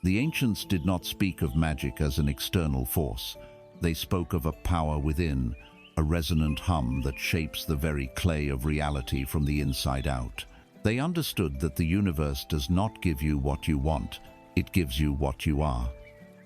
The ancients did not speak of magic as an external force. They spoke of a power within, a resonant hum that shapes the very clay of reality from the inside out. They understood that the universe does not give you what you want, it gives you what you are.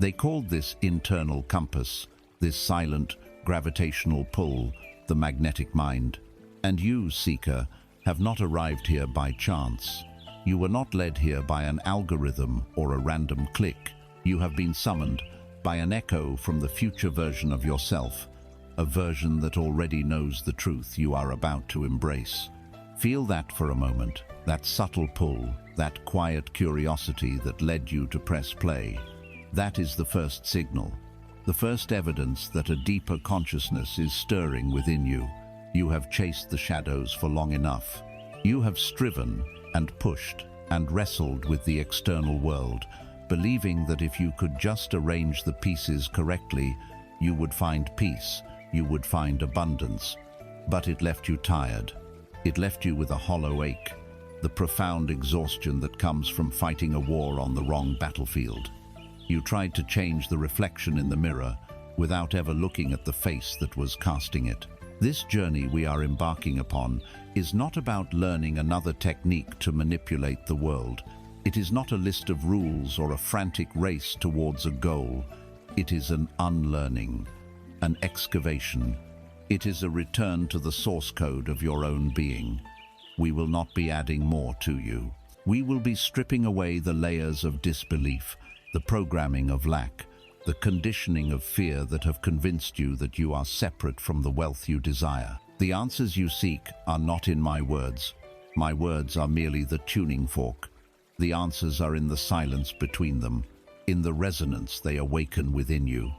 They called this internal compass, this silent, gravitational pull, the magnetic mind. And you, seeker, have not arrived here by chance. You were not led here by an algorithm or a random click. You have been summoned by an echo from the future version of yourself, a version that already knows the truth you are about to embrace. Feel that for a moment, that subtle pull, that quiet curiosity that led you to press play. That is the first signal, the first evidence that a deeper consciousness is stirring within you. You have chased the shadows for long enough. You have striven and pushed and wrestled with the external world, believing that if you could just arrange the pieces correctly, you would find peace, you would find abundance. But it left you tired. It left you with a hollow ache, the profound exhaustion that comes from fighting a war on the wrong battlefield. You tried to change the reflection in the mirror without ever looking at the face that was casting it. This journey we are embarking upon is not about learning another technique to manipulate the world. It is not a list of rules or a frantic race towards a goal. It is an unlearning, an excavation. It is a return to the source code of your own being. We will not be adding more to you. We will be stripping away the layers of disbelief, the programming of lack, the conditioning of fear that have convinced you that you are separate from the wealth you desire. The answers you seek are not in my words. My words are merely the tuning fork. The answers are in the silence between them, in the resonance they awaken within you.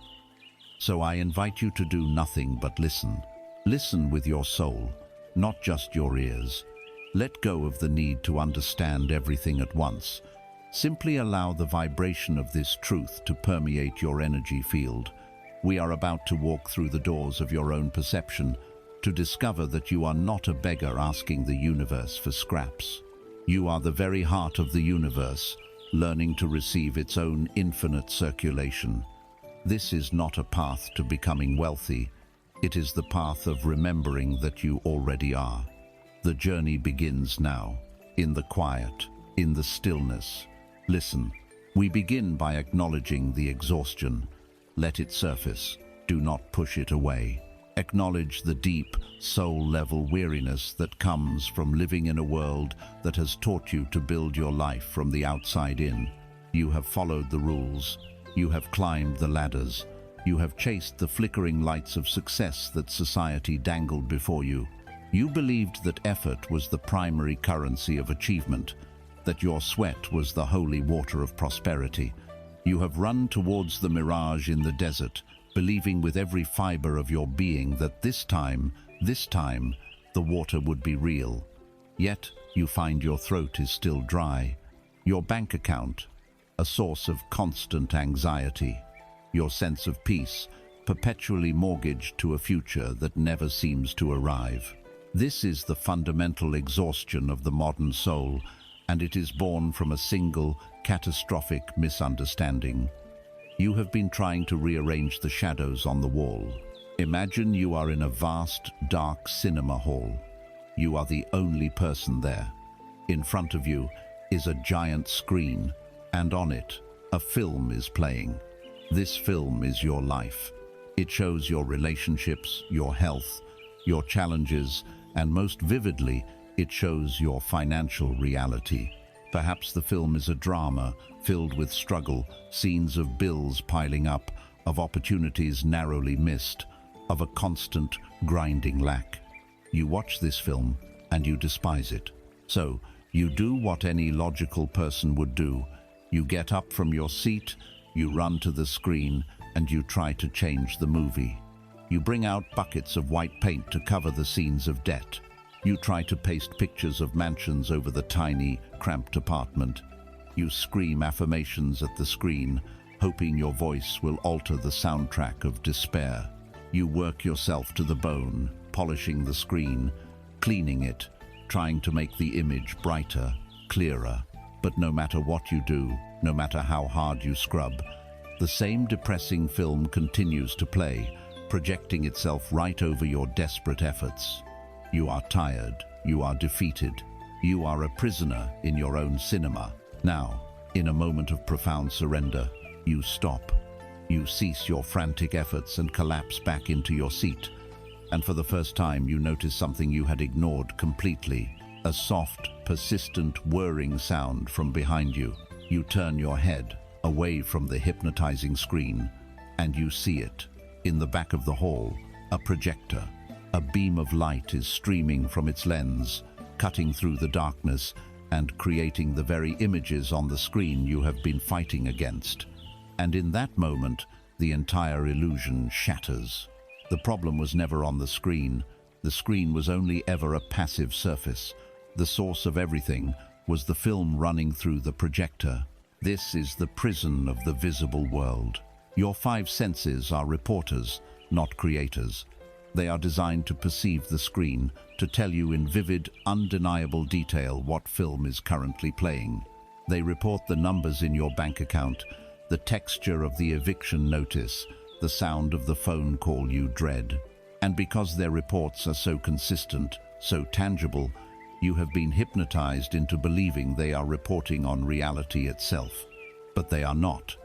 So I invite you to do nothing but listen. Listen with your soul, not just your ears. Let go of the need to understand everything at once. Simply allow the vibration of this truth to permeate your energy field. We are about to walk through the doors of your own perception, to discover that you are not a beggar asking the universe for scraps. You are the very heart of the universe, learning to receive its own infinite circulation. This is not a path to becoming wealthy. It is the path of remembering that you already are. The journey begins now, in the quiet, in the stillness. Listen, we begin by acknowledging the exhaustion. Let it surface. Do not push it away. Acknowledge the deep, soul-level weariness that comes from living in a world that has taught you to build your life from the outside in. You have followed the rules. You have climbed the ladders. You have chased the flickering lights of success that society dangled before you. You believed that effort was the primary currency of achievement, that your sweat was the holy water of prosperity. You have run towards the mirage in the desert, believing with every fiber of your being that this time, the water would be real. Yet, you find your throat is still dry. Your bank account, a source of constant anxiety. Your sense of peace, perpetually mortgaged to a future that never seems to arrive. This is the fundamental exhaustion of the modern soul, and it is born from a single, catastrophic misunderstanding. You have been trying to rearrange the shadows on the wall. Imagine you are in a vast, dark cinema hall. You are the only person there. In front of you is a giant screen, and on it, a film is playing. This film is your life. It shows your relationships, your health, your challenges, and most vividly, it shows your financial reality. Perhaps the film is a drama filled with struggle, scenes of bills piling up, of opportunities narrowly missed, of a constant, grinding lack. You watch this film and you despise it. So, you do what any logical person would do. You get up from your seat, you run to the screen, and you try to change the movie. You bring out buckets of white paint to cover the scenes of debt. You try to paste pictures of mansions over the tiny, cramped apartment. You scream affirmations at the screen, hoping your voice will alter the soundtrack of despair. You work yourself to the bone, polishing the screen, cleaning it, trying to make the image brighter, clearer. But no matter what you do, No matter how hard you scrub, the same depressing film continues to play, projecting itself right over your desperate efforts. You are tired, you are defeated, you are a prisoner in your own cinema. Now, in a moment of profound surrender, you stop. You cease your frantic efforts and collapse back into your seat. And for the first time, you notice something you had ignored completely, a soft, persistent, whirring sound from behind you. You turn your head away from the hypnotizing screen, and you see it. In the back of the hall, a projector. A beam of light is streaming from its lens, cutting through the darkness and creating the very images on the screen you have been fighting against. And in that moment, the entire illusion shatters. The problem was never on the screen. The screen was only ever a passive surface. The source of everything was the film running through the projector. This is the prison of the visible world. Your five senses are reporters, not creators. They are designed to perceive the screen, to tell you in vivid, undeniable detail what film is currently playing. They report the numbers in your bank account, the texture of the eviction notice, the sound of the phone call you dread. And because their reports are so consistent, so tangible, you have been hypnotized into believing they are reporting on reality itself. But they are not.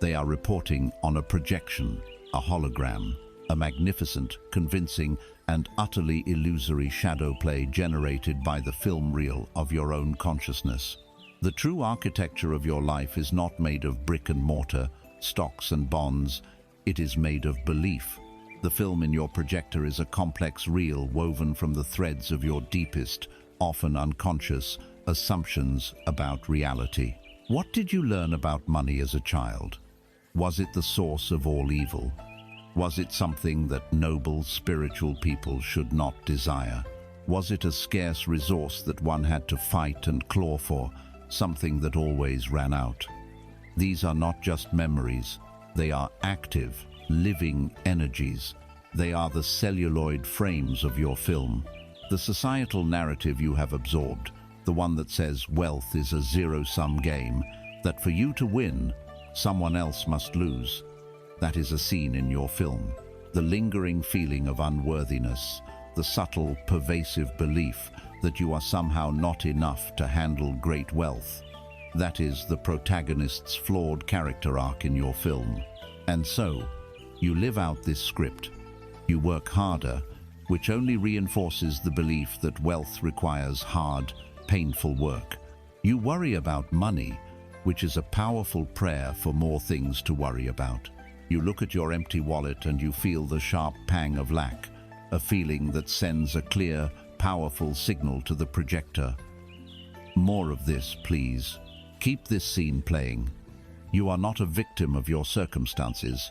They are reporting on a projection, a hologram, a magnificent, convincing, and utterly illusory shadow play generated by the film reel of your own consciousness. The true architecture of your life is not made of brick and mortar, stocks and bonds. It is made of belief. The film in your projector is a complex reel woven from the threads of your deepest, often unconscious, assumptions about reality. What did you learn about money as a child? Was it the source of all evil? Was it something that noble, spiritual people should not desire? Was it a scarce resource that one had to fight and claw for, something that always ran out? These are not just memories. They are active, living energies. They are the celluloid frames of your film. The societal narrative you have absorbed, the one that says wealth is a zero-sum game, that for you to win, someone else must lose. That is a scene in your film. The lingering feeling of unworthiness, the subtle, pervasive belief that you are somehow not enough to handle great wealth. That is the protagonist's flawed character arc in your film. And so, you live out this script. You work harder, which only reinforces the belief that wealth requires hard, painful work. You worry about money, which is a powerful prayer for more things to worry about. You look at your empty wallet and you feel the sharp pang of lack, a feeling that sends a clear, powerful signal to the projector. More of this, please. Keep this scene playing. You are not a victim of your circumstances.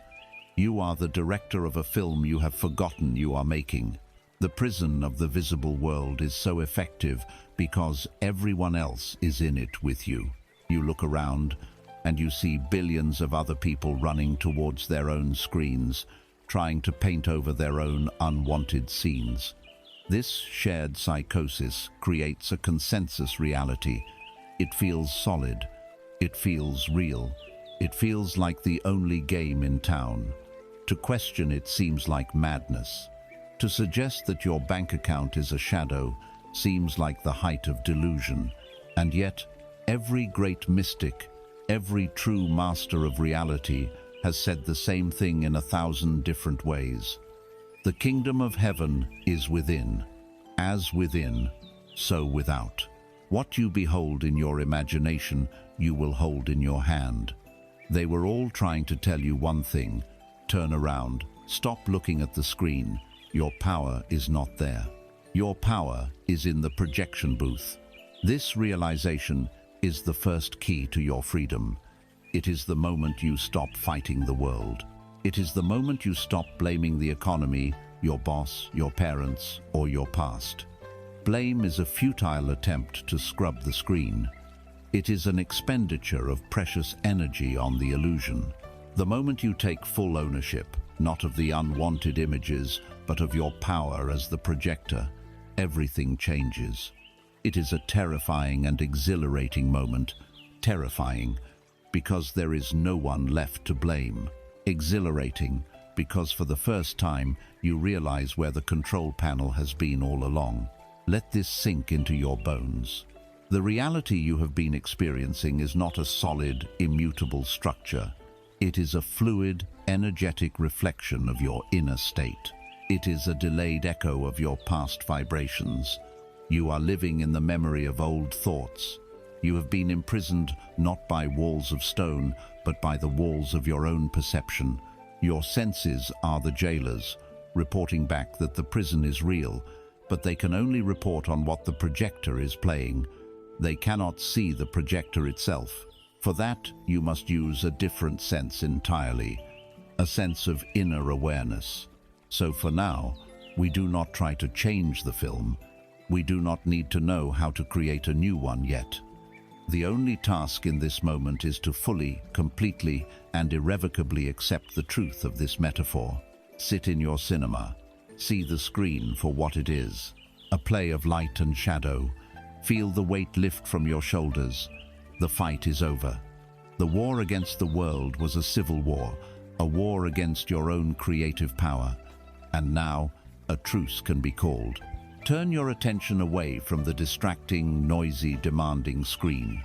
You are the director of a film you have forgotten you are making. The prison of the visible world is so effective because everyone else is in it with you. You look around and you see billions of other people running towards their own screens, trying to paint over their own unwanted scenes. This shared psychosis creates a consensus reality. It feels solid. It feels real. It feels like the only game in town. To question it seems like madness. To suggest that your bank account is a shadow seems like the height of delusion. And yet, every great mystic, every true master of reality has said the same thing in 1,000 different ways. The kingdom of heaven is within. As within, so without. What you behold in your imagination, you will hold in your hand. They were all trying to tell you one thing: turn around, stop looking at the screen. Your power is not there. Your power is in the projection booth. This realization is the first key to your freedom. It is the moment you stop fighting the world. It is the moment you stop blaming the economy, your boss, your parents, or your past. Blame is a futile attempt to scrub the screen. It is an expenditure of precious energy on the illusion. The moment you take full ownership, not of the unwanted images, but of your power as the projector, everything changes. It is a terrifying and exhilarating moment. Terrifying, because there is no one left to blame. Exhilarating, because for the first time you realize where the control panel has been all along. Let this sink into your bones. The reality you have been experiencing is not a solid, immutable structure. It is a fluid, energetic reflection of your inner state. It is a delayed echo of your past vibrations. You are living in the memory of old thoughts. You have been imprisoned not by walls of stone, but by the walls of your own perception. Your senses are the jailers, reporting back that the prison is real, but they can only report on what the projector is playing. They cannot see the projector itself. For that, you must use a different sense entirely, a sense of inner awareness. So for now, we do not try to change the film. We do not need to know how to create a new one yet. The only task in this moment is to fully, completely, and irrevocably accept the truth of this metaphor. Sit in your cinema. See the screen for what it is, a play of light and shadow. Feel the weight lift from your shoulders. The fight is over. The war against the world was a civil war, a war against your own creative power. And now, a truce can be called. Turn your attention away from the distracting, noisy, demanding screen.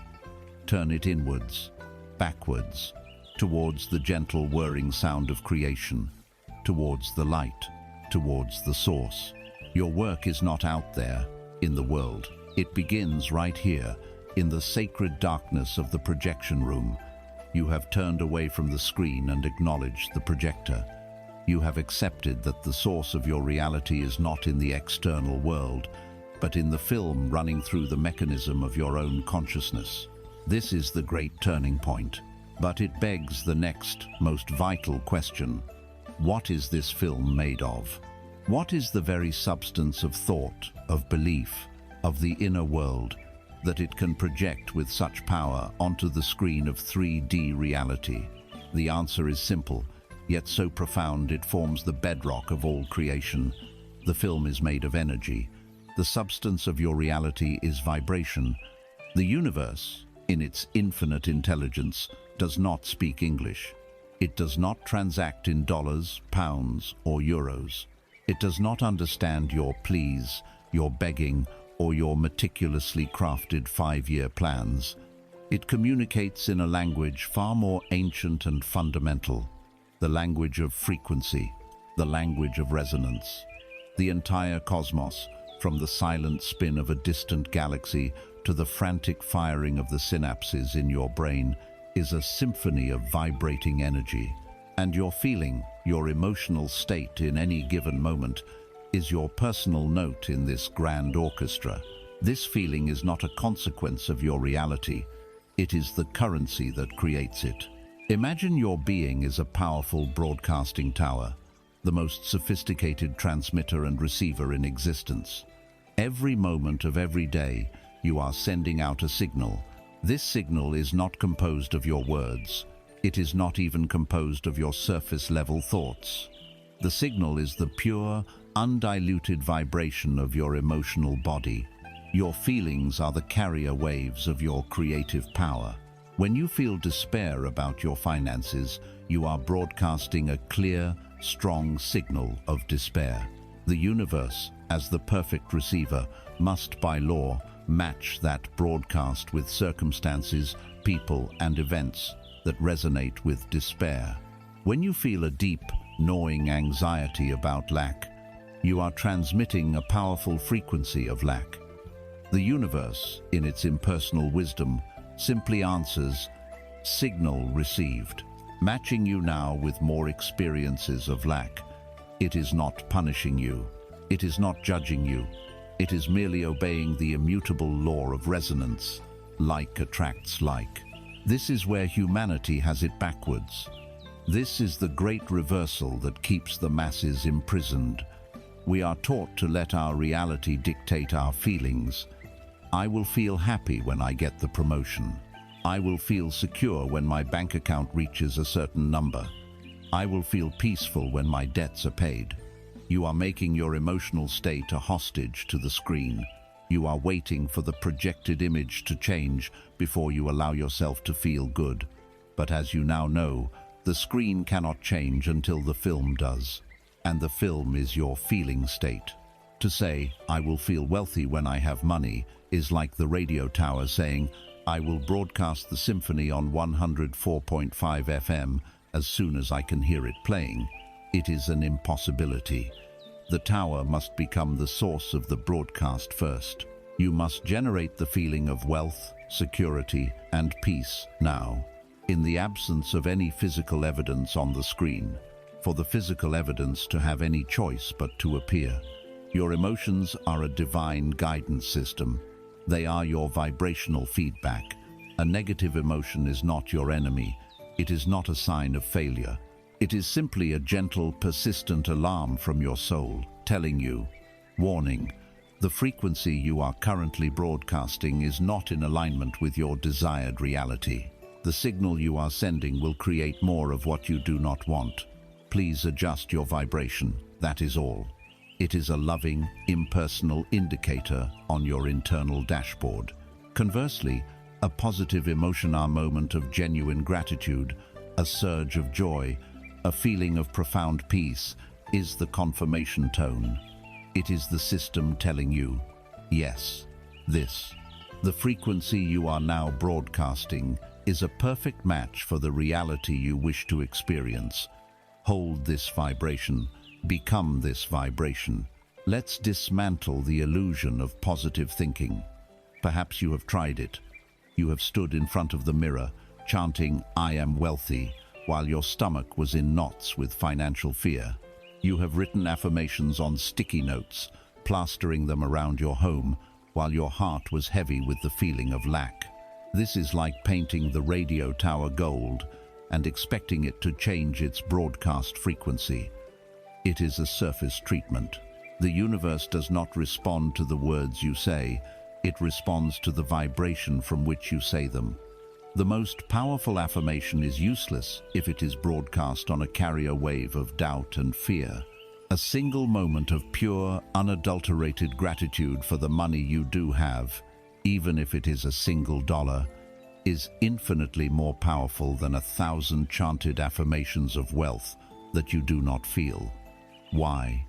Turn it inwards, backwards, towards the gentle whirring sound of creation, towards the light, towards the source. Your work is not out there, in the world. It begins right here, in the sacred darkness of the projection room. You have turned away from the screen and acknowledged the projector. You have accepted that the source of your reality is not in the external world, but in the film running through the mechanism of your own consciousness. This is the great turning point, but it begs the next, most vital question. What is this film made of? What is the very substance of thought, of belief, of the inner world, that it can project with such power onto the screen of 3D reality? The answer is simple, yet so profound it forms the bedrock of all creation. The film is made of energy. The substance of your reality is vibration. The universe, in its infinite intelligence, does not speak English. It does not transact in dollars, pounds, or euros. It does not understand your pleas, your begging, or your meticulously crafted 5-year plans. It communicates in a language far more ancient and fundamental, the language of frequency, the language of resonance. The entire cosmos, from the silent spin of a distant galaxy to the frantic firing of the synapses in your brain, is a symphony of vibrating energy. And your feeling, your emotional state in any given moment, is your personal note in this grand orchestra. This feeling is not a consequence of your reality. It is the currency that creates it. Imagine your being is a powerful broadcasting tower, the most sophisticated transmitter and receiver in existence. Every moment of every day, you are sending out a signal. This signal is not composed of your words. It is not even composed of your surface-level thoughts. The signal is the pure, undiluted vibration of your emotional body. Your feelings are the carrier waves of your creative power. When you feel despair about your finances, you are broadcasting a clear, strong signal of despair. The universe, as the perfect receiver, must by law match that broadcast with circumstances, people, and events that resonate with despair. When you feel a deep, gnawing anxiety about lack, you are transmitting a powerful frequency of lack. The universe, in its impersonal wisdom, simply answers, signal received, matching you now with more experiences of lack. It is not punishing you. It is not judging you. It is merely obeying the immutable law of resonance. Like attracts like. This is where humanity has it backwards. This is the great reversal that keeps the masses imprisoned. We are taught to let our reality dictate our feelings. I will feel happy when I get the promotion. I will feel secure when my bank account reaches a certain number. I will feel peaceful when my debts are paid. You are making your emotional state a hostage to the screen. You are waiting for the projected image to change before you allow yourself to feel good. But as you now know, the screen cannot change until the film does. And the film is your feeling state. To say, "I will feel wealthy when I have money," is like the radio tower saying, "I will broadcast the symphony on 104.5 FM as soon as I can hear it playing." It is an impossibility. The tower must become the source of the broadcast first. You must generate the feeling of wealth, security, and peace now, in the absence of any physical evidence on the screen. For the physical evidence to have any choice but to appear. Your emotions are a divine guidance system. They are your vibrational feedback. A negative emotion is not your enemy. It is not a sign of failure. It is simply a gentle, persistent alarm from your soul, telling you, "Warning, the frequency you are currently broadcasting is not in alignment with your desired reality. The signal you are sending will create more of what you do not want. Please adjust your vibration, that is all." It is a loving, impersonal indicator on your internal dashboard. Conversely, a positive emotion, a moment of genuine gratitude, a surge of joy, a feeling of profound peace, is the confirmation tone. It is the system telling you, yes, this. The frequency you are now broadcasting is a perfect match for the reality you wish to experience. Hold this vibration. Become this vibration. Let's dismantle the illusion of positive thinking. Perhaps you have tried it. You have stood in front of the mirror, chanting, "I am wealthy," while your stomach was in knots with financial fear. You have written affirmations on sticky notes, plastering them around your home, while your heart was heavy with the feeling of lack. This is like painting the radio tower gold and expecting it to change its broadcast frequency. It is a surface treatment. The universe does not respond to the words you say, it responds to the vibration from which you say them. The most powerful affirmation is useless if it is broadcast on a carrier wave of doubt and fear. A single moment of pure, unadulterated gratitude for the money you do have, even if it is a single dollar, is infinitely more powerful than 1,000 chanted affirmations of wealth that you do not feel. Why?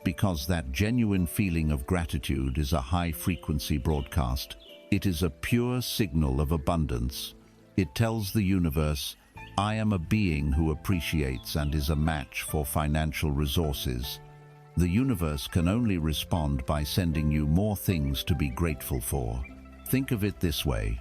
Because that genuine feeling of gratitude is a high-frequency broadcast. It is a pure signal of abundance. It tells the universe, "I am a being who appreciates and is a match for financial resources." The universe can only respond by sending you more things to be grateful for. Think of it this way.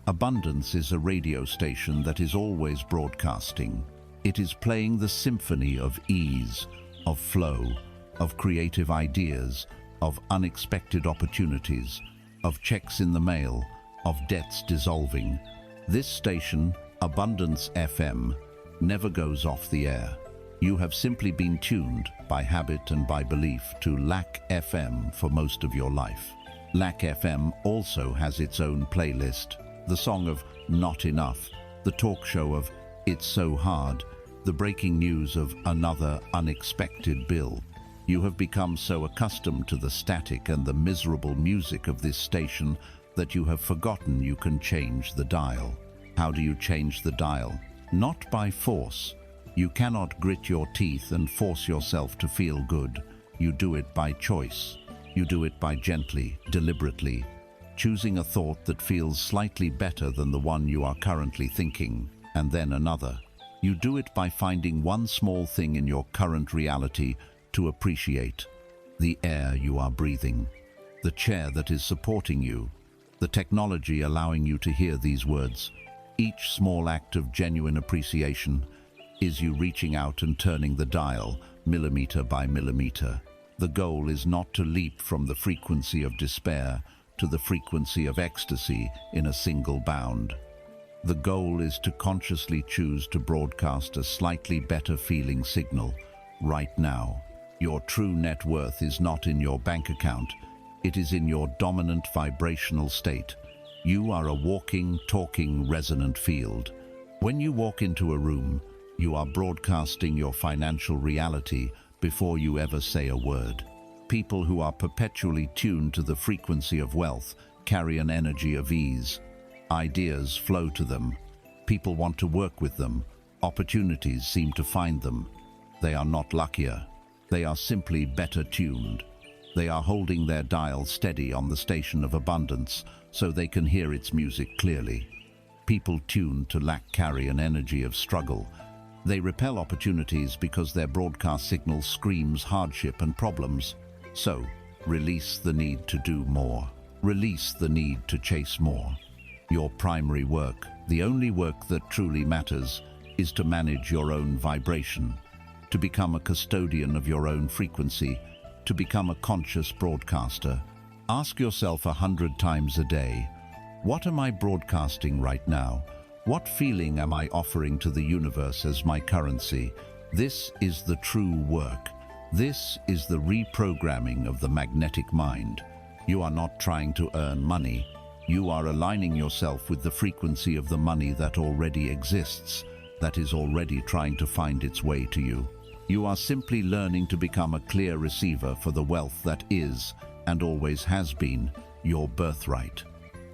Abundance is a radio station that is always broadcasting. It is playing the symphony of ease, of flow, of creative ideas, of unexpected opportunities, of checks in the mail, of debts dissolving. This station, Abundance FM, never goes off the air. You have simply been tuned, by habit and by belief, to Lack FM for most of your life. Lack FM also has its own playlist. The song of "Not Enough," the talk show of "It's So Hard," the breaking news of "Another Unexpected Bill." You have become so accustomed to the static and the miserable music of this station that you have forgotten you can change the dial. How do you change the dial? Not by force. You cannot grit your teeth and force yourself to feel good. You do it by choice. You do it by gently, deliberately, choosing a thought that feels slightly better than the one you are currently thinking, and then another. You do it by finding one small thing in your current reality to appreciate. The air you are breathing, the chair that is supporting you, the technology allowing you to hear these words. Each small act of genuine appreciation is you reaching out and turning the dial, millimeter by millimeter. The goal is not to leap from the frequency of despair to the frequency of ecstasy in a single bound. The goal is to consciously choose to broadcast a slightly better feeling signal right now. Your true net worth is not in your bank account, it is in your dominant vibrational state. You are a walking, talking, resonant field. When you walk into a room, you are broadcasting your financial reality before you ever say a word. People who are perpetually tuned to the frequency of wealth carry an energy of ease. Ideas flow to them. People want to work with them. Opportunities seem to find them. They are not luckier. They are simply better tuned. They are holding their dial steady on the station of abundance so they can hear its music clearly. People tuned to lack carry an energy of struggle. They repel opportunities because their broadcast signal screams hardship and problems. So, release the need to do more. Release the need to chase more. Your primary work, the only work that truly matters, is to manage your own vibration, to become a custodian of your own frequency, to become a conscious broadcaster. Ask yourself 100 times a day, what am I broadcasting right now? What feeling am I offering to the universe as my currency? This is the true work. This is the reprogramming of the magnetic mind. You are not trying to earn money. You are aligning yourself with the frequency of the money that already exists, that is already trying to find its way to you. You are simply learning to become a clear receiver for the wealth that is, and always has been, your birthright.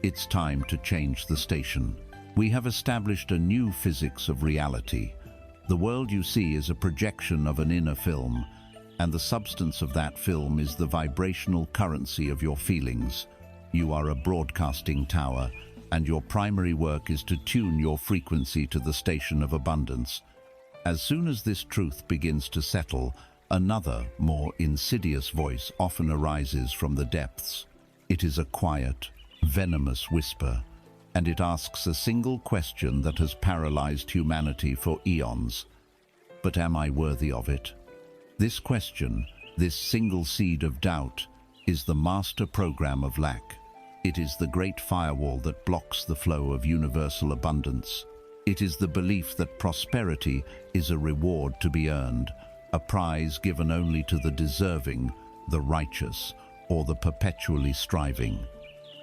It's time to change the station. We have established a new physics of reality. The world you see is a projection of an inner film, and the substance of that film is the vibrational currency of your feelings. You are a broadcasting tower, and your primary work is to tune your frequency to the station of abundance. As soon as this truth begins to settle, another, more insidious voice often arises from the depths. It is a quiet, venomous whisper, and it asks a single question that has paralyzed humanity for eons. But am I worthy of it? This question, this single seed of doubt, is the master program of lack. It is the great firewall that blocks the flow of universal abundance. It is the belief that prosperity is a reward to be earned, a prize given only to the deserving, the righteous, or the perpetually striving.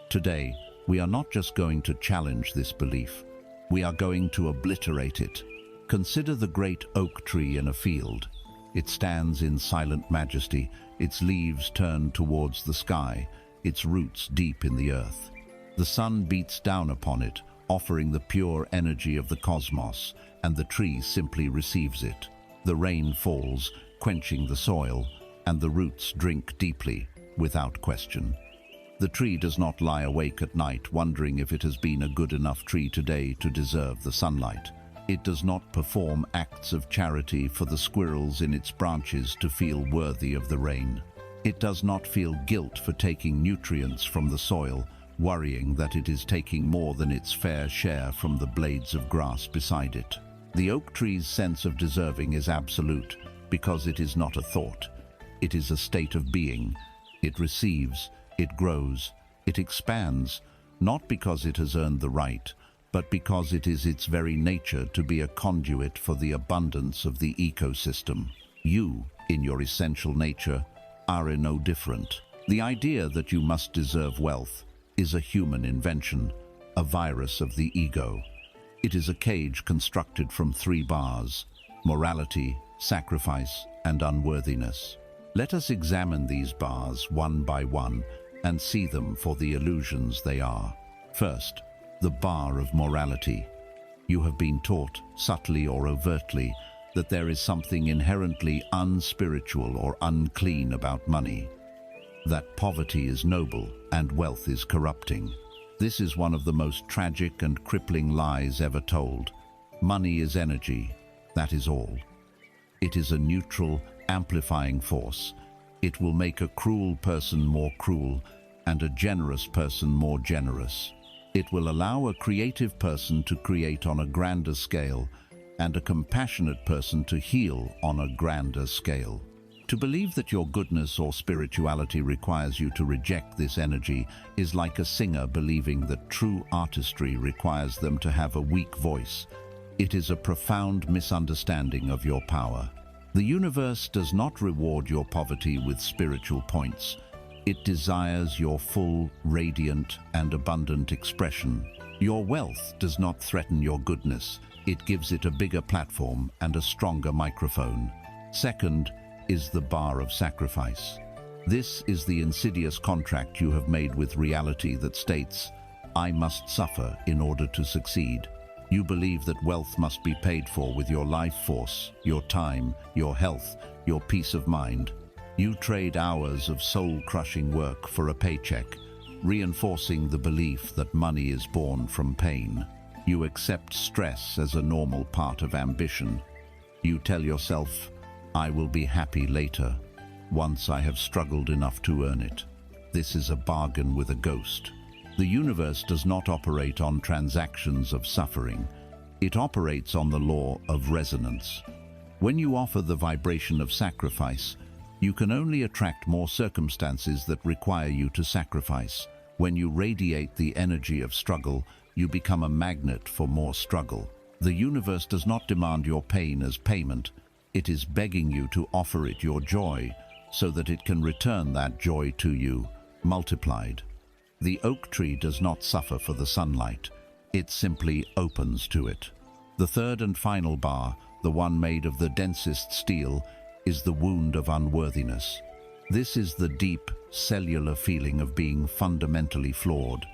Today, we are not just going to challenge this belief, we are going to obliterate it. Consider the great oak tree in a field. It stands in silent majesty, its leaves turned towards the sky, its roots deep in the earth. The sun beats down upon it, offering the pure energy of the cosmos, and the tree simply receives it. The rain falls, quenching the soil, and the roots drink deeply, without question. The tree does not lie awake at night wondering if it has been a good enough tree today to deserve the sunlight. It does not perform acts of charity for the squirrels in its branches to feel worthy of the rain. It does not feel guilt for taking nutrients from the soil, worrying that it is taking more than its fair share from the blades of grass beside it. The oak tree's sense of deserving is absolute, because it is not a thought. It is a state of being. It receives, it grows, it expands, not because it has earned the right, but because it is its very nature to be a conduit for the abundance of the ecosystem. You, in your essential nature, are no different. The idea that you must deserve wealth is a human invention, a virus of the ego. It is a cage constructed from 3 bars: morality, sacrifice, and unworthiness. Let us examine these bars one by one and see them for the illusions they are. First, the bar of morality. You have been taught, subtly or overtly, that there is something inherently unspiritual or unclean about money, that poverty is noble and wealth is corrupting. This is one of the most tragic and crippling lies ever told. Money is energy, that is all. It is a neutral, amplifying force. It will make a cruel person more cruel and a generous person more generous. It will allow a creative person to create on a grander scale and a compassionate person to heal on a grander scale. To believe that your goodness or spirituality requires you to reject this energy is like a singer believing that true artistry requires them to have a weak voice. It is a profound misunderstanding of your power. The universe does not reward your poverty with spiritual points. It desires your full, radiant, and abundant expression. Your wealth does not threaten your goodness. It gives it a bigger platform and a stronger microphone. Second is the bar of sacrifice. This is the insidious contract you have made with reality that states, I must suffer in order to succeed. You believe that wealth must be paid for with your life force, your time, your health, your peace of mind. You trade hours of soul-crushing work for a paycheck, reinforcing the belief that money is born from pain. You accept stress as a normal part of ambition. You tell yourself, I will be happy later, once I have struggled enough to earn it. This is a bargain with a ghost. The universe does not operate on transactions of suffering. It operates on the law of resonance. When you offer the vibration of sacrifice, you can only attract more circumstances that require you to sacrifice. When you radiate the energy of struggle, you become a magnet for more struggle. The universe does not demand your pain as payment. It is begging you to offer it your joy so that it can return that joy to you, multiplied. The oak tree does not suffer for the sunlight. It simply opens to it. The third and final bar, the one made of the densest steel, is the wound of unworthiness. This is the deep, cellular feeling of being fundamentally flawed.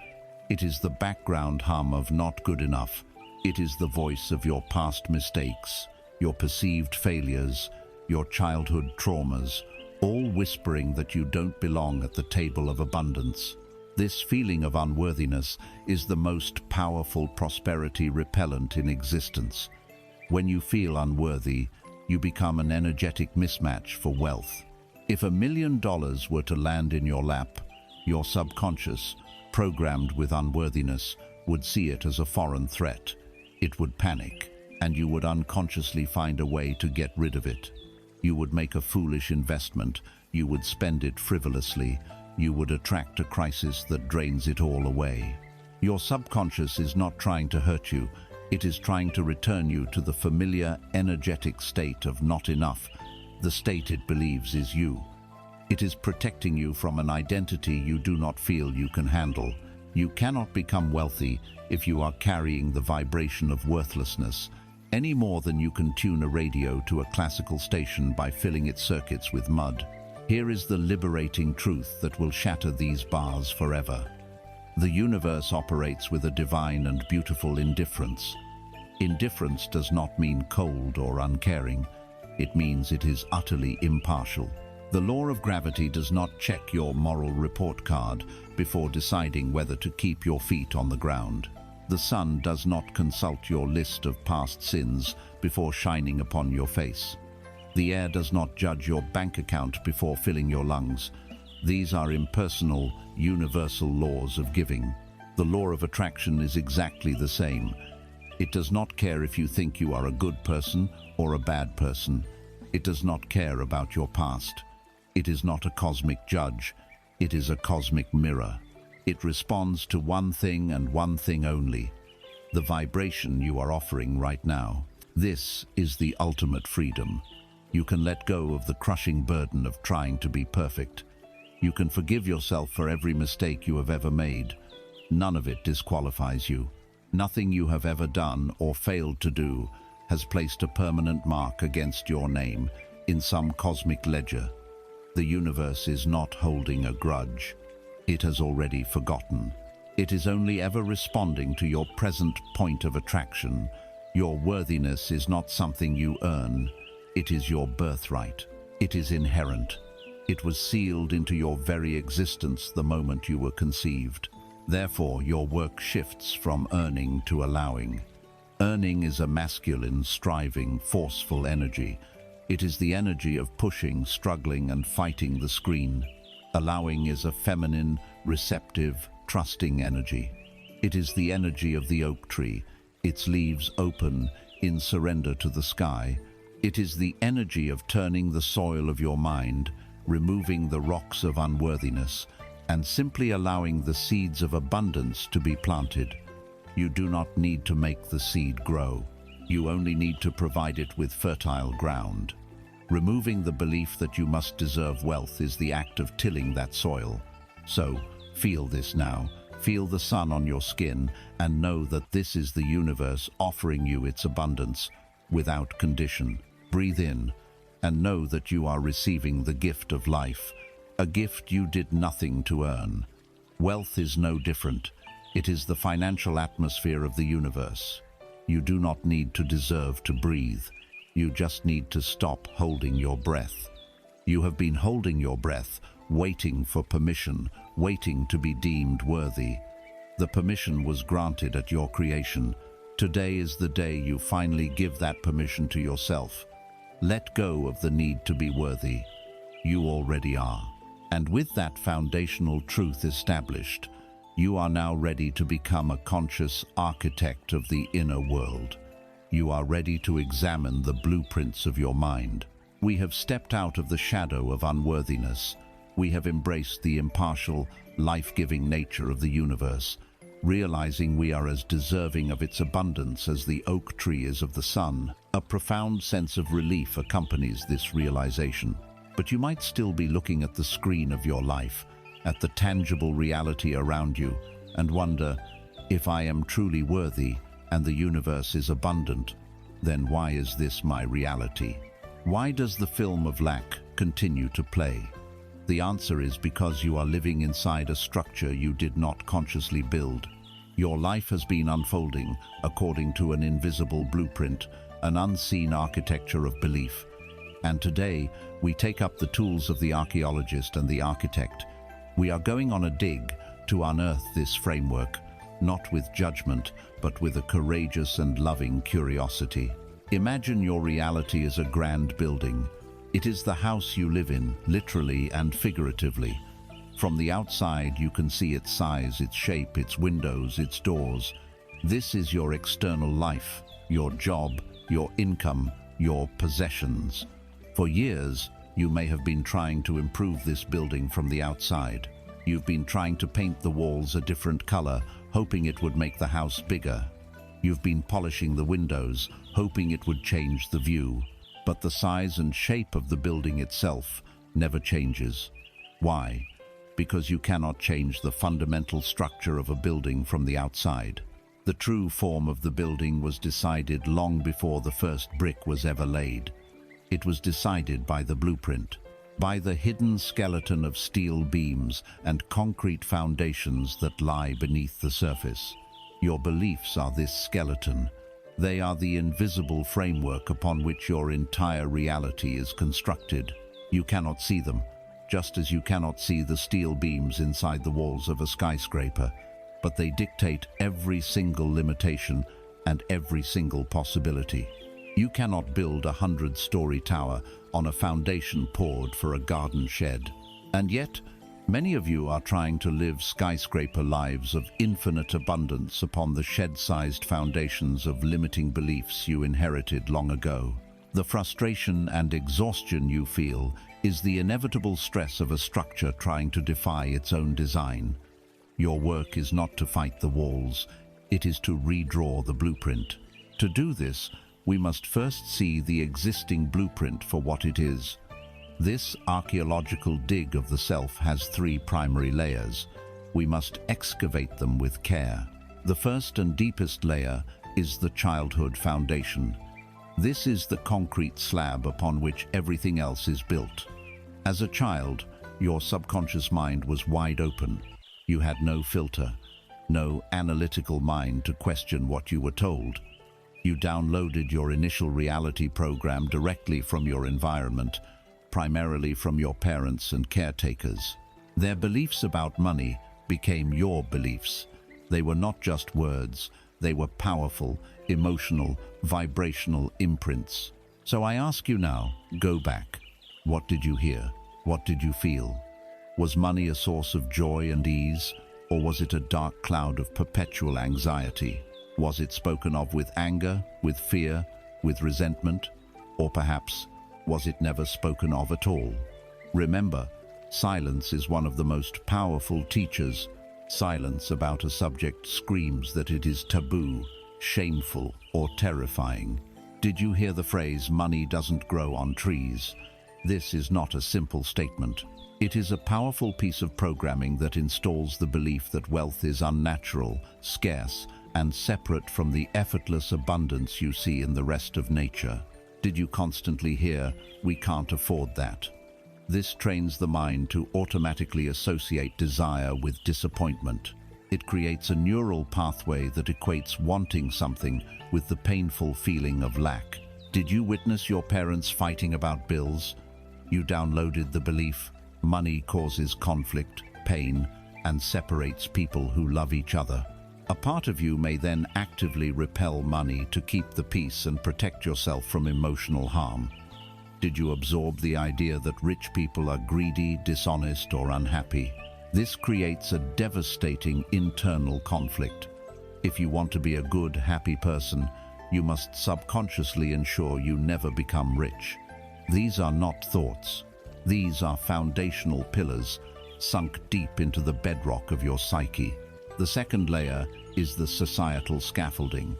It is the background hum of not good enough. It is the voice of your past mistakes, your perceived failures, your childhood traumas, all whispering that you don't belong at the table of abundance. This feeling of unworthiness is the most powerful prosperity repellent in existence. When you feel unworthy, you become an energetic mismatch for wealth. If $1 million were to land in your lap, your subconscious, programmed with unworthiness, would see it as a foreign threat. It would panic, and you would unconsciously find a way to get rid of it. You would make a foolish investment, you would spend it frivolously, you would attract a crisis that drains it all away. Your subconscious is not trying to hurt you, it is trying to return you to the familiar, energetic state of not enough, the state it believes is you. It is protecting you from an identity you do not feel you can handle. You cannot become wealthy if you are carrying the vibration of worthlessness, any more than you can tune a radio to a classical station by filling its circuits with mud. Here is the liberating truth that will shatter these bars forever. The universe operates with a divine and beautiful indifference. Indifference does not mean cold or uncaring. It means it is utterly impartial. The law of gravity does not check your moral report card before deciding whether to keep your feet on the ground. The sun does not consult your list of past sins before shining upon your face. The air does not judge your bank account before filling your lungs. These are impersonal, universal laws of giving. The law of attraction is exactly the same. It does not care if you think you are a good person or a bad person. It does not care about your past. It is not a cosmic judge. It is a cosmic mirror. It responds to one thing and one thing only: the vibration you are offering right now. This is the ultimate freedom. You can let go of the crushing burden of trying to be perfect. You can forgive yourself for every mistake you have ever made. None of it disqualifies you. Nothing you have ever done or failed to do has placed a permanent mark against your name in some cosmic ledger. The universe is not holding a grudge. It has already forgotten. It is only ever responding to your present point of attraction. Your worthiness is not something you earn. It is your birthright. It is inherent. It was sealed into your very existence the moment you were conceived. Therefore, your work shifts from earning to allowing. Earning is a masculine, striving, forceful energy. It is the energy of pushing, struggling, and fighting the screen. Allowing is a feminine, receptive, trusting energy. It is the energy of the oak tree, its leaves open in surrender to the sky. It is the energy of turning the soil of your mind, removing the rocks of unworthiness, and simply allowing the seeds of abundance to be planted. You do not need to make the seed grow. You only need to provide it with fertile ground. Removing the belief that you must deserve wealth is the act of tilling that soil. So, feel this now. Feel the sun on your skin and know that this is the universe offering you its abundance without condition. Breathe in and know that you are receiving the gift of life, a gift you did nothing to earn. Wealth is no different. It is the financial atmosphere of the universe. You do not need to deserve to breathe. You just need to stop holding your breath. You have been holding your breath, waiting for permission, waiting to be deemed worthy. The permission was granted at your creation. Today is the day you finally give that permission to yourself. Let go of the need to be worthy. You already are. And with that foundational truth established, you are now ready to become a conscious architect of the inner world. You are ready to examine the blueprints of your mind. We have stepped out of the shadow of unworthiness. We have embraced the impartial, life-giving nature of the universe, realizing we are as deserving of its abundance as the oak tree is of the sun. A profound sense of relief accompanies this realization. But you might still be looking at the screen of your life, at the tangible reality around you, and wonder, if I am truly worthy and the universe is abundant, then why is this my reality? Why does the film of lack continue to play? The answer is because you are living inside a structure you did not consciously build. Your life has been unfolding according to an invisible blueprint, an unseen architecture of belief. And today, we take up the tools of the archaeologist and the architect. We are going on a dig to unearth this framework, not with judgment, but with a courageous and loving curiosity. Imagine your reality as a grand building. It is the house you live in, literally and figuratively. From the outside, you can see its size, its shape, its windows, its doors. This is your external life, your job, your income, your possessions. For years, you may have been trying to improve this building from the outside. You've been trying to paint the walls a different color, hoping it would make the house bigger. You've been polishing the windows, hoping it would change the view. But the size and shape of the building itself never changes. Why? Because you cannot change the fundamental structure of a building from the outside. The true form of the building was decided long before the first brick was ever laid. It was decided by the blueprint, by the hidden skeleton of steel beams and concrete foundations that lie beneath the surface. Your beliefs are this skeleton. They are the invisible framework upon which your entire reality is constructed. You cannot see them, just as you cannot see the steel beams inside the walls of a skyscraper, but they dictate every single limitation and every single possibility. You cannot build a 100-story tower on a foundation poured for a garden shed. And yet, many of you are trying to live skyscraper lives of infinite abundance upon the shed-sized foundations of limiting beliefs you inherited long ago. The frustration and exhaustion you feel is the inevitable stress of a structure trying to defy its own design. Your work is not to fight the walls, it is to redraw the blueprint. To do this, we must first see the existing blueprint for what it is. This archaeological dig of the self has three primary layers. We must excavate them with care. The first and deepest layer is the childhood foundation. This is the concrete slab upon which everything else is built. As a child, your subconscious mind was wide open. You had no filter, no analytical mind to question what you were told. You downloaded your initial reality program directly from your environment, primarily from your parents and caretakers. Their beliefs about money became your beliefs. They were not just words, they were powerful, emotional, vibrational imprints. So I ask you now, go back. What did you hear? What did you feel? Was money a source of joy and ease, or was it a dark cloud of perpetual anxiety? Was it spoken of with anger, with fear, with resentment, or perhaps was it never spoken of at all? Remember, silence is one of the most powerful teachers. Silence about a subject screams that it is taboo, shameful, or terrifying. Did you hear the phrase, "money doesn't grow on trees"? This is not a simple statement. It is a powerful piece of programming that installs the belief that wealth is unnatural, scarce, and separate from the effortless abundance you see in the rest of nature. Did you constantly hear, "We can't afford that"? This trains the mind to automatically associate desire with disappointment. It creates a neural pathway that equates wanting something with the painful feeling of lack. Did you witness your parents fighting about bills? You downloaded the belief money causes conflict, pain, and separates people who love each other. A part of you may then actively repel money to keep the peace and protect yourself from emotional harm. Did you absorb the idea that rich people are greedy, dishonest, or unhappy? This creates a devastating internal conflict. If you want to be a good, happy person, you must subconsciously ensure you never become rich. These are not thoughts. These are foundational pillars sunk deep into the bedrock of your psyche. The second layer is the societal scaffolding.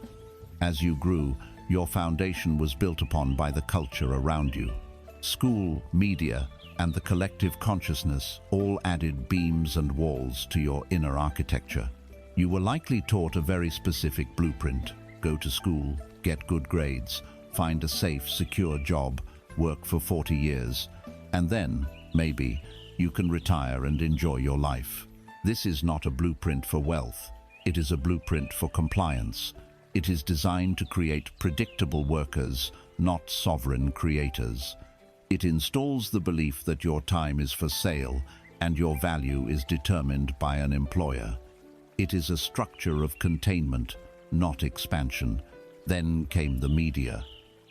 As you grew, your foundation was built upon by the culture around you. School, media, and the collective consciousness all added beams and walls to your inner architecture. You were likely taught a very specific blueprint. Go to school, get good grades, find a safe, secure job, work for 40 years, and then, maybe, you can retire and enjoy your life. This is not a blueprint for wealth. It is a blueprint for compliance. It is designed to create predictable workers, not sovereign creators. It installs the belief that your time is for sale and your value is determined by an employer. It is a structure of containment, not expansion. Then came the media,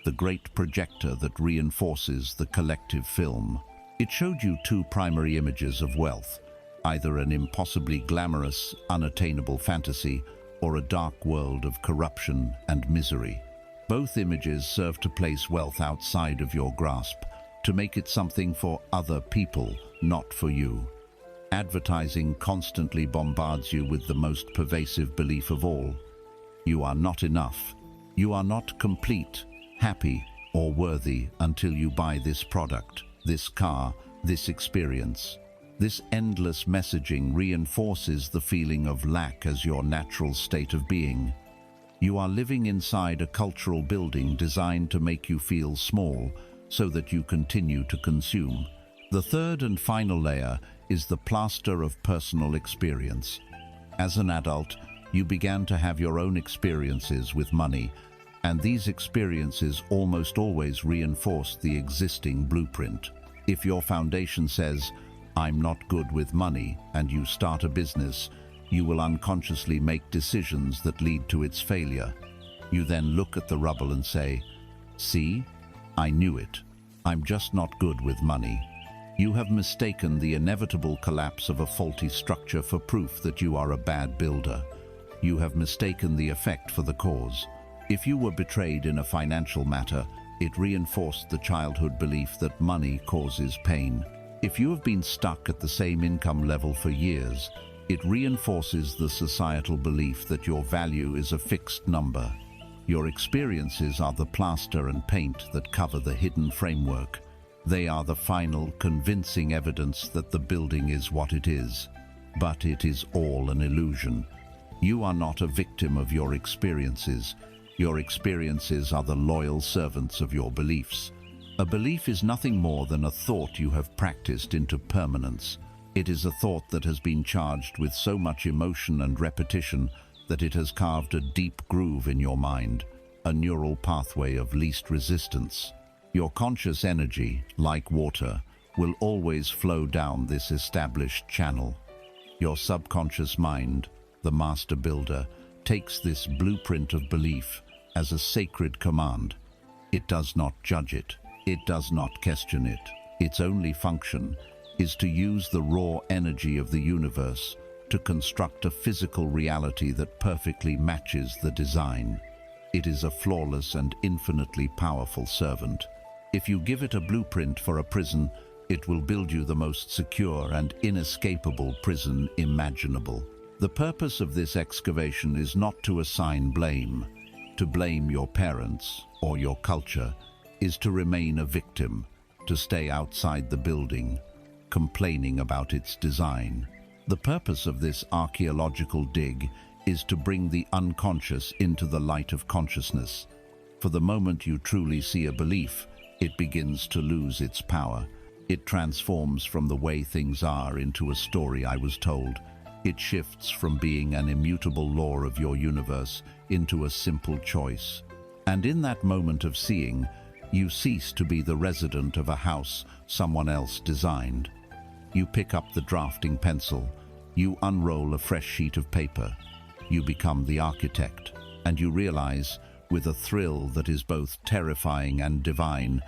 the great projector that reinforces the collective film. It showed you two primary images of wealth, either an impossibly glamorous, unattainable fantasy or a dark world of corruption and misery. Both images serve to place wealth outside of your grasp, to make it something for other people, not for you. Advertising constantly bombards you with the most pervasive belief of all. You are not enough. You are not complete, happy, or worthy until you buy this product, this car, this experience. This endless messaging reinforces the feeling of lack as your natural state of being. You are living inside a cultural building designed to make you feel small so that you continue to consume. The third and final layer is the plaster of personal experience. As an adult, you began to have your own experiences with money, and these experiences almost always reinforce the existing blueprint. If your foundation says, "I'm not good with money," and you start a business, you will unconsciously make decisions that lead to its failure. You then look at the rubble and say, "See, I knew it. I'm just not good with money." You have mistaken the inevitable collapse of a faulty structure for proof that you are a bad builder. You have mistaken the effect for the cause. If you were betrayed in a financial matter, it reinforced the childhood belief that money causes pain. If you have been stuck at the same income level for years, it reinforces the societal belief that your value is a fixed number. Your experiences are the plaster and paint that cover the hidden framework. They are the final, convincing evidence that the building is what it is. But it is all an illusion. You are not a victim of your experiences. Your experiences are the loyal servants of your beliefs. A belief is nothing more than a thought you have practiced into permanence. It is a thought that has been charged with so much emotion and repetition that it has carved a deep groove in your mind, a neural pathway of least resistance. Your conscious energy, like water, will always flow down this established channel. Your subconscious mind, the master builder, takes this blueprint of belief as a sacred command. It does not judge it. It does not question it. Its only function is to use the raw energy of the universe to construct a physical reality that perfectly matches the design. It is a flawless and infinitely powerful servant. If you give it a blueprint for a prison, it will build you the most secure and inescapable prison imaginable. The purpose of this excavation is not to assign blame. To blame your parents or your culture is to remain a victim, to stay outside the building, complaining about its design. The purpose of this archaeological dig is to bring the unconscious into the light of consciousness. For the moment you truly see a belief, it begins to lose its power. It transforms from the way things are into a story I was told. It shifts from being an immutable law of your universe into a simple choice. And in that moment of seeing, you cease to be the resident of a house someone else designed. You pick up the drafting pencil, you unroll a fresh sheet of paper, you become the architect, and you realize, with a thrill that is both terrifying and divine,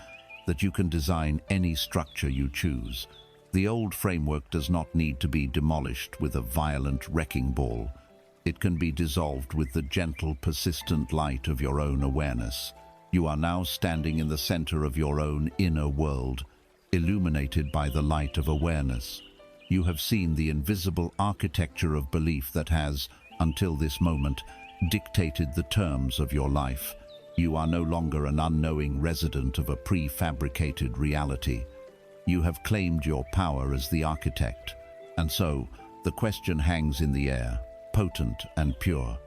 that you can design any structure you choose. The old framework does not need to be demolished with a violent wrecking ball. It can be dissolved with the gentle, persistent light of your own awareness. You are now standing in the center of your own inner world, illuminated by the light of awareness. You have seen the invisible architecture of belief that has, until this moment, dictated the terms of your life. You are no longer an unknowing resident of a prefabricated reality. You have claimed your power as the architect. And so, the question hangs in the air, potent and pure.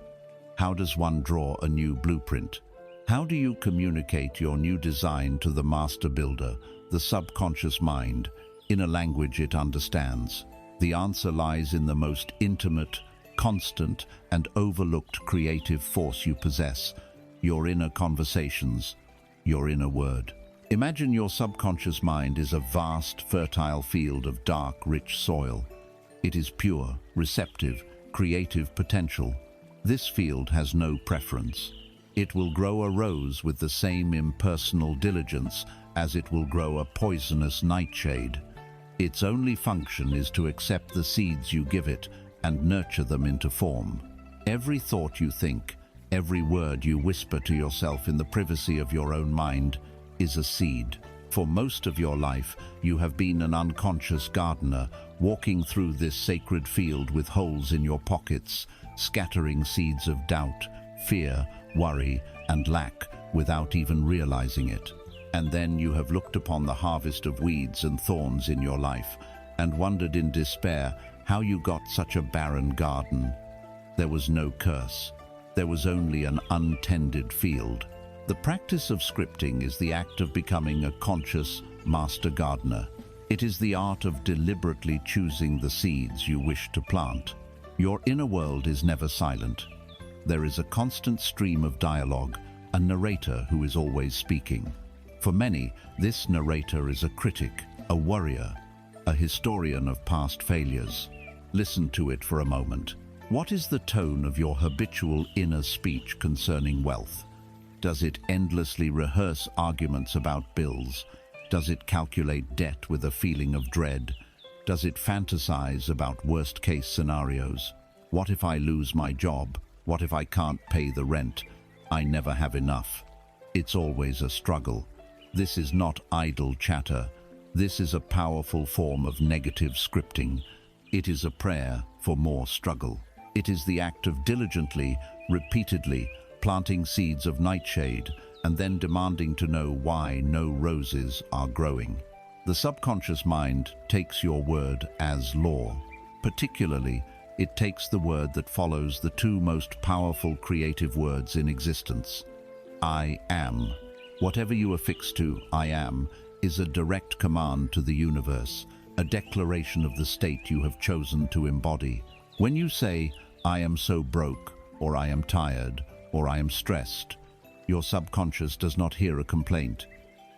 How does one draw a new blueprint? How do you communicate your new design to the master builder, the subconscious mind, in a language it understands? The answer lies in the most intimate, constant, and overlooked creative force you possess, your inner conversations, your inner word. Imagine your subconscious mind is a vast, fertile field of dark, rich soil. It is pure, receptive, creative potential. This field has no preference. It will grow a rose with the same impersonal diligence as it will grow a poisonous nightshade. Its only function is to accept the seeds you give it and nurture them into form. Every thought you think, every word you whisper to yourself in the privacy of your own mind is a seed. For most of your life, you have been an unconscious gardener, walking through this sacred field with holes in your pockets, scattering seeds of doubt, fear, worry, and lack without even realizing it. And then you have looked upon the harvest of weeds and thorns in your life and wondered in despair how you got such a barren garden. There was no curse. There was only an untended field. The practice of scripting is the act of becoming a conscious master gardener. It is the art of deliberately choosing the seeds you wish to plant. Your inner world is never silent. There is a constant stream of dialogue, a narrator who is always speaking. For many, this narrator is a critic, a worrier, a historian of past failures. Listen to it for a moment. What is the tone of your habitual inner speech concerning wealth? Does it endlessly rehearse arguments about bills? Does it calculate debt with a feeling of dread? Does it fantasize about worst-case scenarios? What if I lose my job? What if I can't pay the rent? I never have enough. It's always a struggle. This is not idle chatter. This is a powerful form of negative scripting. It is a prayer for more struggle. It is the act of diligently, repeatedly, planting seeds of nightshade and then demanding to know why no roses are growing. The subconscious mind takes your word as law. Particularly, it takes the word that follows the two most powerful creative words in existence. I am. Whatever you affix to I am is a direct command to the universe, a declaration of the state you have chosen to embody. When you say, I am so broke, or I am tired, or I am stressed, your subconscious does not hear a complaint.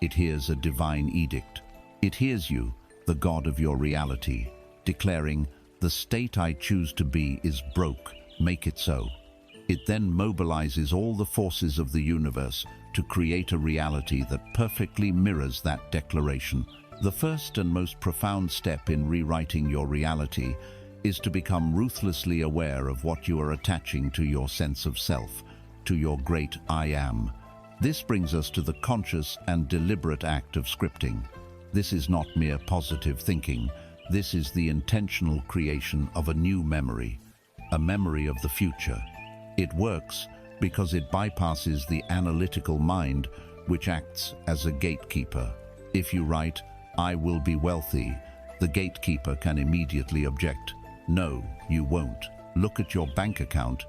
It hears a divine edict. It hears you, the God of your reality, declaring, the state I choose to be is broke, make it so. It then mobilizes all the forces of the universe to create a reality that perfectly mirrors that declaration. The first and most profound step in rewriting your reality is to become ruthlessly aware of what you are attaching to your sense of self, to your great I am. This brings us to the conscious and deliberate act of scripting. This is not mere positive thinking. This is the intentional creation of a new memory, a memory of the future. It works because it bypasses the analytical mind, which acts as a gatekeeper. If you write, I will be wealthy, the gatekeeper can immediately object. No, you won't. Look at your bank account.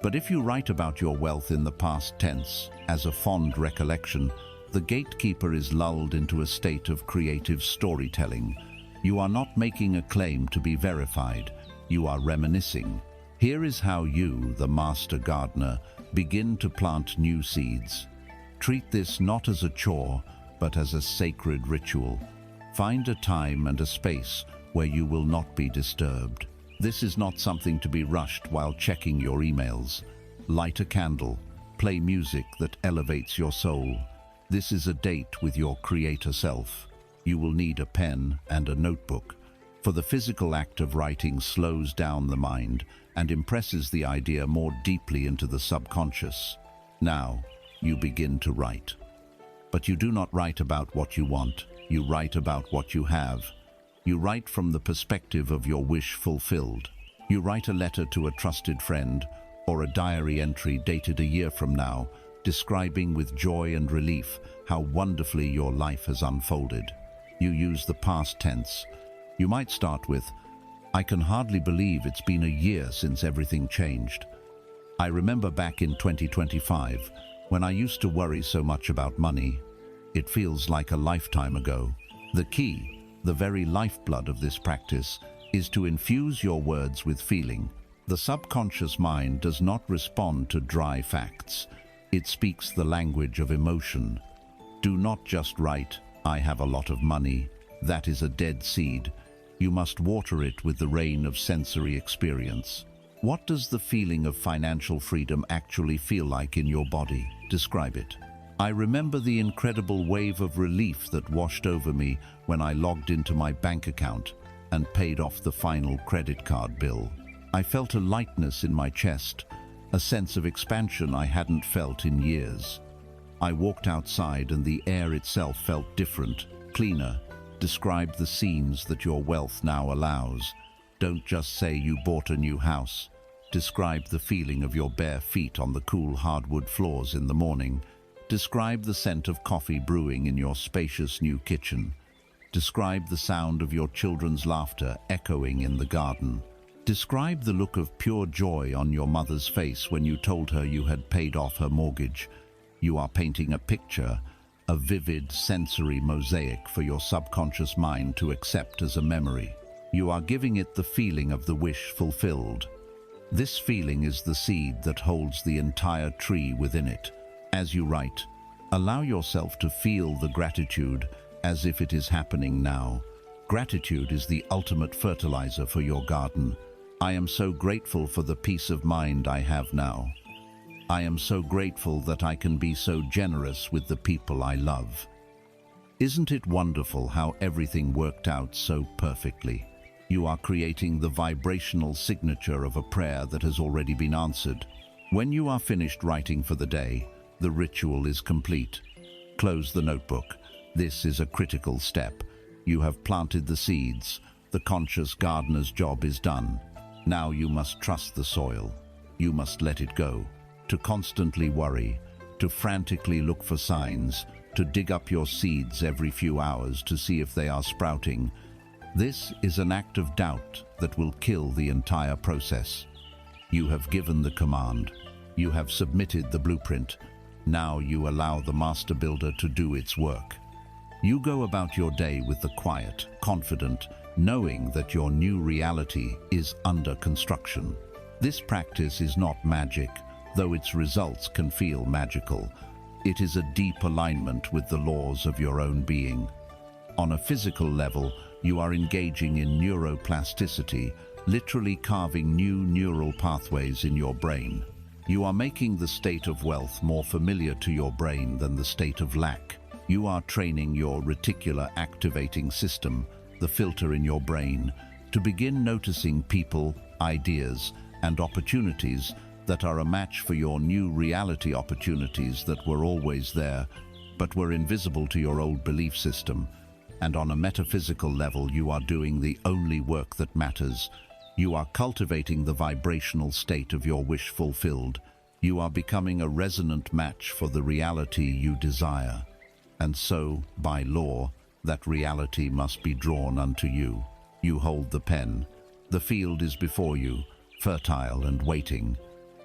But if you write about your wealth in the past tense, as a fond recollection, the gatekeeper is lulled into a state of creative storytelling. You are not making a claim to be verified. You are reminiscing. Here is how you, the master gardener, begin to plant new seeds. Treat this not as a chore, but as a sacred ritual. Find a time and a space where you will not be disturbed. This is not something to be rushed while checking your emails. Light a candle. Play music that elevates your soul. This is a date with your creator self. You will need a pen and a notebook, for the physical act of writing slows down the mind and impresses the idea more deeply into the subconscious. Now, you begin to write. But you do not write about what you want. You write about what you have. You write from the perspective of your wish fulfilled. You write a letter to a trusted friend or a diary entry dated a year from now, describing with joy and relief how wonderfully your life has unfolded. You use the past tense. You might start with, "I can hardly believe it's been a year since everything changed. I remember back in 2025, when I used to worry so much about money. It feels like a lifetime ago." The key, the very lifeblood of this practice, is to infuse your words with feeling. The subconscious mind does not respond to dry facts. It speaks the language of emotion. Do not just write, "I have a lot of money." That is a dead seed. You must water it with the rain of sensory experience. What does the feeling of financial freedom actually feel like in your body? Describe it. I remember the incredible wave of relief that washed over me when I logged into my bank account and paid off the final credit card bill. I felt a lightness in my chest, a sense of expansion I hadn't felt in years. I walked outside and the air itself felt different, cleaner. Describe the scenes that your wealth now allows. Don't just say you bought a new house. Describe the feeling of your bare feet on the cool hardwood floors in the morning. Describe the scent of coffee brewing in your spacious new kitchen. Describe the sound of your children's laughter echoing in the garden. Describe the look of pure joy on your mother's face when you told her you had paid off her mortgage. You are painting a picture, a vivid sensory mosaic for your subconscious mind to accept as a memory. You are giving it the feeling of the wish fulfilled. This feeling is the seed that holds the entire tree within it. As you write, allow yourself to feel the gratitude as if it is happening now. Gratitude is the ultimate fertilizer for your garden. I am so grateful for the peace of mind I have now. I am so grateful that I can be so generous with the people I love. Isn't it wonderful how everything worked out so perfectly? You are creating the vibrational signature of a prayer that has already been answered. When you are finished writing for the day, the ritual is complete. Close the notebook. This is a critical step. You have planted the seeds. The conscious gardener's job is done. Now you must trust the soil. You must let it go. To constantly worry, to frantically look for signs, to dig up your seeds every few hours to see if they are sprouting. This is an act of doubt that will kill the entire process. You have given the command. You have submitted the blueprint. Now you allow the master builder to do its work. You go about your day with the quiet, confident, knowing that your new reality is under construction. This practice is not magic, though its results can feel magical. It is a deep alignment with the laws of your own being. On a physical level, you are engaging in neuroplasticity, literally carving new neural pathways in your brain. You are making the state of wealth more familiar to your brain than the state of lack. You are training your reticular activating system, the filter in your brain, to begin noticing people, ideas, and opportunities that are a match for your new reality, opportunities that were always there, but were invisible to your old belief system. And on a metaphysical level, you are doing the only work that matters. You are cultivating the vibrational state of your wish fulfilled. You are becoming a resonant match for the reality you desire. And so, by law, that reality must be drawn unto you. You hold the pen. The field is before you, fertile and waiting.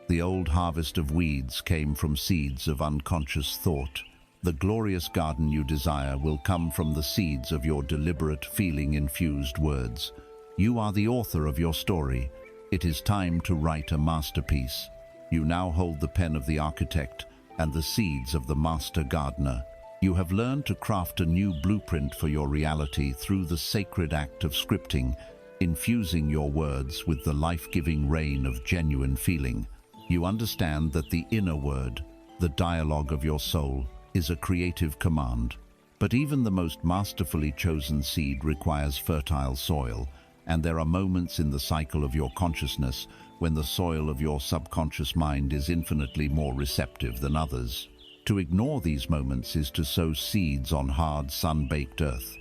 The old harvest of weeds came from seeds of unconscious thought. The glorious garden you desire will come from the seeds of your deliberate, feeling-infused words. You are the author of your story. It is time to write a masterpiece. You now hold the pen of the architect and the seeds of the master gardener. You have learned to craft a new blueprint for your reality through the sacred act of scripting, infusing your words with the life-giving rain of genuine feeling. You understand that the inner word, the dialogue of your soul, is a creative command. But even the most masterfully chosen seed requires fertile soil, and there are moments in the cycle of your consciousness when the soil of your subconscious mind is infinitely more receptive than others. To ignore these moments is to sow seeds on hard, sun-baked earth.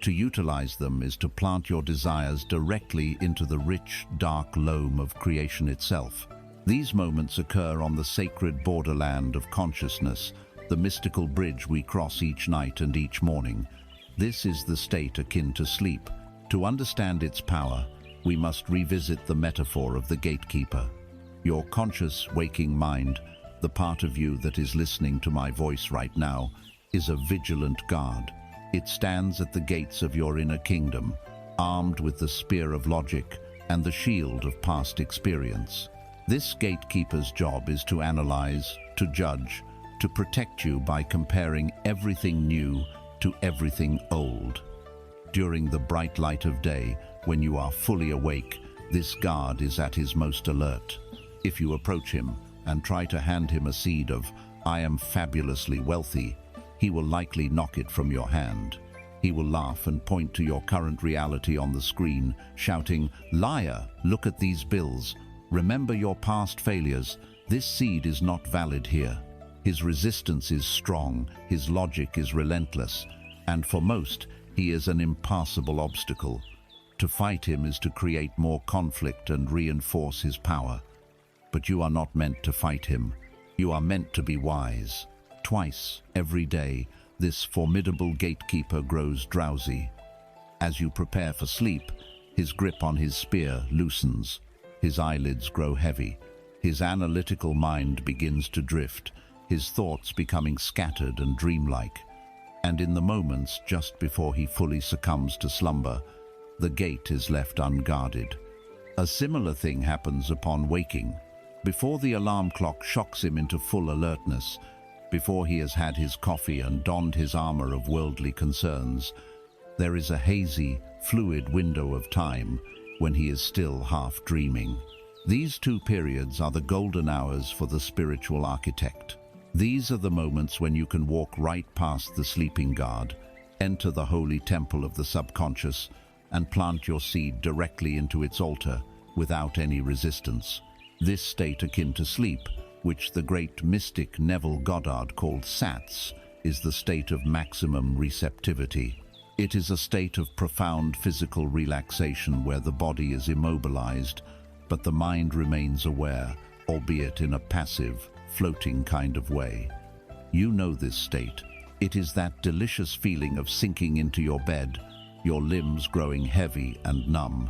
To utilize them is to plant your desires directly into the rich, dark loam of creation itself. These moments occur on the sacred borderland of consciousness, the mystical bridge we cross each night and each morning. This is the state akin to sleep. To understand its power, we must revisit the metaphor of the gatekeeper. Your conscious, waking mind, the part of you that is listening to my voice right now, is a vigilant guard. It stands at the gates of your inner kingdom, armed with the spear of logic and the shield of past experience. This gatekeeper's job is to analyze, to judge, to protect you by comparing everything new to everything old. During the bright light of day, when you are fully awake, this guard is at his most alert. If you approach him and try to hand him a seed of, "I am fabulously wealthy," he will likely knock it from your hand. He will laugh and point to your current reality on the screen, shouting, "Liar, look at these bills. Remember your past failures. This seed is not valid here." His resistance is strong, his logic is relentless, and for most, he is an impassable obstacle. To fight him is to create more conflict and reinforce his power. But you are not meant to fight him. You are meant to be wise. Twice every day, this formidable gatekeeper grows drowsy. As you prepare for sleep, his grip on his spear loosens. His eyelids grow heavy. His analytical mind begins to drift, his thoughts becoming scattered and dreamlike. And in the moments just before he fully succumbs to slumber, the gate is left unguarded. A similar thing happens upon waking. Before the alarm clock shocks him into full alertness, before he has had his coffee and donned his armor of worldly concerns, there is a hazy, fluid window of time when he is still half dreaming. These two periods are the golden hours for the spiritual architect. These are the moments when you can walk right past the sleeping guard, enter the holy temple of the subconscious, and plant your seed directly into its altar without any resistance. This state akin to sleep, which the great mystic Neville Goddard called SATS, is the state of maximum receptivity. It is a state of profound physical relaxation where the body is immobilized, but the mind remains aware, albeit in a passive, floating kind of way. You know this state. It is that delicious feeling of sinking into your bed, your limbs growing heavy and numb.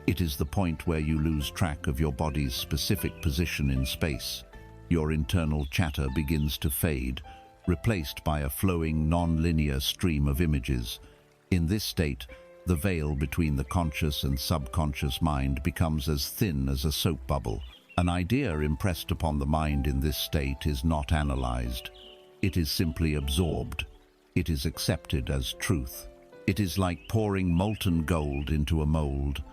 It is the point where you lose track of your body's specific position in space. Your internal chatter begins to fade, replaced by a flowing, non-linear stream of images. In this state, the veil between the conscious and subconscious mind becomes as thin as a soap bubble. An idea impressed upon the mind in this state is not analyzed. It is simply absorbed. It is accepted as truth. It is like pouring molten gold into a mold.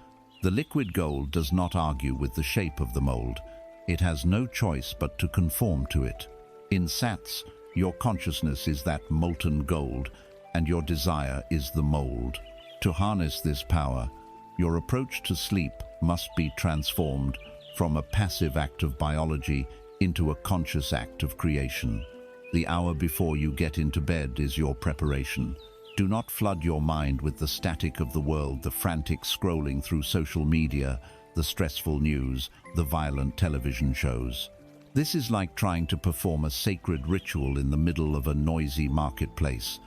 The liquid gold does not argue with the shape of the mold. It has no choice but to conform to it. In SATS, your consciousness is that molten gold, and your desire is the mold. To harness this power, your approach to sleep must be transformed from a passive act of biology into a conscious act of creation. The hour before you get into bed is your preparation. Do not flood your mind with the static of the world, the frantic scrolling through social media, the stressful news, the violent television shows. This is like trying to perform a sacred ritual in the middle of a noisy marketplace.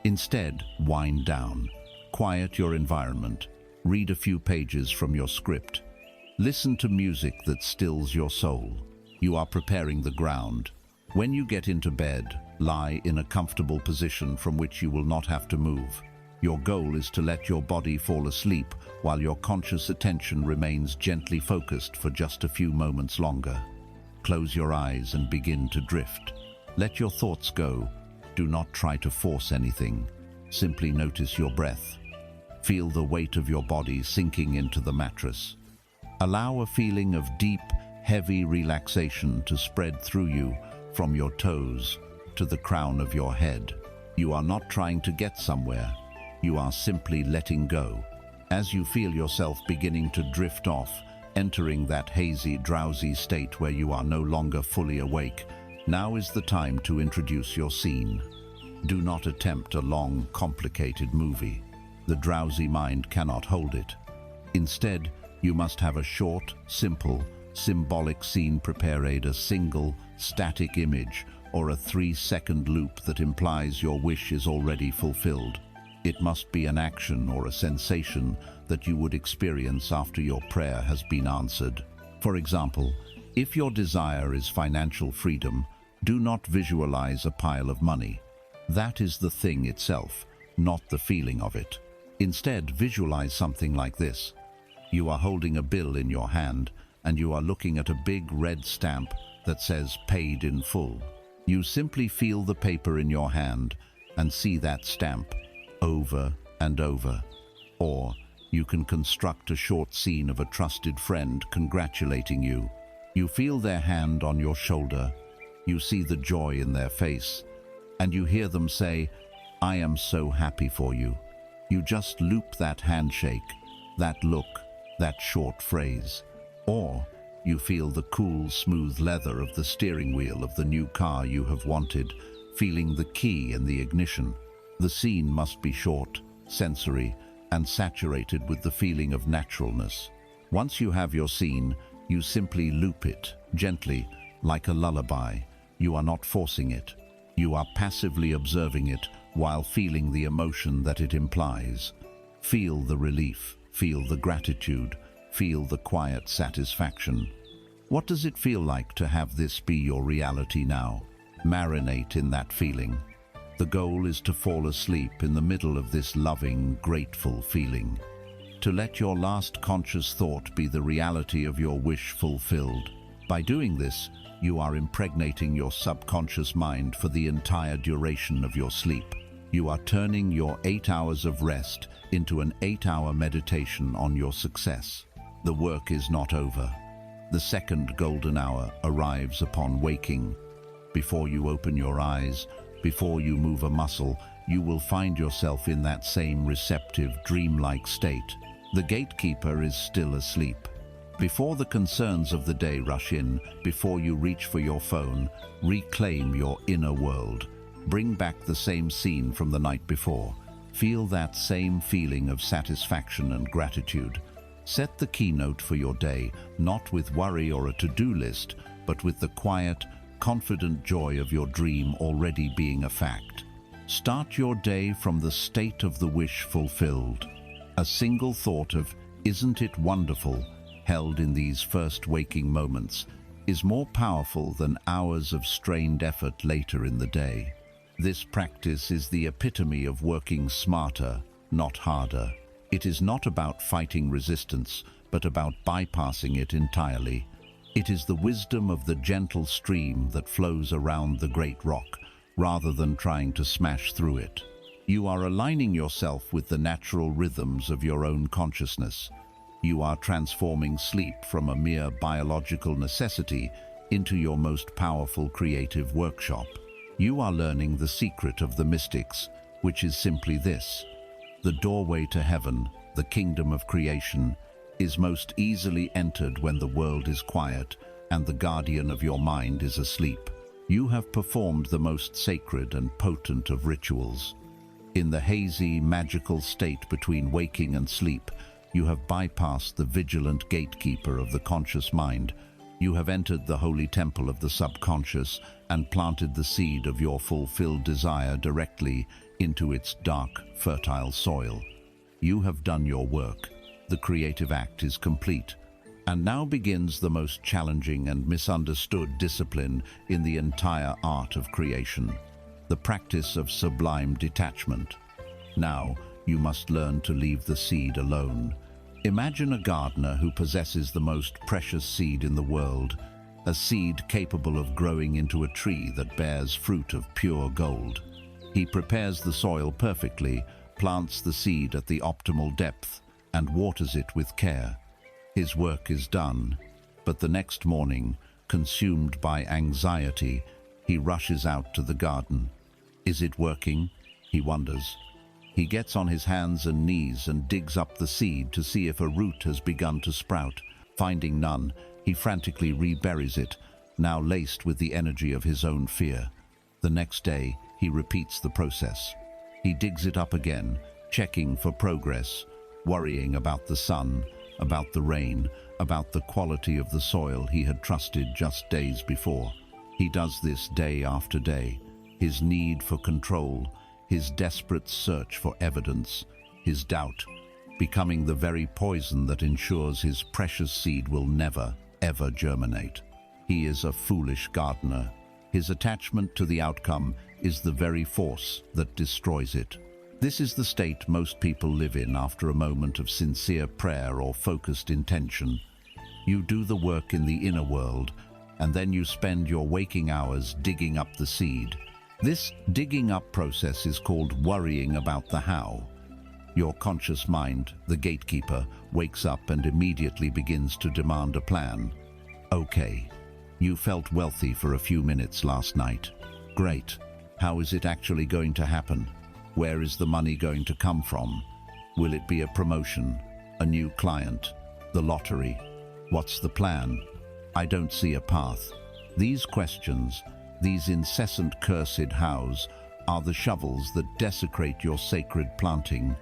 Instead, wind down. Quiet your environment. Read a few pages from your script. Listen to music that stills your soul. You are preparing the ground. When you get into bed, lie in a comfortable position from which you will not have to move. Your goal is to let your body fall asleep while your conscious attention remains gently focused for just a few moments longer. Close your eyes and begin to drift. Let your thoughts go. Do not try to force anything. Simply notice your breath. Feel the weight of your body sinking into the mattress. Allow a feeling of deep, heavy relaxation to spread through you from your toes to the crown of your head. You are not trying to get somewhere. You are simply letting go. As you feel yourself beginning to drift off, entering that hazy, drowsy state where you are no longer fully awake, now is the time to introduce your scene. Do not attempt a long, complicated movie. The drowsy mind cannot hold it. Instead, you must have a short, simple, symbolic scene prepared, a single, static image, or a 3-second loop that implies your wish is already fulfilled. It must be an action or a sensation that you would experience after your prayer has been answered. For example, if your desire is financial freedom, do not visualize a pile of money. That is the thing itself, not the feeling of it. Instead, visualize something like this. You are holding a bill in your hand, and you are looking at a big red stamp that says "Paid in full." You simply feel the paper in your hand and see that stamp over and over. Or you can construct a short scene of a trusted friend congratulating you. You feel their hand on your shoulder, you see the joy in their face, and you hear them say, "I am so happy for you." You just loop that handshake, that look, that short phrase. Or you feel the cool, smooth leather of the steering wheel of the new car you have wanted, feeling the key in the ignition. The scene must be short, sensory, and saturated with the feeling of naturalness. Once you have your scene, you simply loop it, gently, like a lullaby. You are not forcing it. You are passively observing it while feeling the emotion that it implies. Feel the relief, feel the gratitude, feel the quiet satisfaction. What does it feel like to have this be your reality now? Marinate in that feeling. The goal is to fall asleep in the middle of this loving, grateful feeling. To let your last conscious thought be the reality of your wish fulfilled. By doing this, you are impregnating your subconscious mind for the entire duration of your sleep. You are turning your 8 hours of rest into an 8-hour meditation on your success. The work is not over. The second golden hour arrives upon waking. Before you open your eyes, before you move a muscle, you will find yourself in that same receptive, dreamlike state. The gatekeeper is still asleep. Before the concerns of the day rush in, before you reach for your phone, reclaim your inner world. Bring back the same scene from the night before. Feel that same feeling of satisfaction and gratitude. Set the keynote for your day, not with worry or a to-do list, but with the quiet, confident joy of your dream already being a fact. Start your day from the state of the wish fulfilled. A single thought of, "Isn't it wonderful?" held in these first waking moments, is more powerful than hours of strained effort later in the day. This practice is the epitome of working smarter, not harder. It is not about fighting resistance, but about bypassing it entirely. It is the wisdom of the gentle stream that flows around the great rock, rather than trying to smash through it. You are aligning yourself with the natural rhythms of your own consciousness. You are transforming sleep from a mere biological necessity into your most powerful creative workshop. You are learning the secret of the mystics, which is simply this: the doorway to heaven, the kingdom of creation, is most easily entered when the world is quiet and the guardian of your mind is asleep. You have performed the most sacred and potent of rituals. In the hazy, magical state between waking and sleep, you have bypassed the vigilant gatekeeper of the conscious mind. You have entered the holy temple of the subconscious and planted the seed of your fulfilled desire directly into its dark, fertile soil. You have done your work. The creative act is complete. And now begins the most challenging and misunderstood discipline in the entire art of creation: the practice of sublime detachment. Now, you must learn to leave the seed alone. Imagine a gardener who possesses the most precious seed in the world, a seed capable of growing into a tree that bears fruit of pure gold. He prepares the soil perfectly, plants the seed at the optimal depth, and waters it with care. His work is done, but the next morning, consumed by anxiety, he rushes out to the garden. Is it working? He wonders. He gets on his hands and knees and digs up the seed to see if a root has begun to sprout. Finding none, he frantically reburies it, now laced with the energy of his own fear. The next day, he repeats the process. He digs it up again, checking for progress, worrying about the sun, about the rain, about the quality of the soil he had trusted just days before. He does this day after day. His need for control, his desperate search for evidence, his doubt, becoming the very poison that ensures his precious seed will never, ever germinate. He is a foolish gardener. His attachment to the outcome is the very force that destroys it. This is the state most people live in after a moment of sincere prayer or focused intention. You do the work in the inner world, and then you spend your waking hours digging up the seed. This digging up process is called worrying about the how. Your conscious mind, the gatekeeper, wakes up and immediately begins to demand a plan. Okay, you felt wealthy for a few minutes last night. Great. How is it actually going to happen? Where is the money going to come from? Will it be a promotion, a new client, the lottery? What's the plan? I don't see a path. These questions, these incessant cursed hows, are the shovels that desecrate your sacred planting.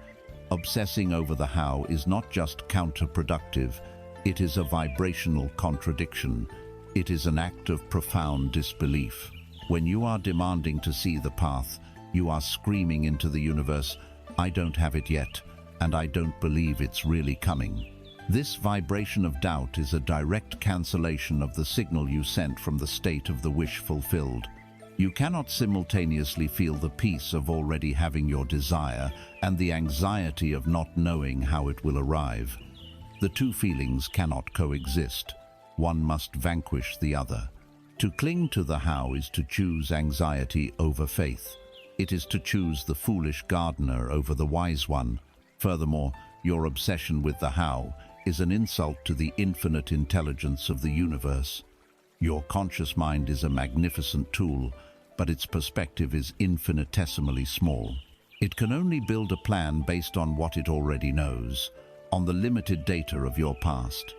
Obsessing over the how is not just counterproductive, it is a vibrational contradiction. It is an act of profound disbelief. When you are demanding to see the path, you are screaming into the universe, I don't have it yet, and I don't believe it's really coming. This vibration of doubt is a direct cancellation of the signal you sent from the state of the wish fulfilled. You cannot simultaneously feel the peace of already having your desire and the anxiety of not knowing how it will arrive. The two feelings cannot coexist. One must vanquish the other. To cling to the how is to choose anxiety over faith. It is to choose the foolish gardener over the wise one. Furthermore, your obsession with the how is an insult to the infinite intelligence of the universe. Your conscious mind is a magnificent tool, but its perspective is infinitesimally small. It can only build a plan based on what it already knows, on the limited data of your past.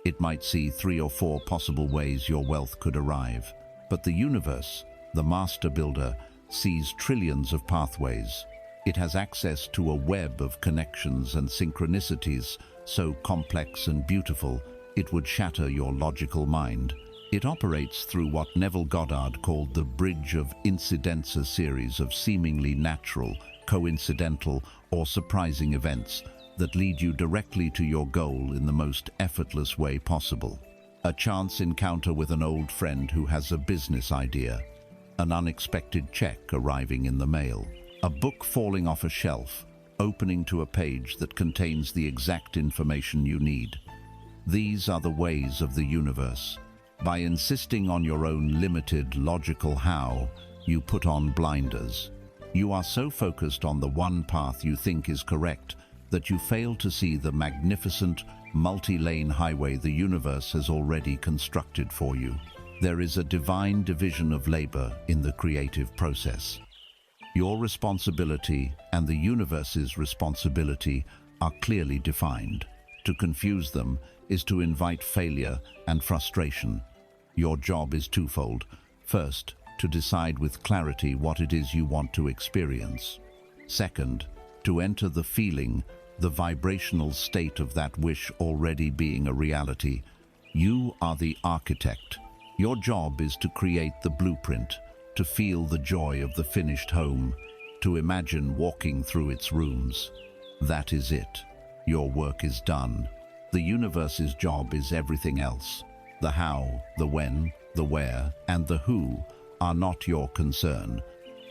It might see 3 or 4 possible ways your wealth could arrive, but the universe, the master builder, sees trillions of pathways. It has access to a web of connections and synchronicities so complex and beautiful it would shatter your logical mind. It operates through what Neville Goddard called the bridge of incidents, a series of seemingly natural, coincidental, or surprising events that lead you directly to your goal in the most effortless way possible. A chance encounter with an old friend who has a business idea, an unexpected check arriving in the mail, a book falling off a shelf, opening to a page that contains the exact information you need. These are the ways of the universe. By insisting on your own limited, logical how, you put on blinders. You are so focused on the one path you think is correct that you fail to see the magnificent, multi-lane highway the universe has already constructed for you. There is a divine division of labor in the creative process. Your responsibility and the universe's responsibility are clearly defined. To confuse them is to invite failure and frustration. Your job is twofold. First, to decide with clarity what it is you want to experience. Second, to enter the feeling, the vibrational state of that wish already being a reality. You are the architect. Your job is to create the blueprint, to feel the joy of the finished home, to imagine walking through its rooms. That is it. Your work is done. The universe's job is everything else. The how, the when, the where, and the who are not your concern.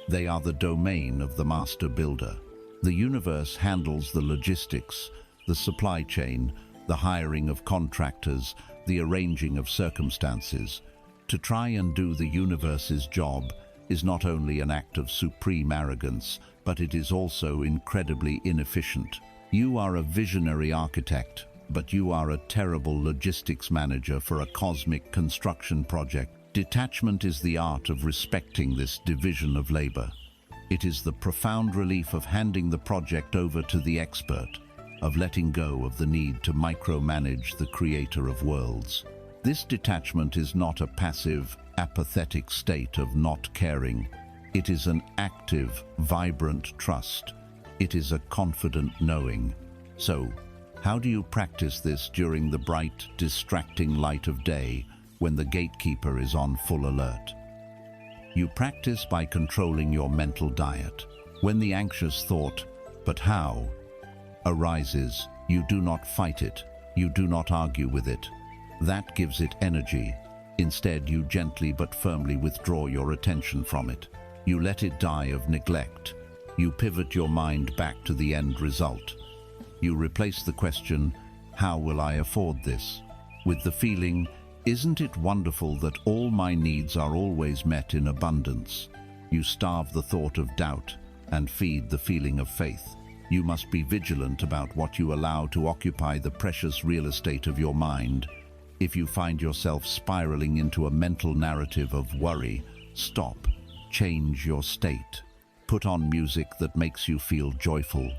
They are the domain of the master builder. The universe handles the logistics, the supply chain, the hiring of contractors, the arranging of circumstances. To try and do the universe's job is not only an act of supreme arrogance, but it is also incredibly inefficient. You are a visionary architect, but you are a terrible logistics manager for a cosmic construction project. Detachment is the art of respecting this division of labor. It is the profound relief of handing the project over to the expert, of letting go of the need to micromanage the creator of worlds. This detachment is not a passive, apathetic state of not caring. It is an active, vibrant trust. It is a confident knowing. So, how do you practice this during the bright, distracting light of day when the gatekeeper is on full alert? You practice by controlling your mental diet. When the anxious thought, "But how?" arises, you do not fight it. You do not argue with it. That gives it energy. Instead, you gently but firmly withdraw your attention from it. You let it die of neglect. You pivot your mind back to the end result. You replace the question, "How will I afford this?" with the feeling, "Isn't it wonderful that all my needs are always met in abundance?" You starve the thought of doubt and feed the feeling of faith. You must be vigilant about what you allow to occupy the precious real estate of your mind. If you find yourself spiraling into a mental narrative of worry, stop. Change your state. Put on music that makes you feel joyful.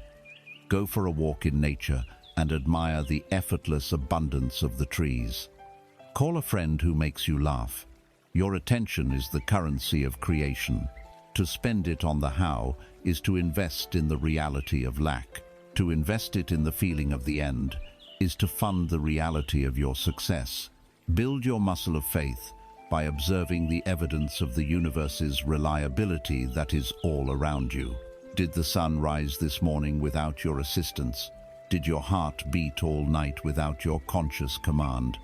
Go for a walk in nature and admire the effortless abundance of the trees. Call a friend who makes you laugh. Your attention is the currency of creation. To spend it on the how is to invest in the reality of lack. To invest it in the feeling of the end is to fund the reality of your success. Build your muscle of faith by observing the evidence of the universe's reliability that is all around you. Did the sun rise this morning without your assistance? Did your heart beat all night without your conscious command?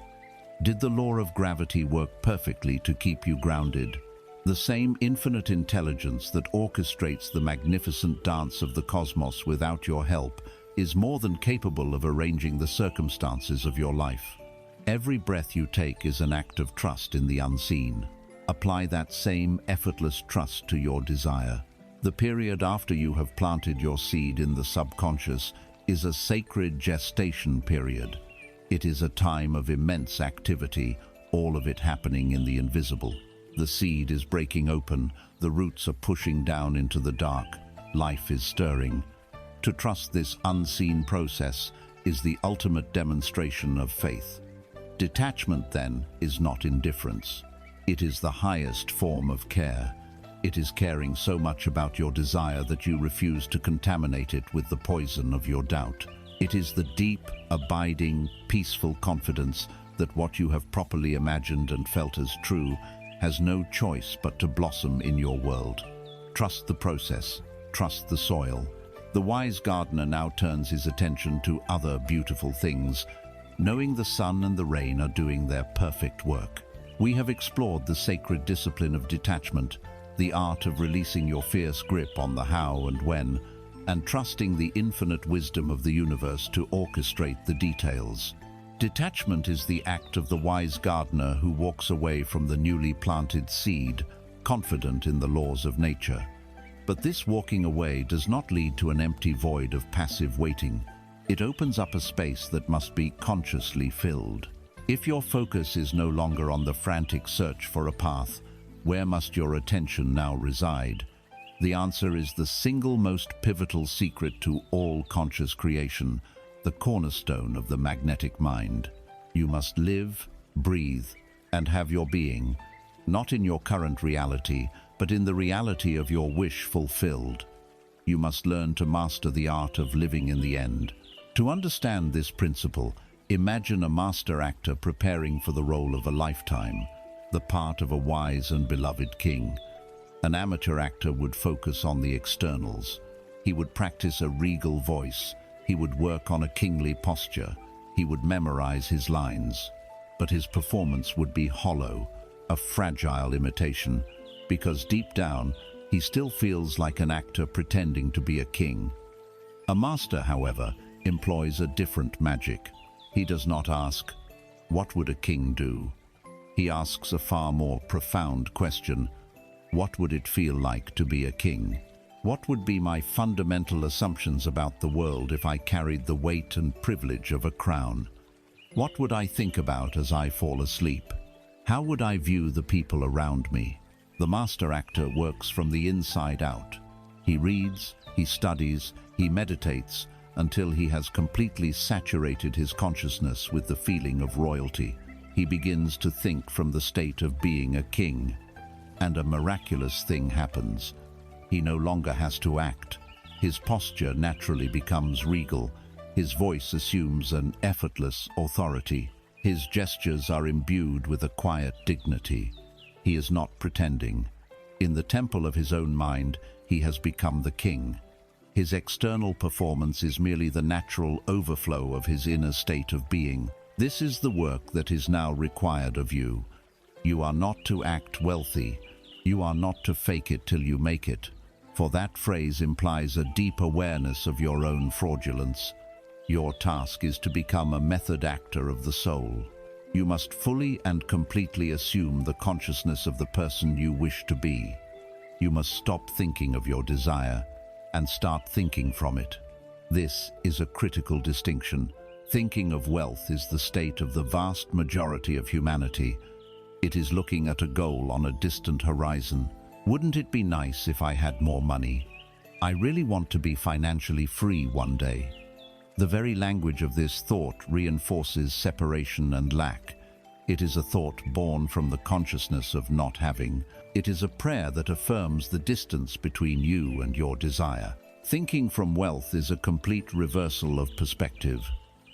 Did the law of gravity work perfectly to keep you grounded? The same infinite intelligence that orchestrates the magnificent dance of the cosmos without your help is more than capable of arranging the circumstances of your life. Every breath you take is an act of trust in the unseen. Apply that same effortless trust to your desire. The period after you have planted your seed in the subconscious is a sacred gestation period. It is a time of immense activity, all of it happening in the invisible. The seed is breaking open, the roots are pushing down into the dark, life is stirring. To trust this unseen process is the ultimate demonstration of faith. Detachment, then, is not indifference. It is the highest form of care. It is caring so much about your desire that you refuse to contaminate it with the poison of your doubt. It is the deep, abiding, peaceful confidence that what you have properly imagined and felt as true has no choice but to blossom in your world. Trust the process, trust the soil. The wise gardener now turns his attention to other beautiful things, knowing the sun and the rain are doing their perfect work. We have explored the sacred discipline of detachment, the art of releasing your fierce grip on the how and when, and trusting the infinite wisdom of the universe to orchestrate the details. Detachment is the act of the wise gardener who walks away from the newly planted seed, confident in the laws of nature. But this walking away does not lead to an empty void of passive waiting. It opens up a space that must be consciously filled. If your focus is no longer on the frantic search for a path, where must your attention now reside? The answer is the single most pivotal secret to all conscious creation, the cornerstone of the magnetic mind. You must live, breathe, and have your being, not in your current reality, but in the reality of your wish fulfilled. You must learn to master the art of living in the end. To understand this principle, imagine a master actor preparing for the role of a lifetime, the part of a wise and beloved king. An amateur actor would focus on the externals. He would practice a regal voice. He would work on a kingly posture. He would memorize his lines. But his performance would be hollow, a fragile imitation, because deep down, he still feels like an actor pretending to be a king. A master, however, employs a different magic. He does not ask, "What would a king do?" He asks a far more profound question: what would it feel like to be a king? What would be my fundamental assumptions about the world if I carried the weight and privilege of a crown? What would I think about as I fall asleep? How would I view the people around me? The master actor works from the inside out. He reads, he studies, he meditates until he has completely saturated his consciousness with the feeling of royalty. He begins to think from the state of being a king, and a miraculous thing happens. He no longer has to act. His posture naturally becomes regal. His voice assumes an effortless authority. His gestures are imbued with a quiet dignity. He is not pretending. In the temple of his own mind, he has become the king. His external performance is merely the natural overflow of his inner state of being. This is the work that is now required of you. You are not to act wealthy. You are not to fake it till you make it, for that phrase implies a deep awareness of your own fraudulence. Your task is to become a method actor of the soul. You must fully and completely assume the consciousness of the person you wish to be. You must stop thinking of your desire and start thinking from it. This is a critical distinction. Thinking of wealth is the state of the vast majority of humanity. It is looking at a goal on a distant horizon. Wouldn't it be nice if I had more money? I really want to be financially free one day. The very language of this thought reinforces separation and lack. It is a thought born from the consciousness of not having. It is a prayer that affirms the distance between you and your desire. Thinking from wealth is a complete reversal of perspective.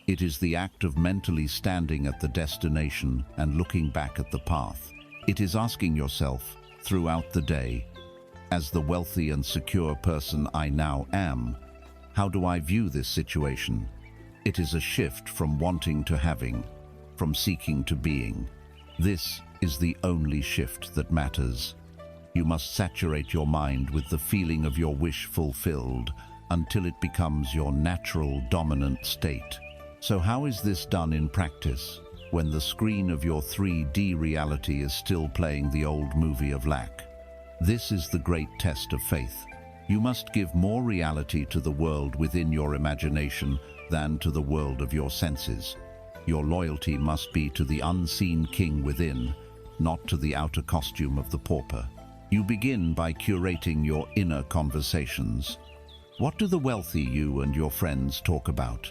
It is the act of mentally standing at the destination and looking back at the path. It is asking yourself, throughout the day, as the wealthy and secure person I now am, how do I view this situation? It is a shift from wanting to having, from seeking to being. This is the only shift that matters. You must saturate your mind with the feeling of your wish fulfilled until it becomes your natural dominant state. So how is this done in practice, when the screen of your 3D reality is still playing the old movie of lack? This is the great test of faith. You must give more reality to the world within your imagination than to the world of your senses. Your loyalty must be to the unseen king within, not to the outer costume of the pauper. You begin by curating your inner conversations. What do the wealthy you and your friends talk about?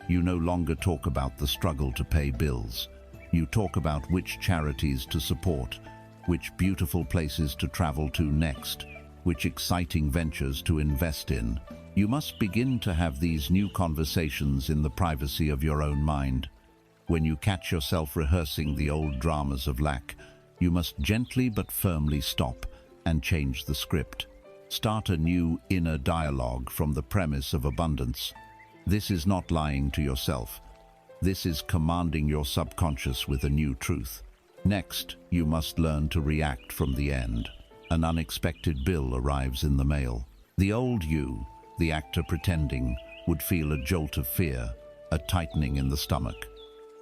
You no longer talk about the struggle to pay bills. You talk about which charities to support, which beautiful places to travel to next, which exciting ventures to invest in. You must begin to have these new conversations in the privacy of your own mind. When you catch yourself rehearsing the old dramas of lack, you must gently but firmly stop and change the script. Start a new inner dialogue from the premise of abundance. This is not lying to yourself. This is commanding your subconscious with a new truth. Next, you must learn to react from the end. An unexpected bill arrives in the mail. The old you, the actor pretending, would feel a jolt of fear, a tightening in the stomach.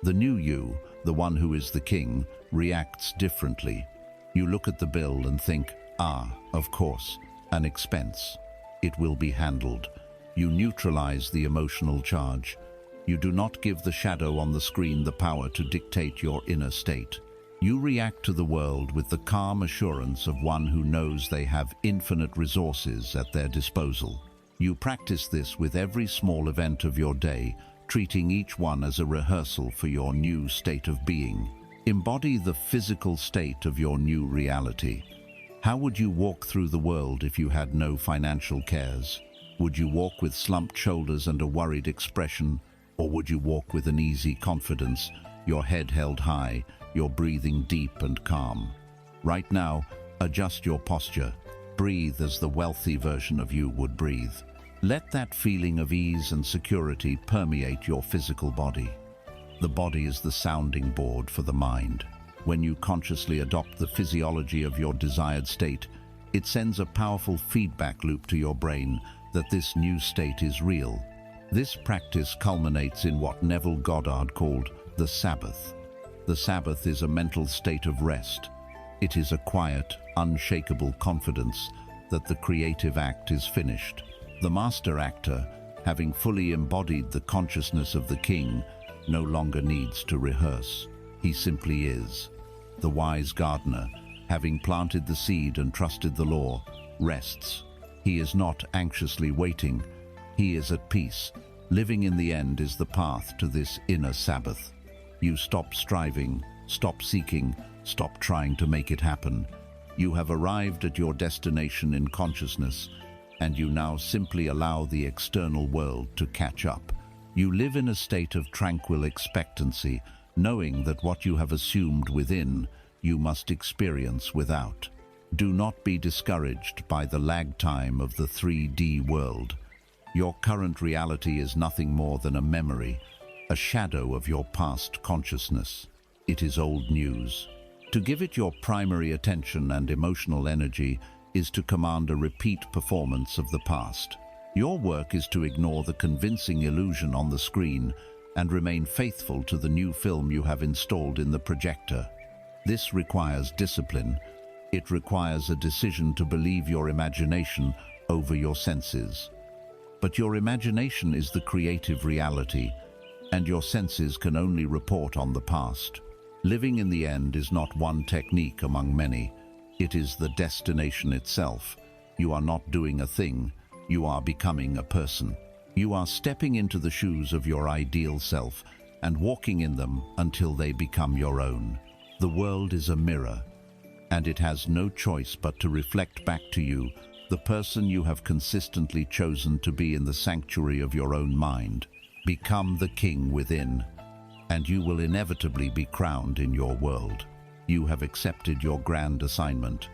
The new you, the one who is the king, reacts differently. You look at the bill and think, of course, an expense. It will be handled. You neutralize the emotional charge. You do not give the shadow on the screen the power to dictate your inner state. You react to the world with the calm assurance of one who knows they have infinite resources at their disposal. You practice this with every small event of your day, treating each one as a rehearsal for your new state of being. Embody the physical state of your new reality. How would you walk through the world if you had no financial cares? Would you walk with slumped shoulders and a worried expression, or would you walk with an easy confidence, your head held high, your breathing deep and calm? Right now, adjust your posture. Breathe as the wealthy version of you would breathe. Let that feeling of ease and security permeate your physical body. The body is the sounding board for the mind. When you consciously adopt the physiology of your desired state, it sends a powerful feedback loop to your brain, that this new state is real. This practice culminates in what Neville Goddard called the Sabbath. The Sabbath is a mental state of rest. It is a quiet, unshakable confidence that the creative act is finished. The master actor, having fully embodied the consciousness of the king, no longer needs to rehearse. He simply is. The wise gardener, having planted the seed and trusted the law, rests. He is not anxiously waiting. He is at peace. Living in the end is the path to this inner Sabbath. You stop striving, stop seeking, stop trying to make it happen. You have arrived at your destination in consciousness, and you now simply allow the external world to catch up. You live in a state of tranquil expectancy, knowing that what you have assumed within, you must experience without. Do not be discouraged by the lag time of the 3D world. Your current reality is nothing more than a memory, a shadow of your past consciousness. It is old news. To give it your primary attention and emotional energy is to command a repeat performance of the past. Your work is to ignore the convincing illusion on the screen and remain faithful to the new film you have installed in the projector. This requires discipline. It requires a decision to believe your imagination over your senses. But your imagination is the creative reality, and your senses can only report on the past. Living in the end is not one technique among many. It is the destination itself. You are not doing a thing. You are becoming a person. You are stepping into the shoes of your ideal self and walking in them until they become your own. The world is a mirror, and it has no choice but to reflect back to you the person you have consistently chosen to be in the sanctuary of your own mind. Become the king within, and you will inevitably be crowned in your world. You have accepted your grand assignment,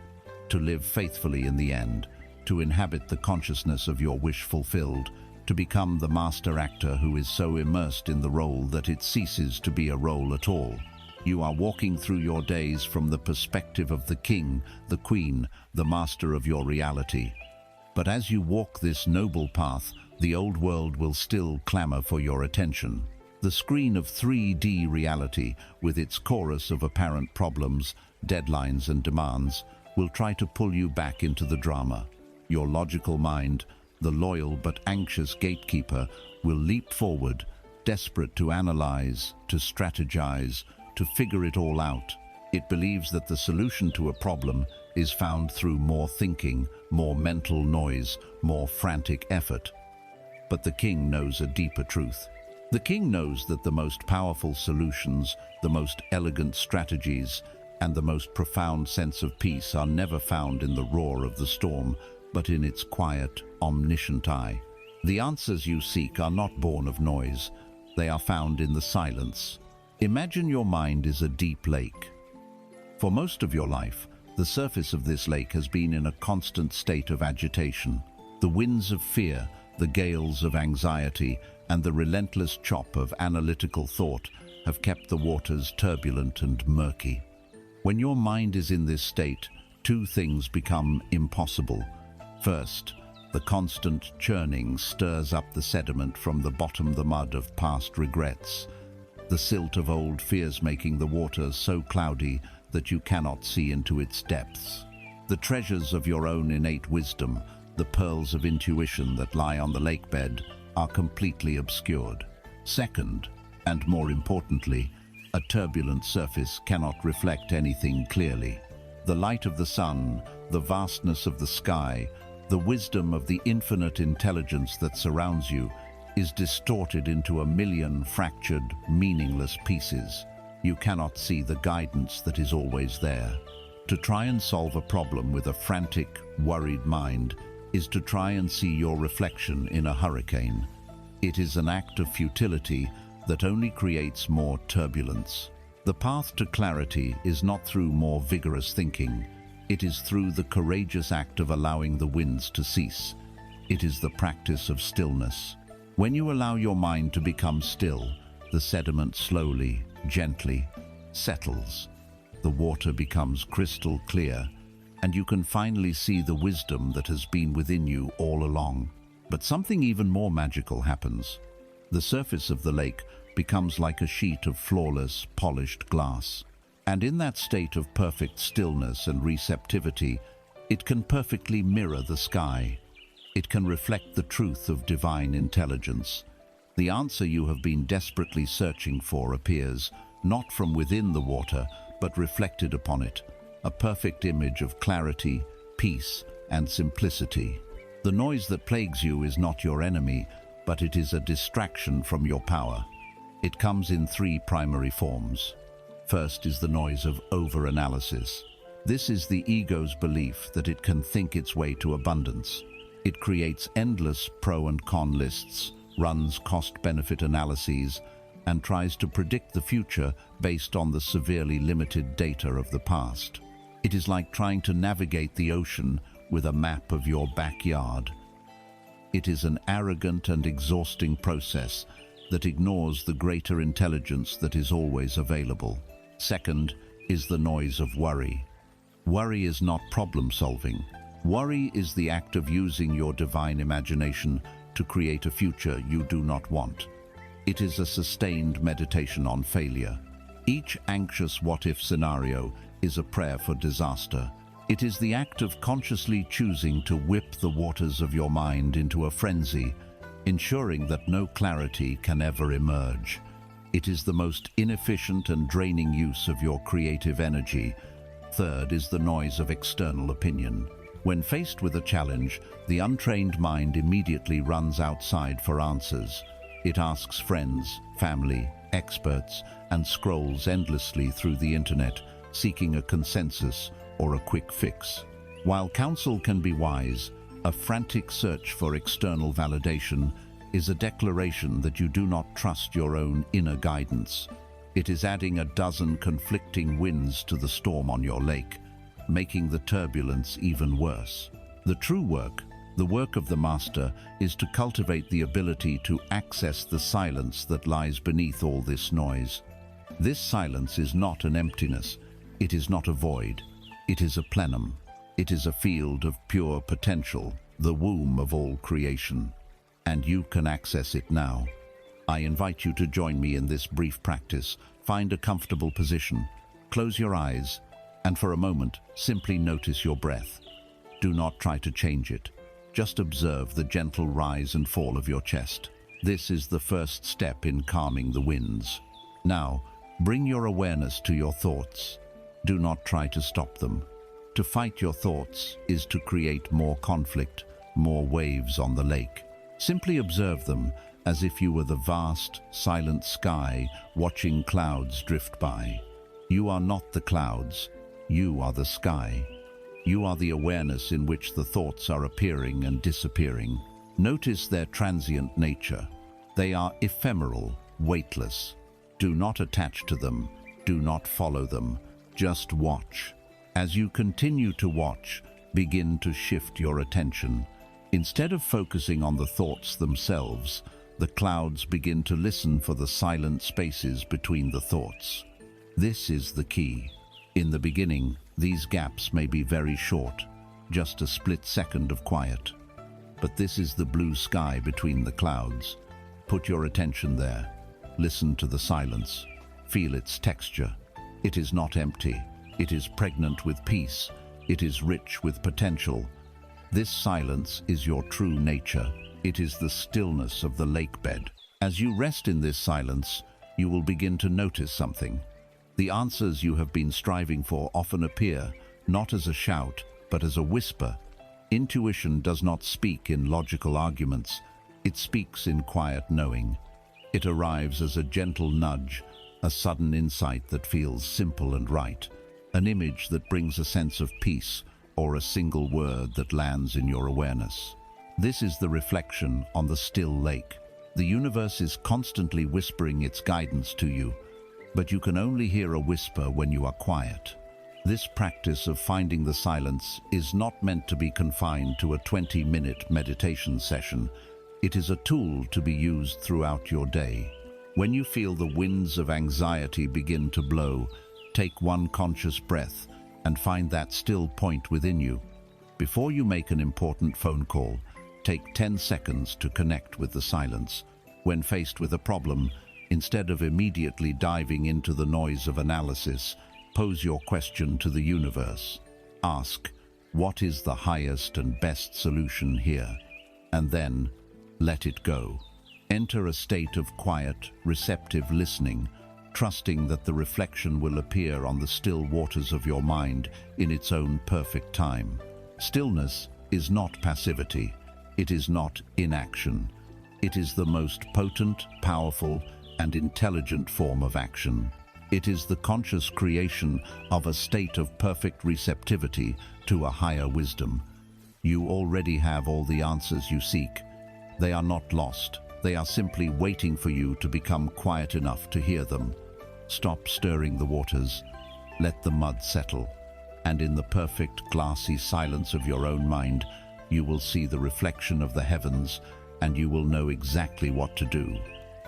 to live faithfully in the end, to inhabit the consciousness of your wish fulfilled, to become the master actor who is so immersed in the role that it ceases to be a role at all. You are walking through your days from the perspective of the king, the queen, the master of your reality. But as you walk this noble path, the old world will still clamor for your attention. The screen of 3D reality, with its chorus of apparent problems, deadlines and demands, will try to pull you back into the drama. Your logical mind, the loyal but anxious gatekeeper, will leap forward, desperate to analyze, to strategize, to figure it all out. It believes that the solution to a problem is found through more thinking, more mental noise, more frantic effort. But the king knows a deeper truth. The king knows that the most powerful solutions, the most elegant strategies, and the most profound sense of peace are never found in the roar of the storm, but in its quiet, omniscient eye. The answers you seek are not born of noise. They are found in the silence. Imagine your mind is a deep lake. For most of your life, the surface of this lake has been in a constant state of agitation. The winds of fear, the gales of anxiety, and the relentless chop of analytical thought have kept the waters turbulent and murky. When your mind is in this state, two things become impossible. First, the constant churning stirs up the sediment from the bottom, the mud of past regrets, the silt of old fears, making the water so cloudy that you cannot see into its depths. The treasures of your own innate wisdom, the pearls of intuition that lie on the lake bed, are completely obscured. Second, and more importantly, a turbulent surface cannot reflect anything clearly. The light of the sun, the vastness of the sky, the wisdom of the infinite intelligence that surrounds you is distorted into a million fractured, meaningless pieces. You cannot see the guidance that is always there. To try and solve a problem with a frantic, worried mind is to try and see your reflection in a hurricane. It is an act of futility that only creates more turbulence. The path to clarity is not through more vigorous thinking. It is through the courageous act of allowing the winds to cease. It is the practice of stillness. When you allow your mind to become still, the sediment slowly, gently settles. The water becomes crystal clear, and you can finally see the wisdom that has been within you all along. But something even more magical happens. The surface of the lake becomes like a sheet of flawless, polished glass. And in that state of perfect stillness and receptivity, it can perfectly mirror the sky. It can reflect the truth of divine intelligence. The answer you have been desperately searching for appears, not from within the water, but reflected upon it, a perfect image of clarity, peace, and simplicity. The noise that plagues you is not your enemy, but it is a distraction from your power. It comes in three primary forms. First is the noise of over-analysis. This is the ego's belief that it can think its way to abundance. It creates endless pro and con lists, runs cost-benefit analyses, and tries to predict the future based on the severely limited data of the past. It is like trying to navigate the ocean with a map of your backyard. It is an arrogant and exhausting process that ignores the greater intelligence that is always available. Second is the noise of worry. Worry is not problem-solving. Worry is the act of using your divine imagination to create a future you do not want. It is a sustained meditation on failure. Each anxious what-if scenario is a prayer for disaster. It is the act of consciously choosing to whip the waters of your mind into a frenzy, ensuring that no clarity can ever emerge. It is the most inefficient and draining use of your creative energy. Third is the noise of external opinion. When faced with a challenge, the untrained mind immediately runs outside for answers. It asks friends, family, experts, and scrolls endlessly through the internet, seeking a consensus or a quick fix. While counsel can be wise, a frantic search for external validation is a declaration that you do not trust your own inner guidance. It is adding a dozen conflicting winds to the storm on your lake, making the turbulence even worse. The true work, the work of the master, is to cultivate the ability to access the silence that lies beneath all this noise. This silence is not an emptiness. It is not a void. It is a plenum. It is a field of pure potential, the womb of all creation. And you can access it now. I invite you to join me in this brief practice. Find a comfortable position, close your eyes, and for a moment, simply notice your breath. Do not try to change it. Just observe the gentle rise and fall of your chest. This is the first step in calming the winds. Now, bring your awareness to your thoughts. Do not try to stop them. To fight your thoughts is to create more conflict, more waves on the lake. Simply observe them as if you were the vast, silent sky watching clouds drift by. You are not the clouds. You are the sky. You are the awareness in which the thoughts are appearing and disappearing. Notice their transient nature. They are ephemeral, weightless. Do not attach to them. Do not follow them. Just watch. As you continue to watch, begin to shift your attention. Instead of focusing on the thoughts themselves, the clouds begin to listen for the silent spaces between the thoughts. This is the key. In the beginning, these gaps may be very short, just a split second of quiet. But this is the blue sky between the clouds. Put your attention there. Listen to the silence. Feel its texture. It is not empty. It is pregnant with peace. It is rich with potential. This silence is your true nature. It is the stillness of the lake bed. As you rest in this silence, you will begin to notice something. The answers you have been striving for often appear, not as a shout, but as a whisper. Intuition does not speak in logical arguments. It speaks in quiet knowing. It arrives as a gentle nudge, a sudden insight that feels simple and right, an image that brings a sense of peace, or a single word that lands in your awareness. This is the reflection on the still lake. The universe is constantly whispering its guidance to you, but you can only hear a whisper when you are quiet. This practice of finding the silence is not meant to be confined to a 20-minute meditation session. It is a tool to be used throughout your day. When you feel the winds of anxiety begin to blow, take one conscious breath and find that still point within you. Before you make an important phone call, Take 10 seconds to connect with the silence. When faced with a problem, instead of immediately diving into the noise of analysis, pose your question to the universe. Ask, what is the highest and best solution here? And then, let it go. Enter a state of quiet, receptive listening, trusting that the reflection will appear on the still waters of your mind in its own perfect time. Stillness is not passivity. It is not inaction. It is the most potent, powerful, and intelligent form of action. It is the conscious creation of a state of perfect receptivity to a higher wisdom. You already have all the answers you seek. They are not lost. They are simply waiting for you to become quiet enough to hear them. Stop stirring the waters. Let the mud settle. And in the perfect, glassy silence of your own mind, you will see the reflection of the heavens, and you will know exactly what to do.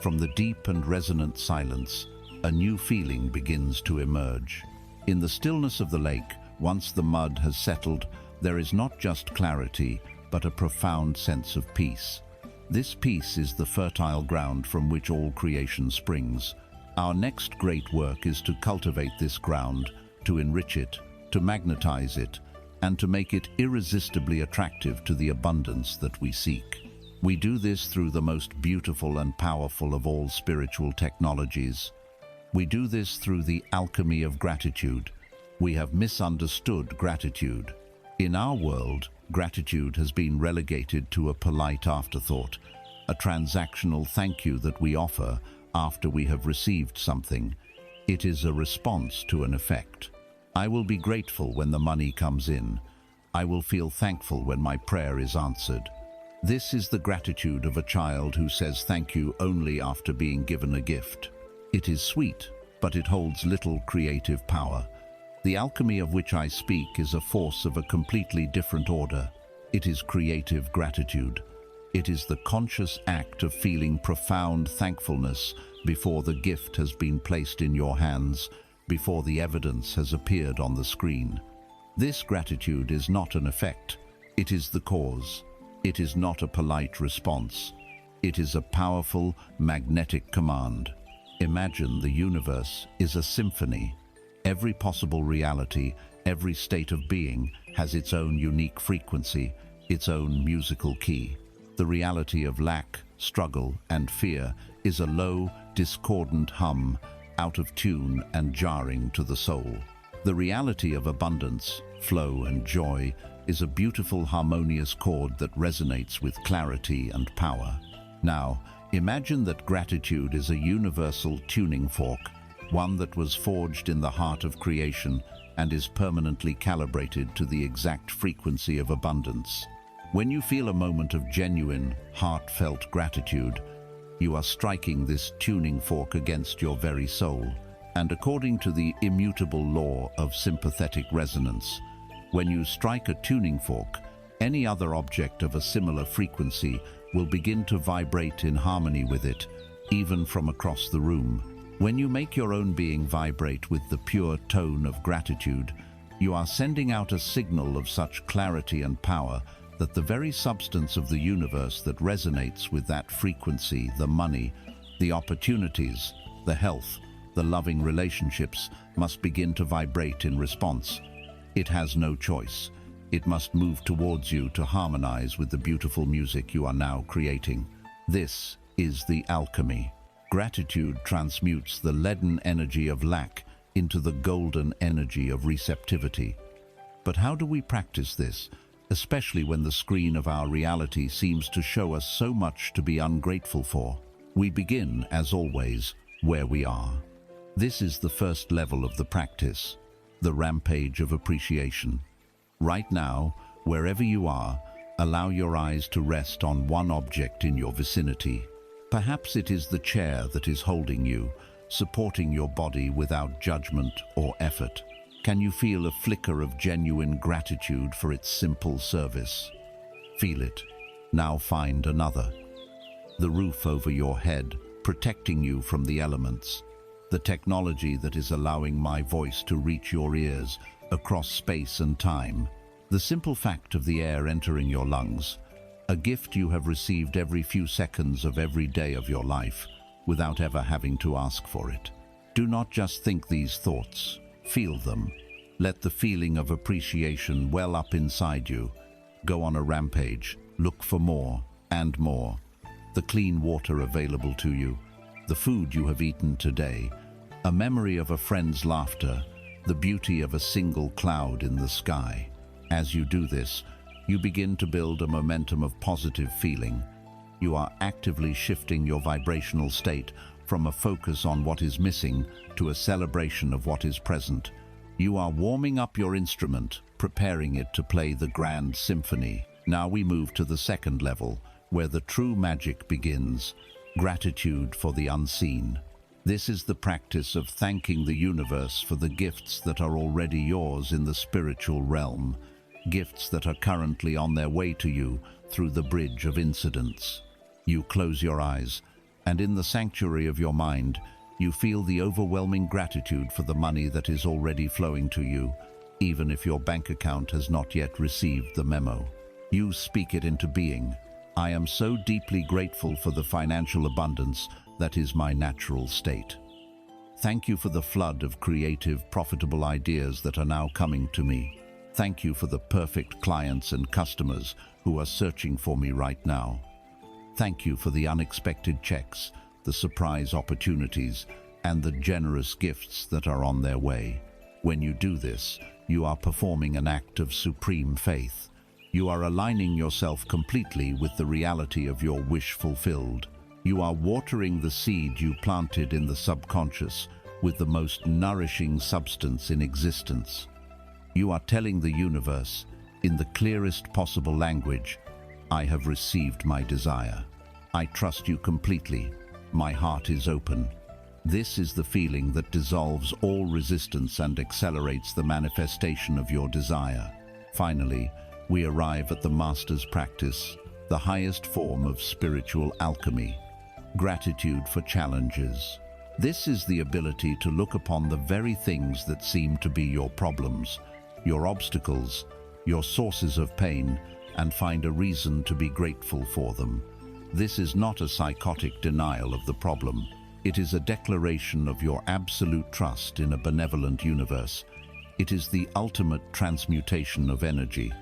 From the deep and resonant silence, a new feeling begins to emerge. In the stillness of the lake, once the mud has settled, there is not just clarity, but a profound sense of peace. This peace is the fertile ground from which all creation springs. Our next great work is to cultivate this ground, to enrich it, to magnetize it, and to make it irresistibly attractive to the abundance that we seek. We do this through the most beautiful and powerful of all spiritual technologies. We do this through the alchemy of gratitude. We have misunderstood gratitude. In our world, gratitude has been relegated to a polite afterthought, a transactional thank you that we offer after we have received something. It is a response to an effect. I will be grateful when the money comes in. I will feel thankful when my prayer is answered. This is the gratitude of a child who says thank you only after being given a gift. It is sweet, but it holds little creative power. The alchemy of which I speak is a force of a completely different order. It is creative gratitude. It is the conscious act of feeling profound thankfulness before the gift has been placed in your hands, before the evidence has appeared on the screen. This gratitude is not an effect. It is the cause. It is not a polite response. It is a powerful, magnetic command. Imagine the universe is a symphony. Every possible reality, every state of being has its own unique frequency, its own musical key. The reality of lack, struggle, and fear is a low, discordant hum, out of tune and jarring to the soul. The reality of abundance, flow, and joy is a beautiful, harmonious chord that resonates with clarity and power. Now, imagine that gratitude is a universal tuning fork, one that was forged in the heart of creation and is permanently calibrated to the exact frequency of abundance. When you feel a moment of genuine, heartfelt gratitude, you are striking this tuning fork against your very soul. And according to the immutable law of sympathetic resonance, when you strike a tuning fork, any other object of a similar frequency will begin to vibrate in harmony with it, even from across the room. When you make your own being vibrate with the pure tone of gratitude, you are sending out a signal of such clarity and power that the very substance of the universe that resonates with that frequency, the money, the opportunities, the health, the loving relationships, must begin to vibrate in response. It has no choice. It must move towards you to harmonize with the beautiful music you are now creating. This is the alchemy. Gratitude transmutes the leaden energy of lack into the golden energy of receptivity. But how do we practice this, especially when the screen of our reality seems to show us so much to be ungrateful for? We begin, as always, where we are. This is the first level of the practice, the rampage of appreciation. Right now, wherever you are, allow your eyes to rest on one object in your vicinity. Perhaps it is the chair that is holding you, supporting your body without judgment or effort. Can you feel a flicker of genuine gratitude for its simple service? Feel it. Now find another. The roof over your head, protecting you from the elements. The technology that is allowing my voice to reach your ears across space and time. The simple fact of the air entering your lungs. a gift you have received every few seconds of every day of your life without ever having to ask for it. Do not just think these thoughts, feel them. Let the feeling of appreciation well up inside you. Go on a rampage, look for more and more. The clean water available to you, the food you have eaten today, a memory of a friend's laughter, the beauty of a single cloud in the sky. As you do this, you begin to build a momentum of positive feeling. You are actively shifting your vibrational state from a focus on what is missing to a celebration of what is present. You are warming up your instrument, preparing it to play the grand symphony. Now we move to the second level, where the true magic begins, gratitude for the unseen. This is the practice of thanking the universe for the gifts that are already yours in the spiritual realm, gifts that are currently on their way to you through the bridge of incidents. You close your eyes, and in the sanctuary of your mind, you feel the overwhelming gratitude for the money that is already flowing to you, even if your bank account has not yet received the memo. You speak it into being. I am so deeply grateful for the financial abundance that is my natural state. Thank you for the flood of creative, profitable ideas that are now coming to me. Thank you for the perfect clients and customers who are searching for me right now. Thank you for the unexpected checks, the surprise opportunities, and the generous gifts that are on their way. When you do this, you are performing an act of supreme faith. You are aligning yourself completely with the reality of your wish fulfilled. You are watering the seed you planted in the subconscious with the most nourishing substance in existence. You are telling the universe, in the clearest possible language, I have received my desire. I trust you completely. My heart is open. This is the feeling that dissolves all resistance and accelerates the manifestation of your desire. Finally, we arrive at the master's practice, the highest form of spiritual alchemy, gratitude for challenges. This is the ability to look upon the very things that seem to be your problems, your obstacles, your sources of pain, and find a reason to be grateful for them. This is not a psychotic denial of the problem. It is a declaration of your absolute trust in a benevolent universe. It is the ultimate transmutation of energy.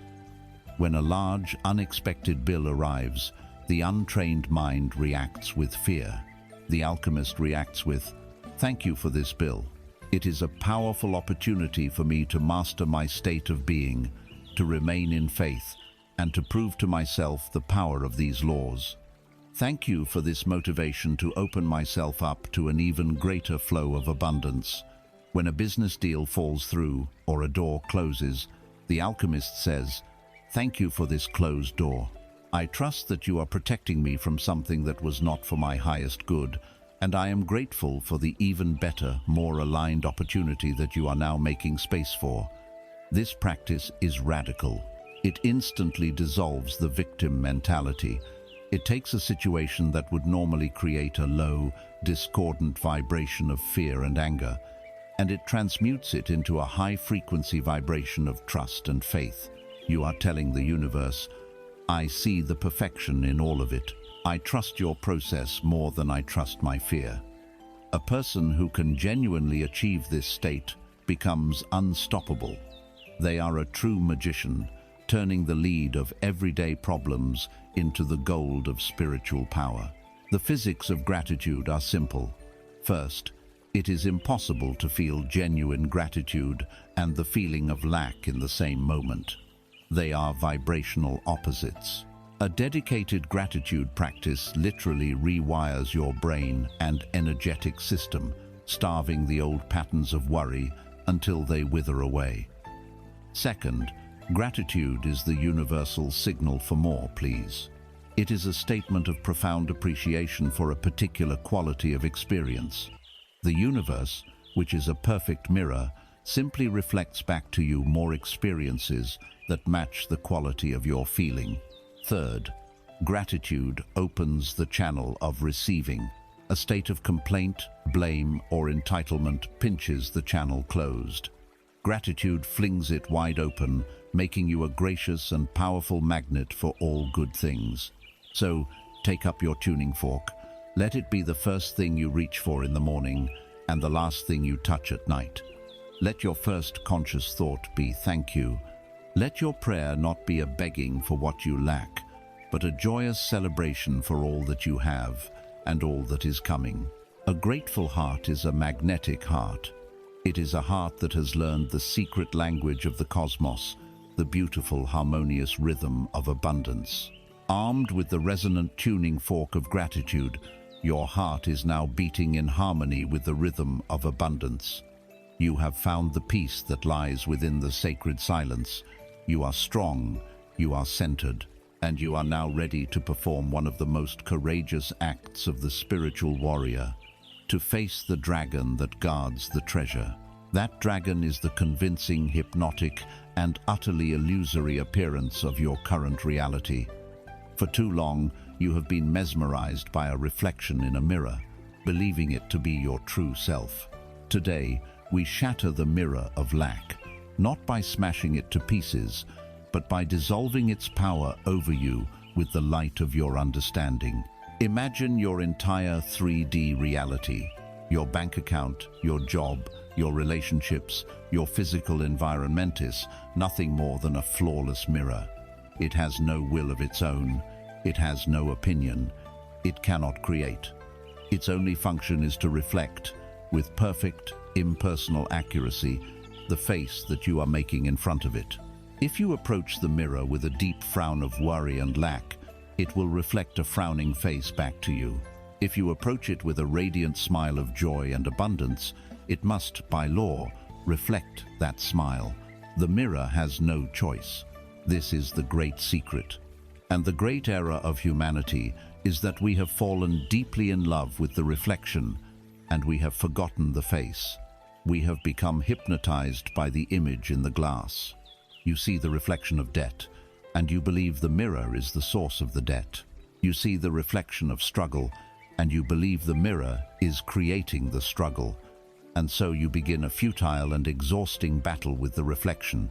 When a large, unexpected bill arrives, the untrained mind reacts with fear. The alchemist reacts with, "Thank you for this bill. It is a powerful opportunity for me to master my state of being, to remain in faith, and to prove to myself the power of these laws. Thank you for this motivation to open myself up to an even greater flow of abundance." When a business deal falls through or a door closes, the alchemist says, "Thank you for this closed door. I trust that you are protecting me from something that was not for my highest good, and I am grateful for the even better, more aligned opportunity that you are now making space for." This practice is radical. It instantly dissolves the victim mentality. It takes a situation that would normally create a low, discordant vibration of fear and anger, and it transmutes it into a high-frequency vibration of trust and faith. You are telling the universe, "I see the perfection in all of it. I trust your process more than I trust my fear." A person who can genuinely achieve this state becomes unstoppable. They are a true magician, turning the lead of everyday problems into the gold of spiritual power. The physics of gratitude are simple. First, it is impossible to feel genuine gratitude and the feeling of lack in the same moment. They are vibrational opposites. A dedicated gratitude practice literally rewires your brain and energetic system, starving the old patterns of worry until they wither away. Second, gratitude is the universal signal for more, please. It is a statement of profound appreciation for a particular quality of experience. The universe, which is a perfect mirror, simply reflects back to you more experiences that match the quality of your feeling. Third, gratitude opens the channel of receiving. A state of complaint, blame, or entitlement pinches the channel closed. Gratitude flings it wide open, making you a gracious and powerful magnet for all good things. So, take up your tuning fork. Let it be the first thing you reach for in the morning and the last thing you touch at night. Let your first conscious thought be thank you. Let your prayer not be a begging for what you lack, but a joyous celebration for all that you have and all that is coming. A grateful heart is a magnetic heart. It is a heart that has learned the secret language of the cosmos, the beautiful, harmonious rhythm of abundance. Armed with the resonant tuning fork of gratitude, your heart is now beating in harmony with the rhythm of abundance. You have found the peace that lies within the sacred silence. You are strong, you are centered, and you are now ready to perform one of the most courageous acts of the spiritual warrior, to face the dragon that guards the treasure. That dragon is the convincing, hypnotic, and utterly illusory appearance of your current reality. For too long, you have been mesmerized by a reflection in a mirror, believing it to be your true self. Today, we shatter the mirror of lack, not by smashing it to pieces, but by dissolving its power over you with the light of your understanding. Imagine your entire 3D reality, your bank account, your job, your relationships, your physical environment is nothing more than a flawless mirror. It has no will of its own. It has no opinion. It cannot create. Its only function is to reflect, with perfect, impersonal accuracy, the face that you are making in front of it. If you approach the mirror with a deep frown of worry and lack, it will reflect a frowning face back to you. If you approach it with a radiant smile of joy and abundance, it must, by law, reflect that smile. The mirror has no choice. This is the great secret. And the great error of humanity is that we have fallen deeply in love with the reflection, and we have forgotten the face. We have become hypnotized by the image in the glass. You see the reflection of debt, and you believe the mirror is the source of the debt. You see the reflection of struggle, and you believe the mirror is creating the struggle. And so you begin a futile and exhausting battle with the reflection.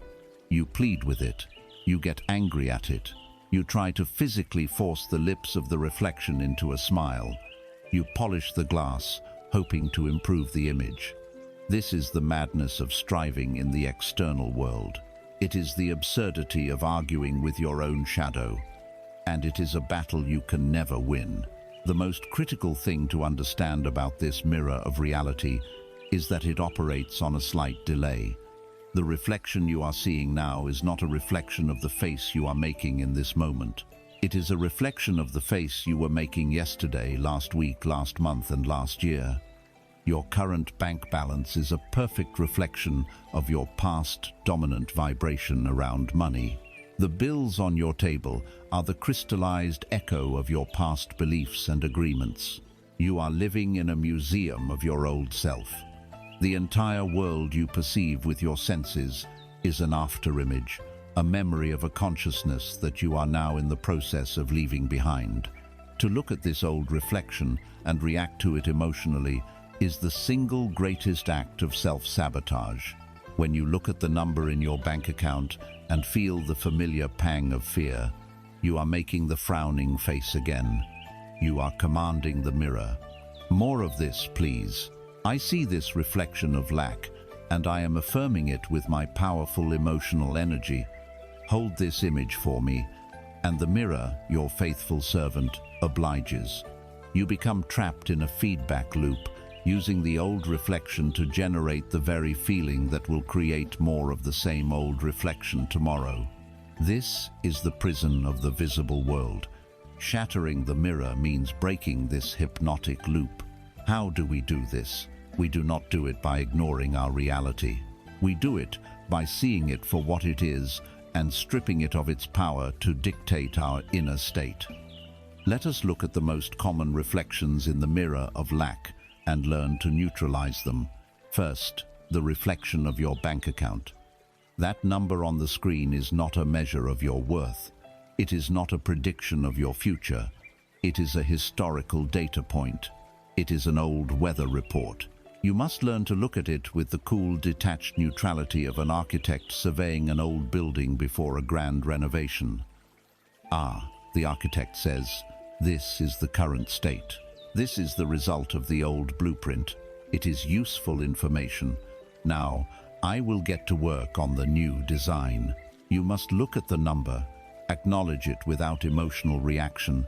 You plead with it. You get angry at it. You try to physically force the lips of the reflection into a smile. You polish the glass, hoping to improve the image. This is the madness of striving in the external world. It is the absurdity of arguing with your own shadow, and it is a battle you can never win. The most critical thing to understand about this mirror of reality is that it operates on a slight delay. The reflection you are seeing now is not a reflection of the face you are making in this moment. It is a reflection of the face you were making yesterday, last week, last month, and last year. Your current bank balance is a perfect reflection of your past dominant vibration around money. The bills on your table are the crystallized echo of your past beliefs and agreements. You are living in a museum of your old self. The entire world you perceive with your senses is an afterimage, a memory of a consciousness that you are now in the process of leaving behind. To look at this old reflection and react to it emotionally is the single greatest act of self-sabotage. When you look at the number in your bank account and feel the familiar pang of fear, you are making the frowning face again. You are commanding the mirror. More of this, please. I see this reflection of lack, and I am affirming it with my powerful emotional energy. Hold this image for me, and the mirror, your faithful servant, obliges. You become trapped in a feedback loop, using the old reflection to generate the very feeling that will create more of the same old reflection tomorrow. This is the prison of the visible world. Shattering the mirror means breaking this hypnotic loop. How do we do this? We do not do it by ignoring our reality. We do it by seeing it for what it is and stripping it of its power to dictate our inner state. Let us look at the most common reflections in the mirror of lack and learn to neutralize them. First, the reflection of your bank account. That number on the screen is not a measure of your worth. It is not a prediction of your future. It is a historical data point. It is an old weather report. You must learn to look at it with the cool, detached neutrality of an architect surveying an old building before a grand renovation. Ah, the architect says, this is the current state. This is the result of the old blueprint. It is useful information. Now, I will get to work on the new design. You must look at the number, acknowledge it without emotional reaction,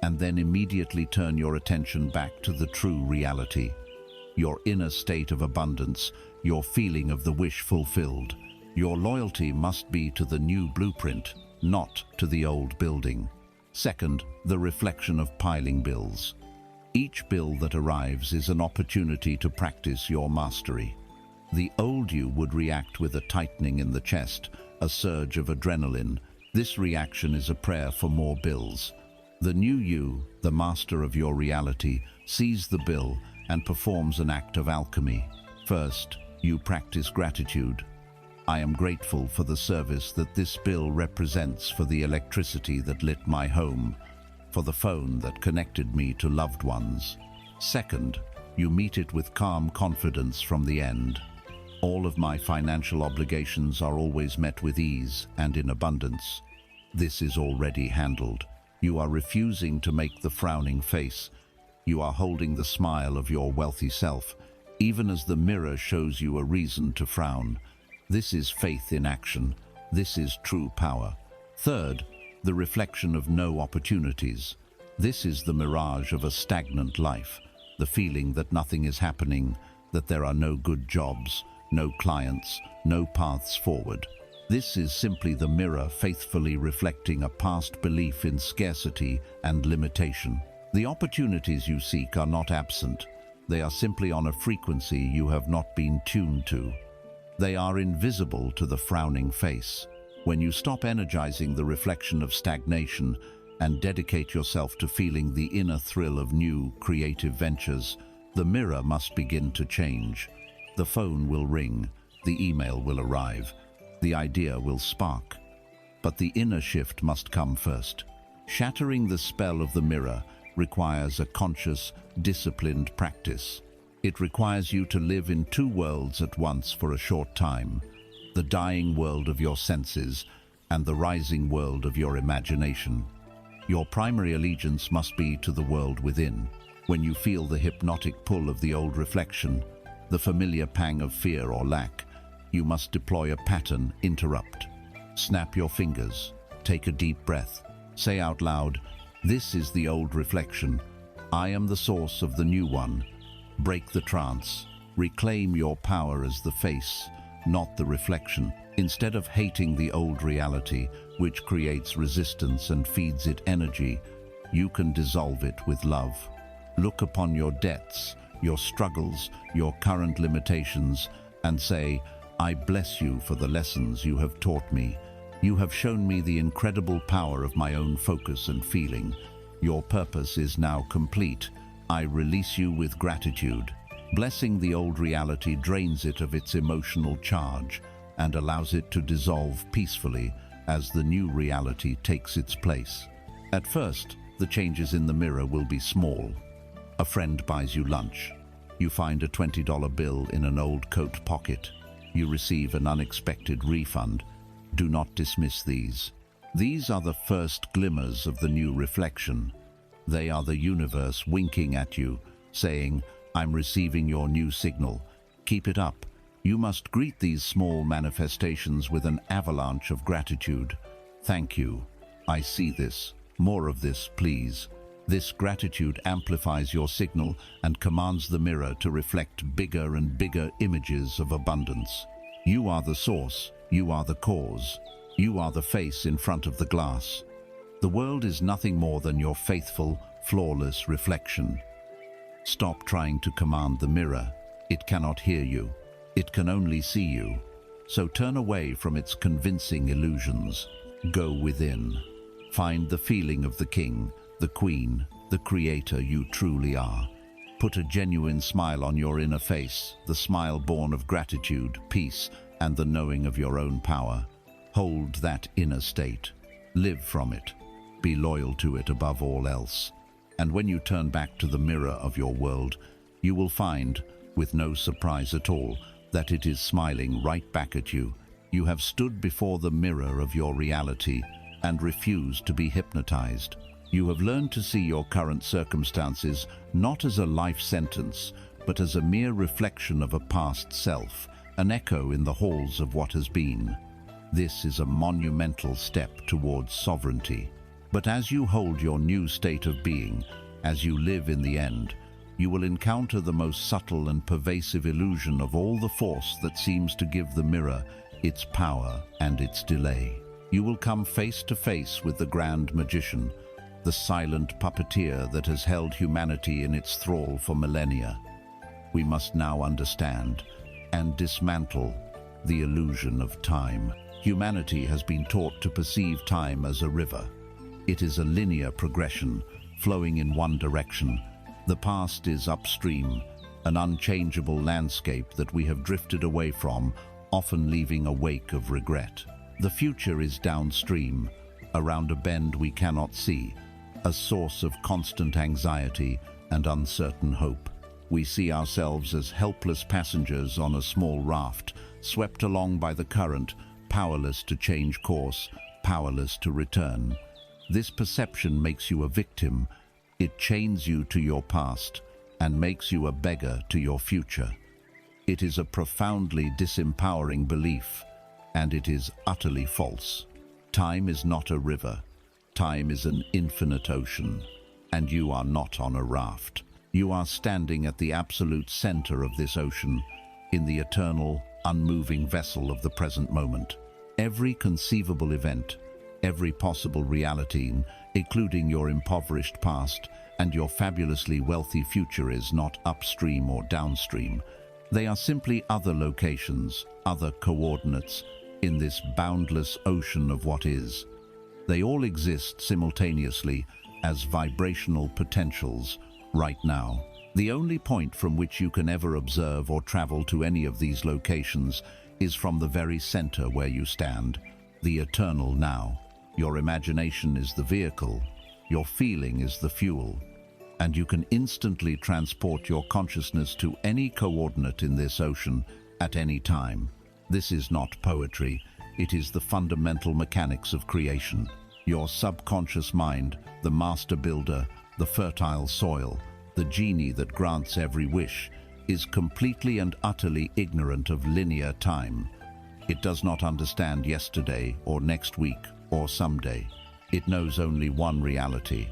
and then immediately turn your attention back to the true reality. Your inner state of abundance, your feeling of the wish fulfilled. Your loyalty must be to the new blueprint, not to the old building. Second, the reflection of piling bills. Each bill that arrives is an opportunity to practice your mastery. The old you would react with a tightening in the chest, a surge of adrenaline. This reaction is a prayer for more bills. The new you, the master of your reality, sees the bill and performs an act of alchemy. First, you practice gratitude. I am grateful for the service that this bill represents, for the electricity that lit my home, for the phone that connected me to loved ones. Second, you meet it with calm confidence from the end. All of my financial obligations are always met with ease and in abundance. This is already handled. You are refusing to make the frowning face. You are holding the smile of your wealthy self, even as the mirror shows you a reason to frown. This is faith in action. This is true power. Third, the reflection of no opportunities. This is the mirage of a stagnant life, the feeling that nothing is happening, that there are no good jobs, no clients, no paths forward. This is simply the mirror faithfully reflecting a past belief in scarcity and limitation. The opportunities you seek are not absent. They are simply on a frequency you have not been tuned to. They are invisible to the frowning face. When you stop energizing the reflection of stagnation and dedicate yourself to feeling the inner thrill of new, creative ventures, the mirror must begin to change. The phone will ring, the email will arrive, the idea will spark. But the inner shift must come first. Shattering the spell of the mirror requires a conscious, disciplined practice. It requires you to live in two worlds at once for a short time, the dying world of your senses and the rising world of your imagination. Your primary allegiance must be to the world within. When you feel the hypnotic pull of the old reflection, the familiar pang of fear or lack, you must deploy a pattern: interrupt. Snap your fingers, take a deep breath, say out loud, "This is the old reflection. I am the source of the new one." Break the trance. Reclaim your power as the face, not the reflection. Instead of hating the old reality, which creates resistance and feeds it energy, you can dissolve it with love. Look upon your debts, your struggles, your current limitations, and say, "I bless you for the lessons you have taught me. You have shown me the incredible power of my own focus and feeling. Your purpose is now complete. I release you with gratitude." Blessing the old reality drains it of its emotional charge and allows it to dissolve peacefully as the new reality takes its place. At first, the changes in the mirror will be small. A friend buys you lunch. You find a $20 bill in an old coat pocket. You receive an unexpected refund. Do not dismiss these. These are the first glimmers of the new reflection. They are the universe winking at you, saying, "I'm receiving your new signal. Keep it up." You must greet these small manifestations with an avalanche of gratitude. "Thank you. I see this. More of this, please." This gratitude amplifies your signal and commands the mirror to reflect bigger and bigger images of abundance. You are the source. You are the cause. You are the face in front of the glass. The world is nothing more than your faithful, flawless reflection. Stop trying to command the mirror. It cannot hear you. It can only see you. So turn away from its convincing illusions. Go within. Find the feeling of the king, the queen, the creator you truly are. Put a genuine smile on your inner face, the smile born of gratitude, peace, and the knowing of your own power. Hold that inner state. Live from it. Be loyal to it above all else. And when you turn back to the mirror of your world, you will find with no surprise at all that it is smiling right back at you. You have stood before the mirror of your reality and refused to be hypnotized. You have learned to see your current circumstances not as a life sentence, but as a mere reflection of a past self, an echo in the halls of what has been. This is a monumental step towards sovereignty. But as you hold your new state of being, as you live in the end, you will encounter the most subtle and pervasive illusion of all the force that seems to give the mirror its power and its delay. You will come face to face with the grand magician, the silent puppeteer that has held humanity in its thrall for millennia. We must now understand and dismantle the illusion of time. Humanity has been taught to perceive time as a river. It is a linear progression, flowing in one direction. The past is upstream, an unchangeable landscape that we have drifted away from, often leaving a wake of regret. The future is downstream, around a bend we cannot see, a source of constant anxiety and uncertain hope. We see ourselves as helpless passengers on a small raft, swept along by the current, powerless to change course, powerless to return. This perception makes you a victim. It chains you to your past and makes you a beggar to your future. It is a profoundly disempowering belief, and it is utterly false. Time is not a river. Time is an infinite ocean, and you are not on a raft. You are standing at the absolute center of this ocean, in the eternal, unmoving vessel of the present moment. Every conceivable event, every possible reality, including your impoverished past and your fabulously wealthy future, is not upstream or downstream. They are simply other locations, other coordinates, in this boundless ocean of what is. They all exist simultaneously as vibrational potentials right now. The only point from which you can ever observe or travel to any of these locations is from the very center where you stand, the eternal now. Your imagination is the vehicle, your feeling is the fuel, and you can instantly transport your consciousness to any coordinate in this ocean at any time. This is not poetry, it is the fundamental mechanics of creation. Your subconscious mind, the master builder, the fertile soil, the genie that grants every wish, is completely and utterly ignorant of linear time. It does not understand yesterday or next week or someday. It knows only one reality: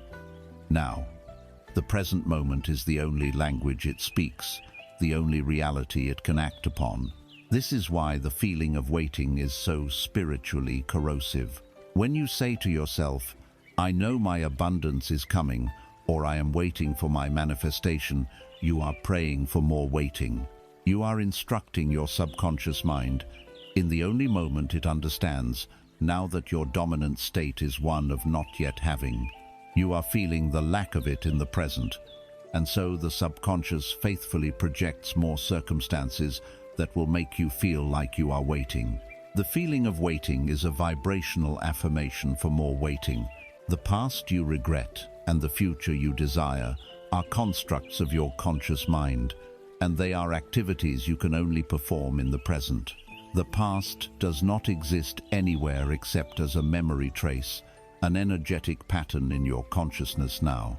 now. The present moment is the only language it speaks, the only reality it can act upon. This is why the feeling of waiting is so spiritually corrosive. When you say to yourself, "I know my abundance is coming," or "I am waiting for my manifestation," you are praying for more waiting. You are instructing your subconscious mind, in the only moment it understands, now that your dominant state is one of not yet having. You are feeling the lack of it in the present, and so the subconscious faithfully projects more circumstances that will make you feel like you are waiting. The feeling of waiting is a vibrational affirmation for more waiting. The past you regret and the future you desire are constructs of your conscious mind, and they are activities you can only perform in the present. The past does not exist anywhere except as a memory trace, an energetic pattern in your consciousness now.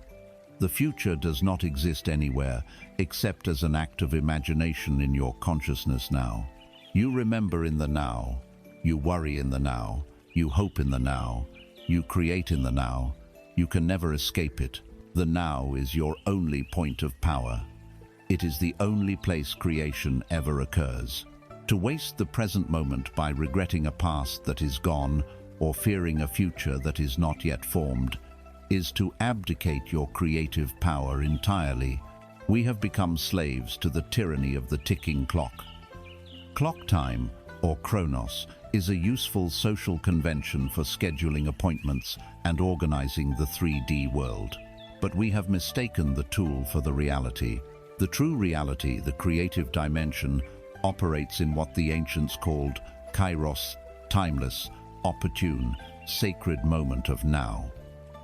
The future does not exist anywhere except as an act of imagination in your consciousness now. You remember in the now, you worry in the now, you hope in the now, you create in the now. You can never escape it. The now is your only point of power. It is the only place creation ever occurs. To waste the present moment by regretting a past that is gone or fearing a future that is not yet formed is to abdicate your creative power entirely. We have become slaves to the tyranny of the ticking clock. Clock time, or chronos, is a useful social convention for scheduling appointments and organizing the 3D world. But we have mistaken the tool for the reality. The true reality, the creative dimension, operates in what the ancients called kairos, timeless, opportune, sacred moment of now.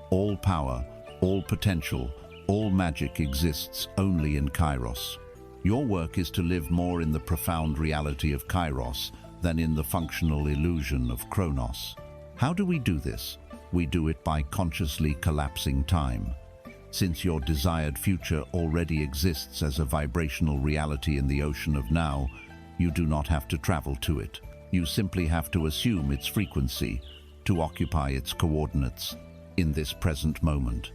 All power, all potential, all magic exists only in kairos. Your work is to live more in the profound reality of Kairos than in the functional illusion of Chronos. How do we do this? We do it by consciously collapsing time. Since your desired future already exists as a vibrational reality in the ocean of now, you do not have to travel to it. You simply have to assume its frequency, to occupy its coordinates in this present moment.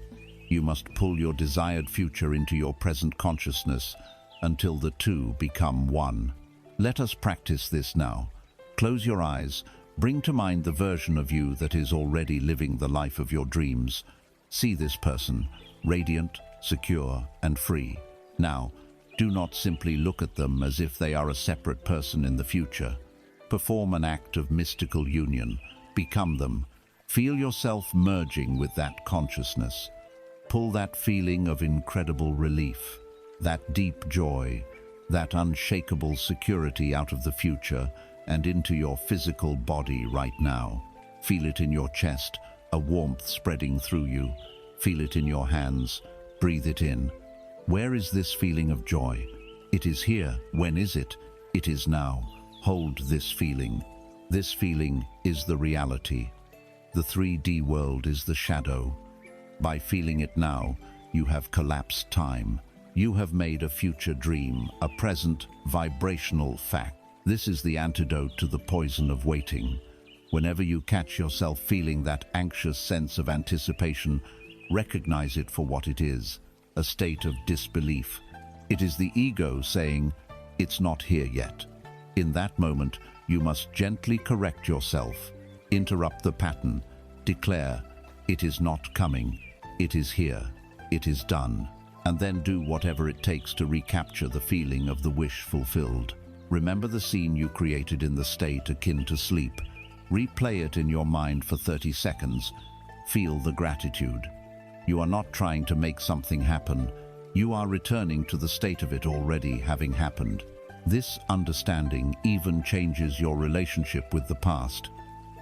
You must pull your desired future into your present consciousness until the two become one. Let us practice this now. Close your eyes, bring to mind the version of you that is already living the life of your dreams. See this person, radiant, secure, and free. Now, do not simply look at them as if they are a separate person in the future. Perform an act of mystical union. Become them. Feel yourself merging with that consciousness. Pull that feeling of incredible relief, that deep joy, that unshakable security out of the future and into your physical body right now. Feel it in your chest, a warmth spreading through you. Feel it in your hands. Breathe it in. Where is this feeling of joy? It is here. When is it? It is now. Hold this feeling. This feeling is the reality. The 3D world is the shadow. By feeling it now, you have collapsed time. You have made a future dream, a present, vibrational fact. This is the antidote to the poison of waiting. Whenever you catch yourself feeling that anxious sense of anticipation, recognize it for what it is, a state of disbelief. It is the ego saying, "It's not here yet." In that moment, you must gently correct yourself, interrupt the pattern, declare, "It is not coming, it is here, it is done," and then do whatever it takes to recapture the feeling of the wish fulfilled. Remember the scene you created in the state akin to sleep. Replay it in your mind for 30 seconds. Feel the gratitude. You are not trying to make something happen. You are returning to the state of it already having happened. This understanding even changes your relationship with the past.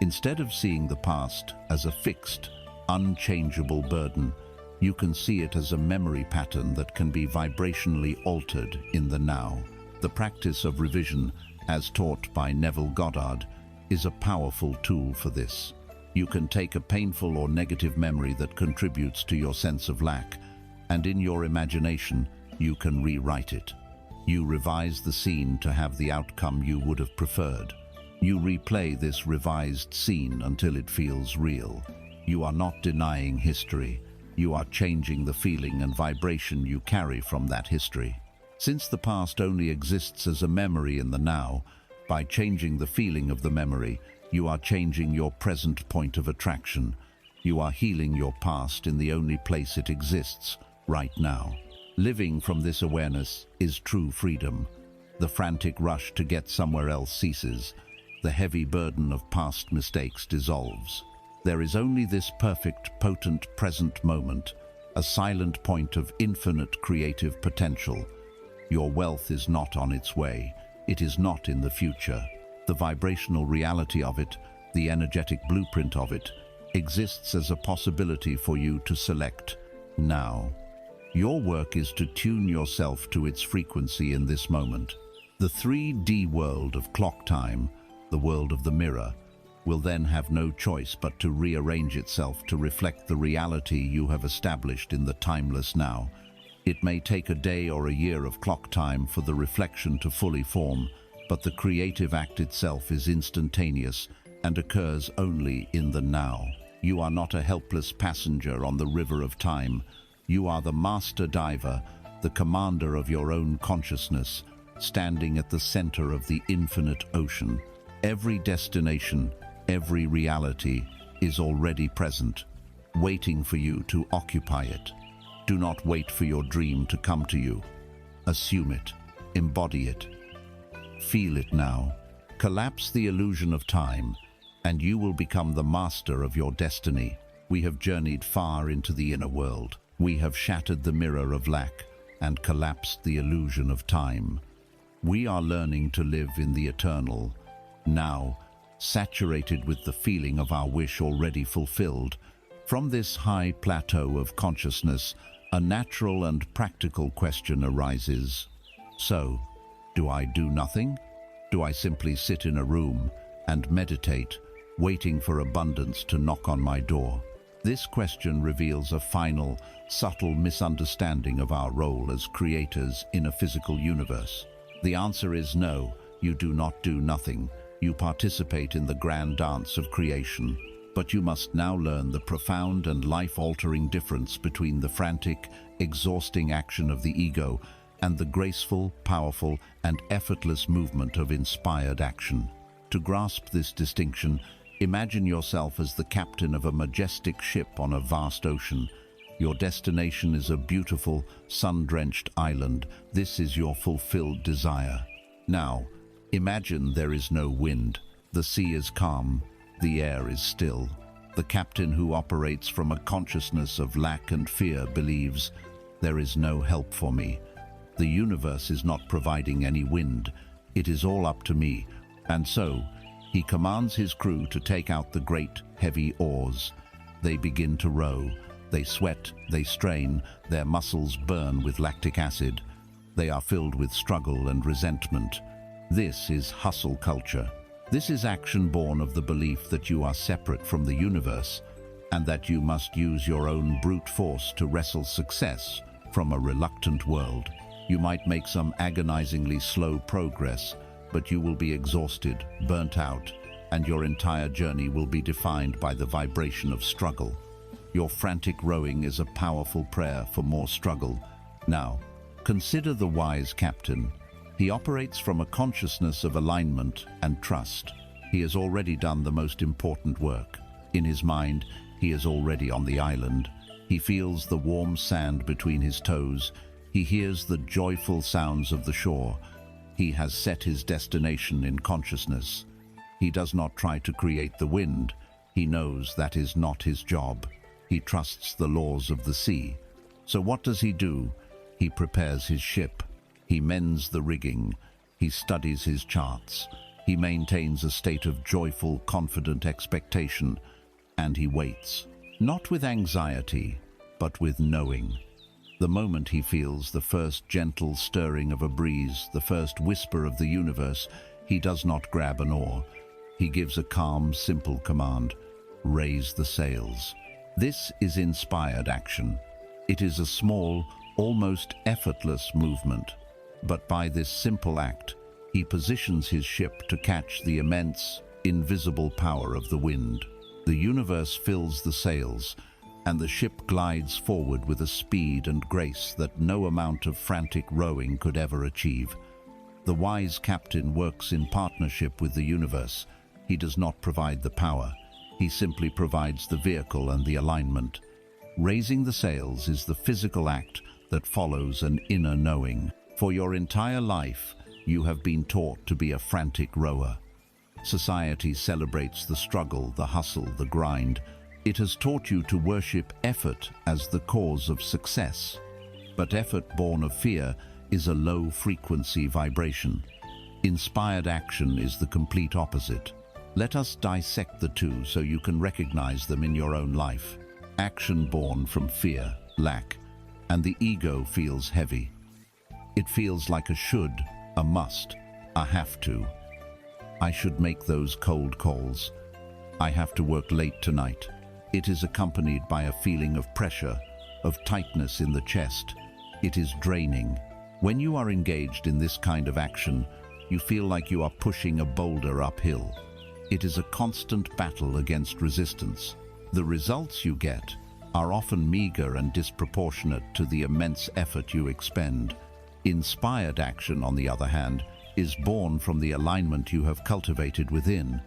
Instead of seeing the past as a fixed, unchangeable burden, you can see it as a memory pattern that can be vibrationally altered in the now. The practice of revision, as taught by Neville Goddard, is a powerful tool for this. You can take a painful or negative memory that contributes to your sense of lack, and in your imagination, you can rewrite it. You revise the scene to have the outcome you would have preferred. You replay this revised scene until it feels real. You are not denying history. You are changing the feeling and vibration you carry from that history. Since the past only exists as a memory in the now, by changing the feeling of the memory, you are changing your present point of attraction. You are healing your past in the only place it exists, right now. Living from this awareness is true freedom. The frantic rush to get somewhere else ceases. The heavy burden of past mistakes dissolves. There is only this perfect, potent present moment, a silent point of infinite creative potential. Your wealth is not on its way. It is not in the future. The vibrational reality of it, the energetic blueprint of it, exists as a possibility for you to select now. Your work is to tune yourself to its frequency in this moment. The 3D world of clock time, the world of the mirror, will then have no choice but to rearrange itself to reflect the reality you have established in the timeless now. It may take a day or a year of clock time for the reflection to fully form, but the creative act itself is instantaneous and occurs only in the now. You are not a helpless passenger on the river of time. You are the master diver, the commander of your own consciousness, standing at the center of the infinite ocean. Every destination, every reality is already present, waiting for you to occupy it. Do not wait for your dream to come to you. Assume it, embody it. Feel it now. Collapse the illusion of time, and you will become the master of your destiny. We have journeyed far into the inner world. We have shattered the mirror of lack and collapsed the illusion of time. We are learning to live in the eternal, now, saturated with the feeling of our wish already fulfilled. From this high plateau of consciousness, a natural and practical question arises. So, do I do nothing? Do I simply sit in a room and meditate, waiting for abundance to knock on my door? This question reveals a final, subtle misunderstanding of our role as creators in a physical universe. The answer is no, you do not do nothing. You participate in the grand dance of creation. But you must now learn the profound and life-altering difference between the frantic, exhausting action of the ego and the graceful, powerful, and effortless movement of inspired action. To grasp this distinction, imagine yourself as the captain of a majestic ship on a vast ocean. Your destination is a beautiful, sun-drenched island. This is your fulfilled desire. Now, imagine there is no wind. The sea is calm. The air is still. The captain who operates from a consciousness of lack and fear believes, there is no help for me. The universe is not providing any wind. It is all up to me. And so, he commands his crew to take out the great, heavy oars. They begin to row. They sweat, they strain, their muscles burn with lactic acid. They are filled with struggle and resentment. This is hustle culture. This is action born of the belief that you are separate from the universe and that you must use your own brute force to wrestle success from a reluctant world. You might make some agonizingly slow progress, but you will be exhausted, burnt out, and your entire journey will be defined by the vibration of struggle. Your frantic rowing is a powerful prayer for more struggle. Now, consider the wise captain. He operates from a consciousness of alignment and trust. He has already done the most important work. In his mind, he is already on the island. He feels the warm sand between his toes. He hears the joyful sounds of the shore. He has set his destination in consciousness. He does not try to create the wind. He knows that is not his job. He trusts the laws of the sea. So what does he do? He prepares his ship. He mends the rigging. He studies his charts. He maintains a state of joyful, confident expectation. And he waits, not with anxiety, but with knowing. The moment he feels the first gentle stirring of a breeze, the first whisper of the universe, he does not grab an oar. He gives a calm, simple command: raise the sails. This is inspired action. It is a small, almost effortless movement. But by this simple act, he positions his ship to catch the immense, invisible power of the wind. The universe fills the sails, and the ship glides forward with a speed and grace that no amount of frantic rowing could ever achieve. The wise captain works in partnership with the universe. He does not provide the power. He simply provides the vehicle and the alignment. Raising the sails is the physical act that follows an inner knowing. For your entire life, you have been taught to be a frantic rower. Society celebrates the struggle, the hustle, the grind. It has taught you to worship effort as the cause of success. But effort born of fear is a low-frequency vibration. Inspired action is the complete opposite. Let us dissect the two so you can recognize them in your own life. Action born from fear, lack, and the ego feels heavy. It feels like a should, a must, a have to. I should make those cold calls. I have to work late tonight. It is accompanied by a feeling of pressure, of tightness in the chest. It is draining. When you are engaged in this kind of action, you feel like you are pushing a boulder uphill. It is a constant battle against resistance. The results you get are often meager and disproportionate to the immense effort you expend. Inspired action, on the other hand, is born from the alignment you have cultivated within.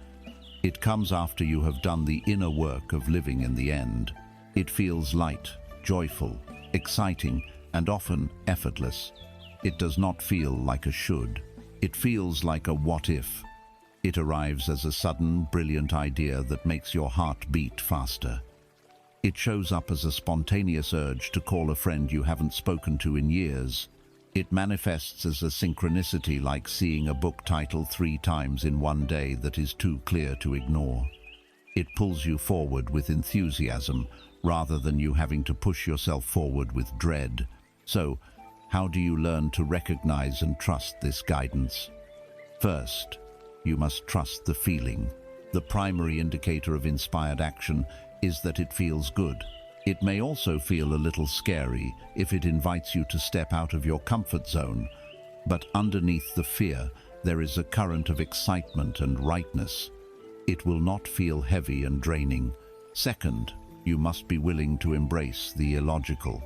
It comes after you have done the inner work of living in the end. It feels light, joyful, exciting, and often effortless. It does not feel like a should. It feels like a what if. It arrives as a sudden, brilliant idea that makes your heart beat faster. It shows up as a spontaneous urge to call a friend you haven't spoken to in years. It manifests as a synchronicity, like seeing a book title 3 times in one day that is too clear to ignore. It pulls you forward with enthusiasm, rather than you having to push yourself forward with dread. So, How do you learn to recognize and trust this guidance? First, you must trust the feeling. The primary indicator of inspired action is that it feels good. It may also feel a little scary if it invites you to step out of your comfort zone, but underneath the fear, there is a current of excitement and rightness. It will not feel heavy and draining. Second, you must be willing to embrace the illogical.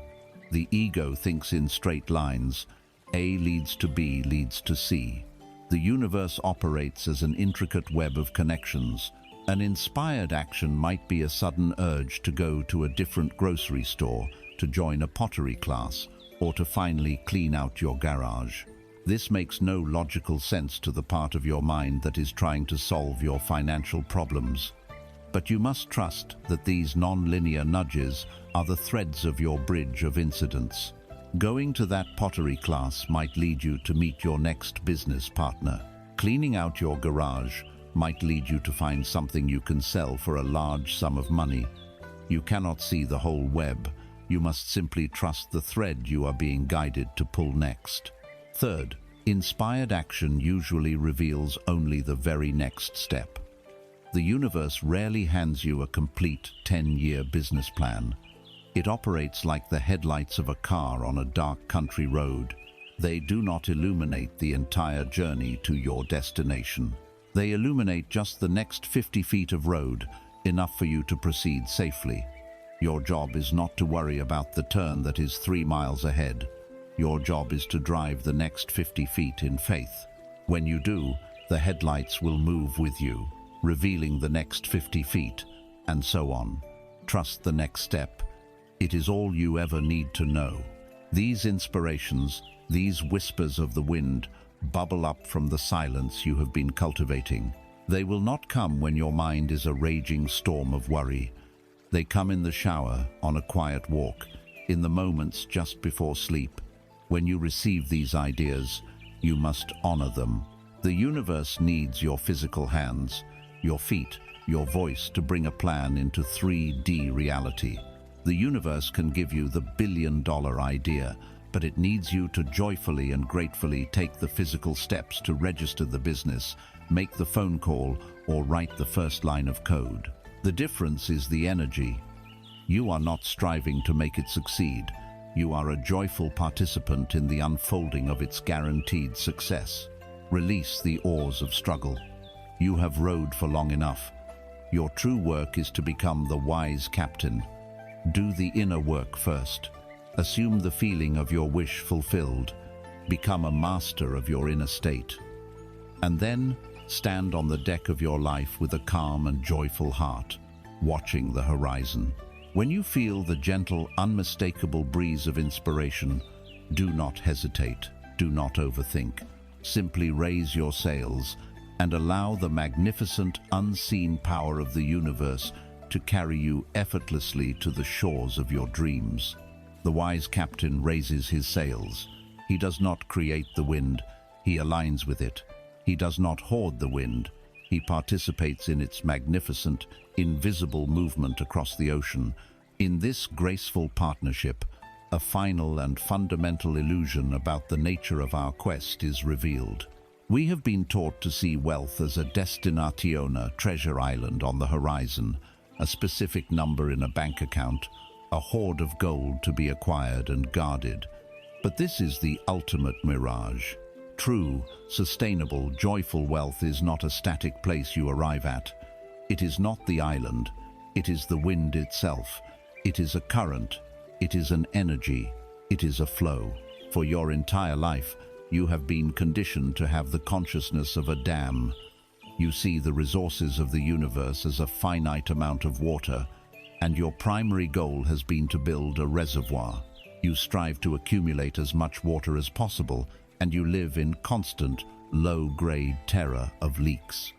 The ego thinks in straight lines. A leads to B leads to C. The universe operates as an intricate web of connections. An inspired action might be a sudden urge to go to a different grocery store, to join a pottery class, or to finally clean out your garage. This makes no logical sense to the part of your mind that is trying to solve your financial problems. But you must trust that these non-linear nudges are the threads of your bridge of incidents. Going to that pottery class might lead you to meet your next business partner. Cleaning out your garage might lead you to find something you can sell for a large sum of money. You cannot see the whole web. You must simply trust the thread you are being guided to pull next. Third, inspired action usually reveals only the very next step. The universe rarely hands you a complete 10-year business plan. It operates like the headlights of a car on a dark country road. They do not illuminate the entire journey to your destination. They illuminate just the next 50 feet of road, enough for you to proceed safely. Your job is not to worry about the turn that is 3 miles ahead. Your job is to drive the next 50 feet in faith. When you do, the headlights will move with you, revealing the next 50 feet, and so on. Trust the next step. It is all you ever need to know. These inspirations, these whispers of the wind, bubble up from the silence you have been cultivating. They will not come when your mind is a raging storm of worry. They come in the shower, on a quiet walk, in the moments just before sleep. When you receive these ideas, you must honor them. The universe needs your physical hands, your feet, your voice to bring a plan into 3D reality. The universe can give you the billion-dollar idea, but it needs you to joyfully and gratefully take the physical steps to register the business, make the phone call, or write the first line of code. The difference is the energy. You are not striving to make it succeed. You are a joyful participant in the unfolding of its guaranteed success. Release the oars of struggle. You have rowed for long enough. Your true work is to become the wise captain. Do the inner work first. Assume the feeling of your wish fulfilled. Become a master of your inner state. And then stand on the deck of your life with a calm and joyful heart, watching the horizon. When you feel the gentle, unmistakable breeze of inspiration, do not hesitate, do not overthink. Simply raise your sails and allow the magnificent, unseen power of the universe to carry you effortlessly to the shores of your dreams. The wise captain raises his sails. He does not create the wind, he aligns with it. He does not hoard the wind, he participates in its magnificent, invisible movement across the ocean. In this graceful partnership, a final and fundamental illusion about the nature of our quest is revealed. We have been taught to see wealth as a destinatione, treasure island on the horizon, a specific number in a bank account, a hoard of gold to be acquired and guarded. But this is the ultimate mirage. True, sustainable, joyful wealth is not a static place you arrive at. It is not the island. It is the wind itself. It is a current. It is an energy. It is a flow. For your entire life, you have been conditioned to have the consciousness of a dam. You see the resources of the universe as a finite amount of water, and your primary goal has been to build a reservoir. You strive to accumulate as much water as possible, and you live in constant, low-grade terror of leaks.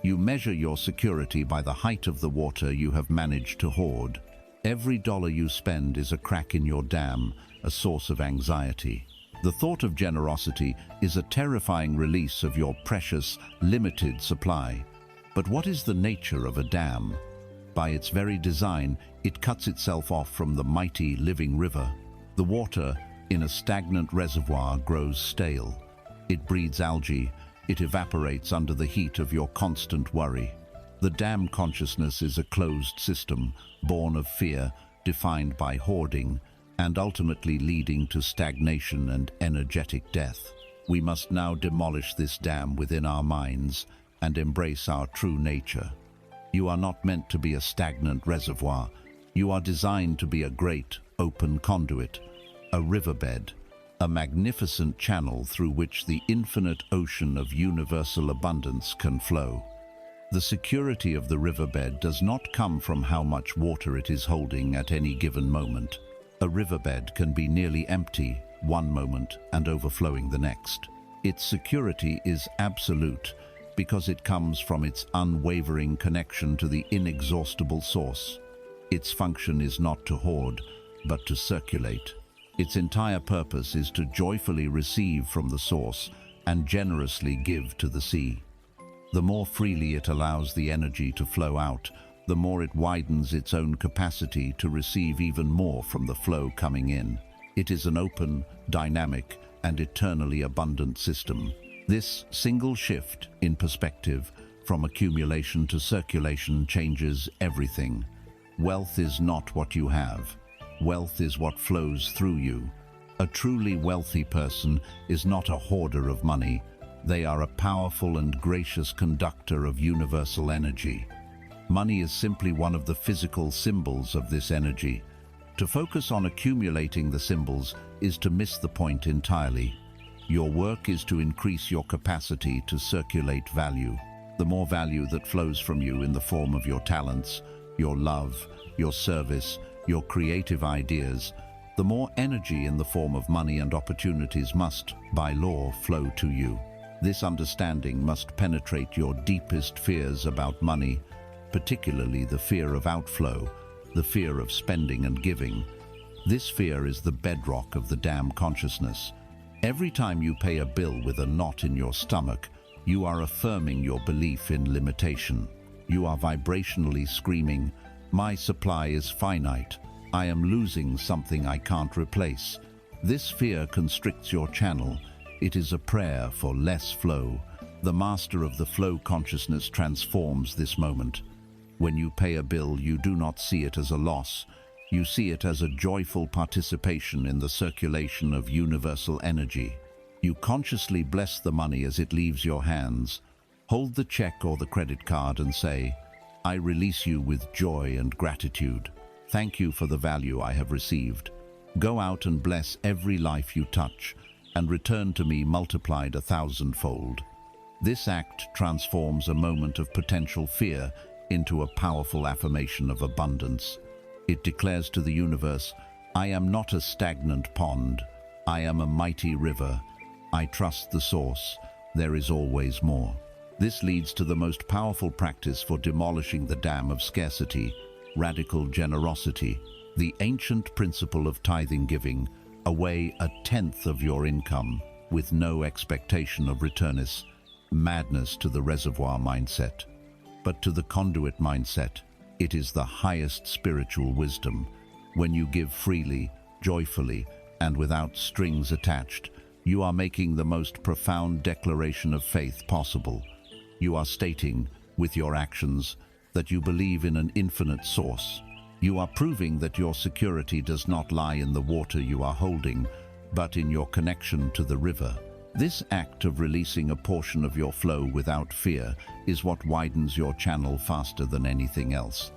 You measure your security by the height of the water you have managed to hoard. Every dollar you spend is a crack in your dam, a source of anxiety. The thought of generosity is a terrifying release of your precious, limited supply. But what is the nature of a dam? By its very design, it cuts itself off from the mighty living river. The water, in a stagnant reservoir grows stale. It breeds algae, it evaporates under the heat of your constant worry. The dam consciousness is a closed system, born of fear, defined by hoarding, and ultimately leading to stagnation and energetic death. We must now demolish this dam within our minds and embrace our true nature. You are not meant to be a stagnant reservoir. You are designed to be a great, open conduit, a riverbed, a magnificent channel through which the infinite ocean of universal abundance can flow. The security of the riverbed does not come from how much water it is holding at any given moment. A riverbed can be nearly empty one moment and overflowing the next. Its security is absolute because it comes from its unwavering connection to the inexhaustible source. Its function is not to hoard, but to circulate. Its entire purpose is to joyfully receive from the source and generously give to the sea. The more freely it allows the energy to flow out, the more it widens its own capacity to receive even more from the flow coming in. It is an open, dynamic, and eternally abundant system. This single shift in perspective from accumulation to circulation changes everything. Wealth is not what you have. Wealth is what flows through you. A truly wealthy person is not a hoarder of money. They are a powerful and gracious conductor of universal energy. Money is simply one of the physical symbols of this energy. To focus on accumulating the symbols is to miss the point entirely. Your work is to increase your capacity to circulate value. The more value that flows from you in the form of your talents, your love, your service, your creative ideas, the more energy in the form of money and opportunities must, by law, flow to you. This understanding must penetrate your deepest fears about money, particularly the fear of outflow, the fear of spending and giving. This fear is the bedrock of the dam consciousness. Every time you pay a bill with a knot in your stomach, you are affirming your belief in limitation. You are vibrationally screaming, "My supply is finite. I am losing something I can't replace." This fear constricts your channel. It is a prayer for less flow. The master of the flow consciousness transforms this moment. When you pay a bill, you do not see it as a loss. You see it as a joyful participation in the circulation of universal energy. You consciously bless the money as it leaves your hands. Hold the check or the credit card and say, "I release you with joy and gratitude. Thank you for the value I have received. Go out and bless every life you touch, and return to me multiplied 1,000-fold." This act transforms a moment of potential fear into a powerful affirmation of abundance. It declares to the universe, "I am not a stagnant pond. I am a mighty river. I trust the source. There is always more." This leads to the most powerful practice for demolishing the dam of scarcity, radical generosity, the ancient principle of tithing giving, away 1/10 of your income with no expectation of return is madness to the reservoir mindset. But to the conduit mindset, it is the highest spiritual wisdom. When you give freely, joyfully, and without strings attached, you are making the most profound declaration of faith possible. You are stating, with your actions, that you believe in an infinite source. You are proving that your security does not lie in the water you are holding, but in your connection to the river. This act of releasing a portion of your flow without fear is what widens your channel faster than anything else.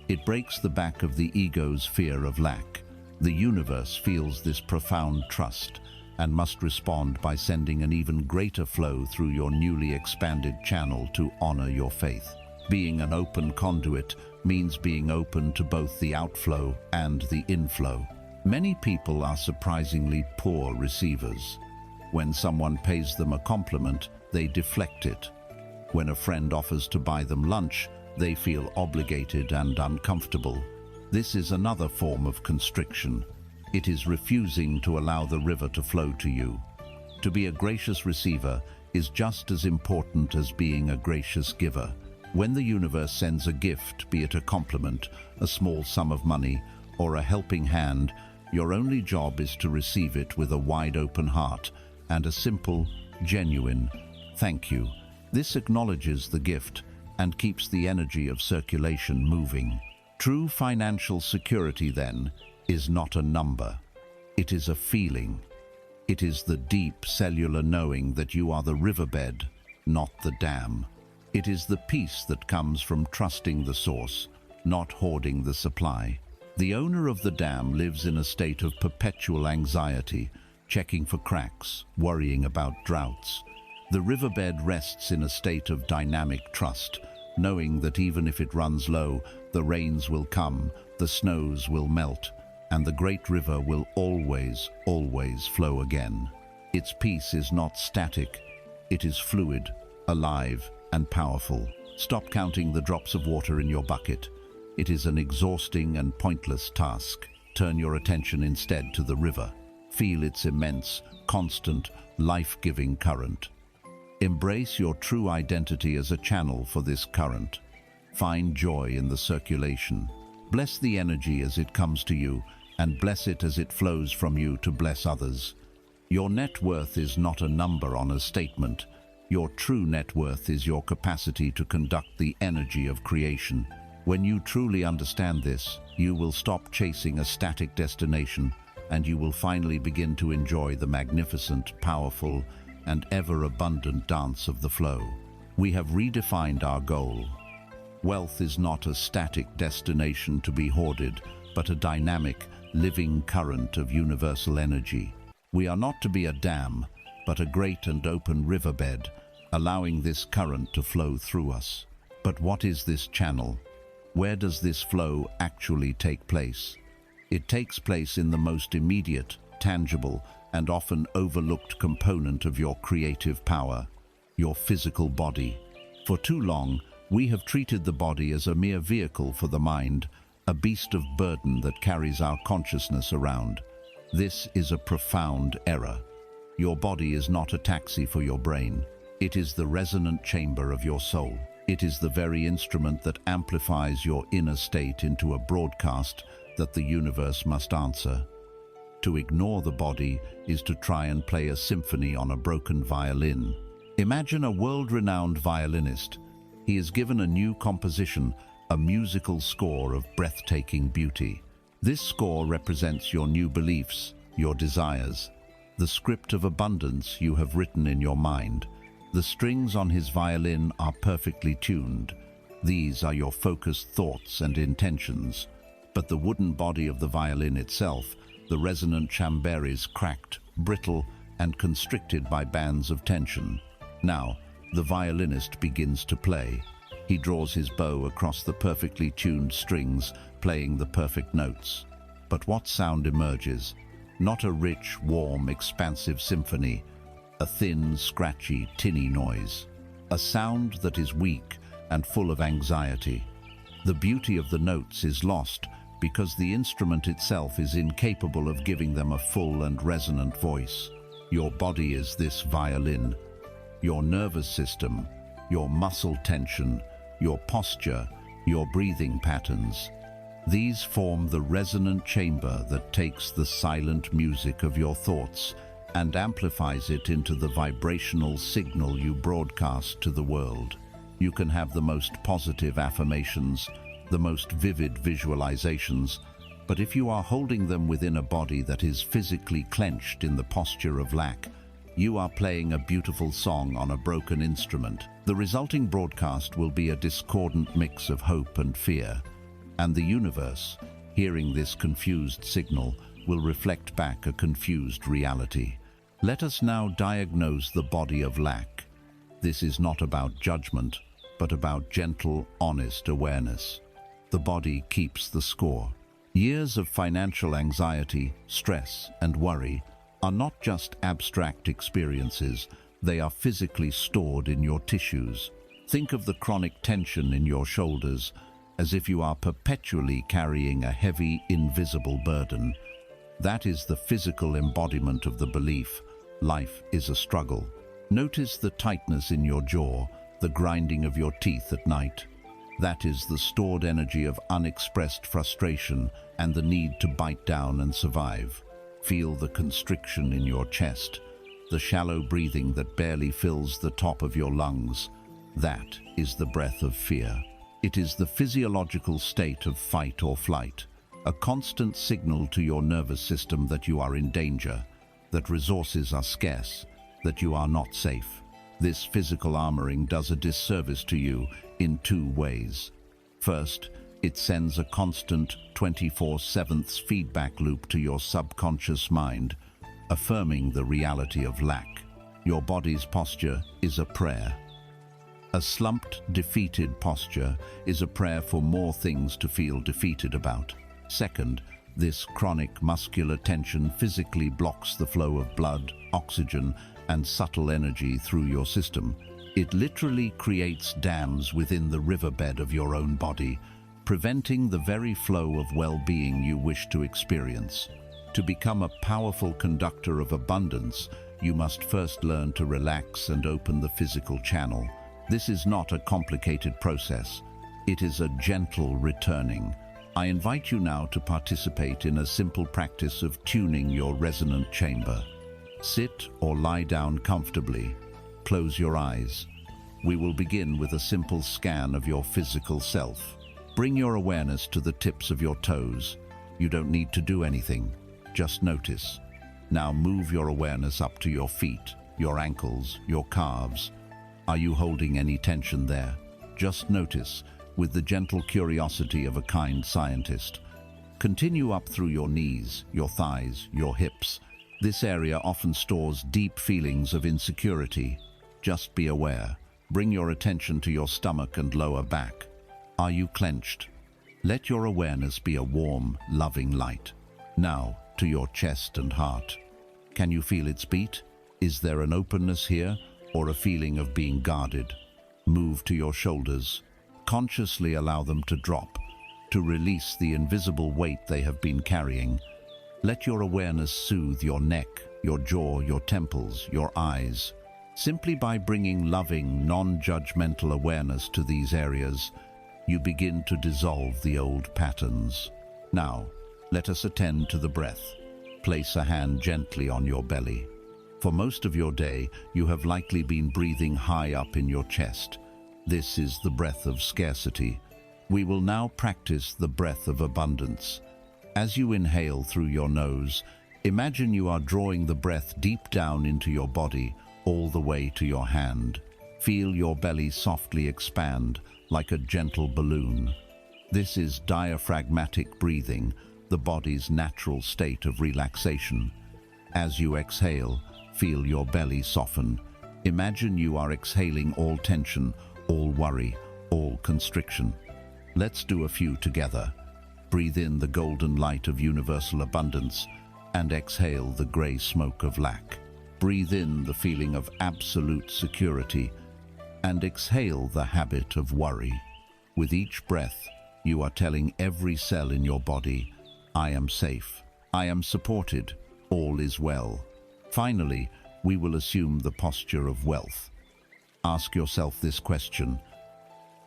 It breaks the back of the ego's fear of lack. The universe feels this profound trust and must respond by sending an even greater flow through your newly expanded channel to honor your faith. Being an open conduit means being open to both the outflow and the inflow. Many people are surprisingly poor receivers. When someone pays them a compliment, they deflect it. When a friend offers to buy them lunch, they feel obligated and uncomfortable. This is another form of constriction. It is refusing to allow the river to flow to you. To be a gracious receiver is just as important as being a gracious giver. When the universe sends a gift, be it a compliment, a small sum of money, or a helping hand, Your only job is to receive it with a wide open heart and a simple, genuine thank you. This acknowledges the gift and keeps the energy of circulation moving. True financial security, then, is not a number. It is a feeling. It is the deep cellular knowing that you are the riverbed, not the dam. It is the peace that comes from trusting the source, not hoarding the supply. The owner of the dam lives in a state of perpetual anxiety, checking for cracks, worrying about droughts. The riverbed rests in a state of dynamic trust, knowing that even if it runs low, the rains will come, the snows will melt, and the great river will always, always flow again. Its peace is not static. It is fluid, alive, and powerful. Stop counting the drops of water in your bucket. It is an exhausting and pointless task. Turn your attention instead to the river. Feel its immense, constant, life-giving current. Embrace your true identity as a channel for this current. Find joy in the circulation. Bless the energy as it comes to you, and bless it as it flows from you to bless others. Your net worth is not a number on a statement. Your true net worth is your capacity to conduct the energy of creation. When you truly understand this, you will stop chasing a static destination, and you will finally begin to enjoy the magnificent, powerful, and ever-abundant dance of the flow. We have redefined our goal. Wealth is not a static destination to be hoarded, but a dynamic, living current of universal energy. We are not to be a dam, but a great and open riverbed, allowing this current to flow through us. But what is this channel? Where does this flow actually take place? It takes place in the most immediate, tangible, and often overlooked component of your creative power, your physical body. For too long, we have treated the body as a mere vehicle for the mind, a beast of burden that carries our consciousness around. This is a profound error. Your body is not a taxi for your brain. It is the resonant chamber of your soul. It is the very instrument that amplifies your inner state into a broadcast that the universe must answer. To ignore the body is to try and play a symphony on a broken violin. Imagine a world-renowned violinist. He is given a new composition, a musical score of breathtaking beauty. This score represents your new beliefs, your desires, the script of abundance you have written in your mind. The strings on his violin are perfectly tuned. These are your focused thoughts and intentions. But the wooden body of the violin itself, the resonant chamber, is cracked, brittle, and constricted by bands of tension. Now, the violinist begins to play. He draws his bow across the perfectly tuned strings, playing the perfect notes. But what sound emerges? Not a rich, warm, expansive symphony. A thin, scratchy, tinny noise. A sound that is weak and full of anxiety. The beauty of the notes is lost because the instrument itself is incapable of giving them a full and resonant voice. Your body is this violin. Your nervous system, your muscle tension, your posture, your breathing patterns. These form the resonant chamber that takes the silent music of your thoughts and amplifies it into the vibrational signal you broadcast to the world. You can have the most positive affirmations, the most vivid visualizations, but if you are holding them within a body that is physically clenched in the posture of lack, you are playing a beautiful song on a broken instrument. The resulting broadcast will be a discordant mix of hope and fear, and the universe, hearing this confused signal, will reflect back a confused reality. Let us now diagnose the body of lack. This is not about judgment, but about gentle, honest awareness. The body keeps the score. Years of financial anxiety, stress, and worry are not just abstract experiences, they are physically stored in your tissues. Think of the chronic tension in your shoulders as if you are perpetually carrying a heavy, invisible burden. That is the physical embodiment of the belief, life is a struggle. Notice the tightness in your jaw, the grinding of your teeth at night. That is the stored energy of unexpressed frustration and the need to bite down and survive. Feel the constriction in your chest, the shallow breathing that barely fills the top of your lungs. That is the breath of fear. It is the physiological state of fight or flight, a constant signal to your nervous system that you are in danger, that resources are scarce, that you are not safe. This physical armoring does a disservice to you in two ways. First, it sends a constant 24/7 feedback loop to your subconscious mind, affirming the reality of lack. Your body's posture is a prayer. A slumped, defeated posture is a prayer for more things to feel defeated about. Second, this chronic muscular tension physically blocks the flow of blood, oxygen, and subtle energy through your system. It literally creates dams within the riverbed of your own body, preventing the very flow of well-being you wish to experience. To become a powerful conductor of abundance, you must first learn to relax and open the physical channel. This is not a complicated process. It is a gentle returning. I invite you now to participate in a simple practice of tuning your resonant chamber. Sit or lie down comfortably. Close your eyes. We will begin with a simple scan of your physical self. Bring your awareness to the tips of your toes. You don't need to do anything. Just notice. Now move your awareness up to your feet, your ankles, your calves. Are you holding any tension there? Just notice, with the gentle curiosity of a kind scientist. Continue up through your knees, your thighs, your hips. This area often stores deep feelings of insecurity. Just be aware. Bring your attention to your stomach and lower back. Are you clenched? Let your awareness be a warm, loving light. Now, to your chest and heart. Can you feel its beat? Is there an openness here, or a feeling of being guarded? Move to your shoulders. Consciously allow them to drop, to release the invisible weight they have been carrying. Let your awareness soothe your neck, your jaw, your temples, your eyes. Simply by bringing loving, non-judgmental awareness to these areas, you begin to dissolve the old patterns. Now, let us attend to the breath. Place a hand gently on your belly. For most of your day, you have likely been breathing high up in your chest. This is the breath of scarcity. We will now practice the breath of abundance. As you inhale through your nose, imagine you are drawing the breath deep down into your body, all the way to your hand. Feel your belly softly expand, like a gentle balloon. This is diaphragmatic breathing, the body's natural state of relaxation. As you exhale, feel your belly soften. Imagine you are exhaling all tension, all worry, all constriction. Let's do a few together. Breathe in the golden light of universal abundance and exhale the gray smoke of lack. Breathe in the feeling of absolute security and exhale the habit of worry. With each breath, you are telling every cell in your body, I am safe, I am supported, all is well. Finally, we will assume the posture of wealth. Ask yourself this question: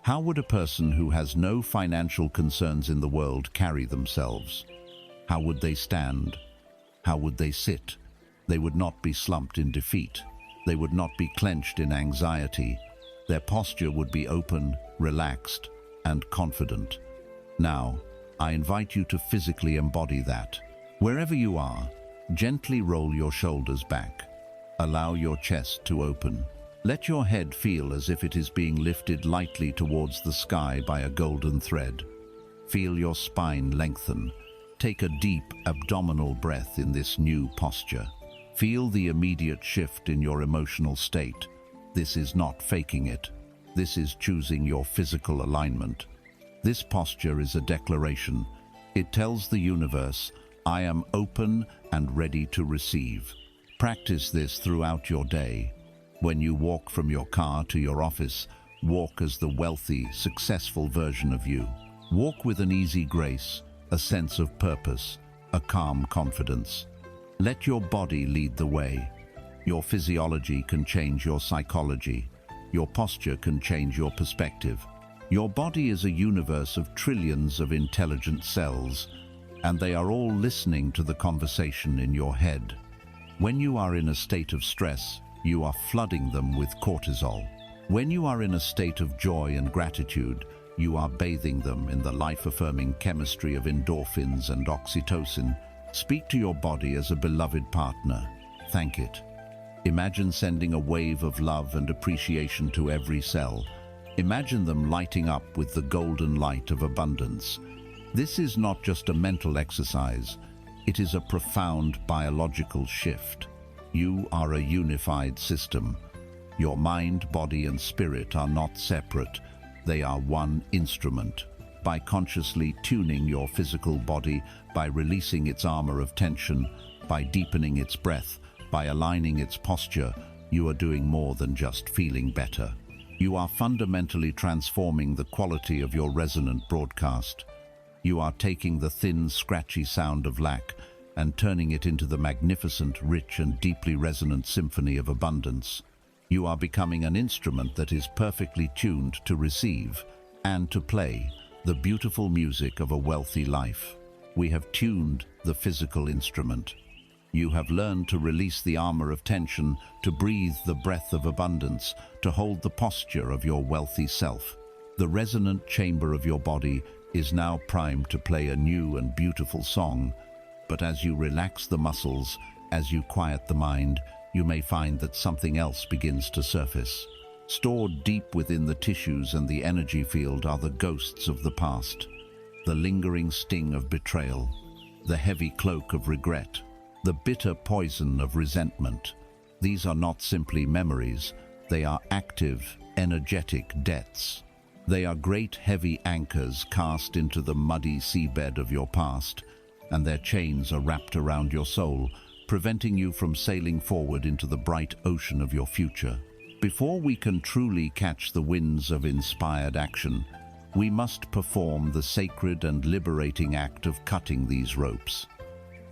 how would a person who has no financial concerns in the world carry themselves? How would they stand? How would they sit? They would not be slumped in defeat. They would not be clenched in anxiety. Their posture would be open, relaxed, and confident. Now, I invite you to physically embody that. Wherever you are, gently roll your shoulders back. Allow your chest to open. Let your head feel as if it is being lifted lightly towards the sky by a golden thread. Feel your spine lengthen. Take a deep abdominal breath in this new posture. Feel the immediate shift in your emotional state. This is not faking it. This is choosing your physical alignment. This posture is a declaration. It tells the universe, I am open and ready to receive. Practice this throughout your day. When you walk from your car to your office, walk as the wealthy, successful version of you. Walk with an easy grace, a sense of purpose, a calm confidence. Let your body lead the way. Your physiology can change your psychology. Your posture can change your perspective. Your body is a universe of trillions of intelligent cells, and they are all listening to the conversation in your head. When you are in a state of stress, you are flooding them with cortisol. When you are in a state of joy and gratitude, you are bathing them in the life-affirming chemistry of endorphins and oxytocin. Speak to your body as a beloved partner. Thank it. Imagine sending a wave of love and appreciation to every cell. Imagine them lighting up with the golden light of abundance. This is not just a mental exercise. It is a profound biological shift. You are a unified system. Your mind, body, and spirit are not separate. They are one instrument. By consciously tuning your physical body, by releasing its armor of tension, by deepening its breath, by aligning its posture, you are doing more than just feeling better. You are fundamentally transforming the quality of your resonant broadcast. You are taking the thin, scratchy sound of lack and turning it into the magnificent, rich, and deeply resonant symphony of abundance. You are becoming an instrument that is perfectly tuned to receive and to play the beautiful music of a wealthy life. We have tuned the physical instrument. You have learned to release the armor of tension, to breathe the breath of abundance, to hold the posture of your wealthy self. The resonant chamber of your body is now primed to play a new and beautiful song. But as you relax the muscles, as you quiet the mind, you may find that something else begins to surface. Stored deep within the tissues and the energy field are the ghosts of the past, the lingering sting of betrayal, the heavy cloak of regret, the bitter poison of resentment. These are not simply memories, they are active, energetic debts. They are great heavy anchors cast into the muddy seabed of your past, and their chains are wrapped around your soul, preventing you from sailing forward into the bright ocean of your future. Before we can truly catch the winds of inspired action, we must perform the sacred and liberating act of cutting these ropes.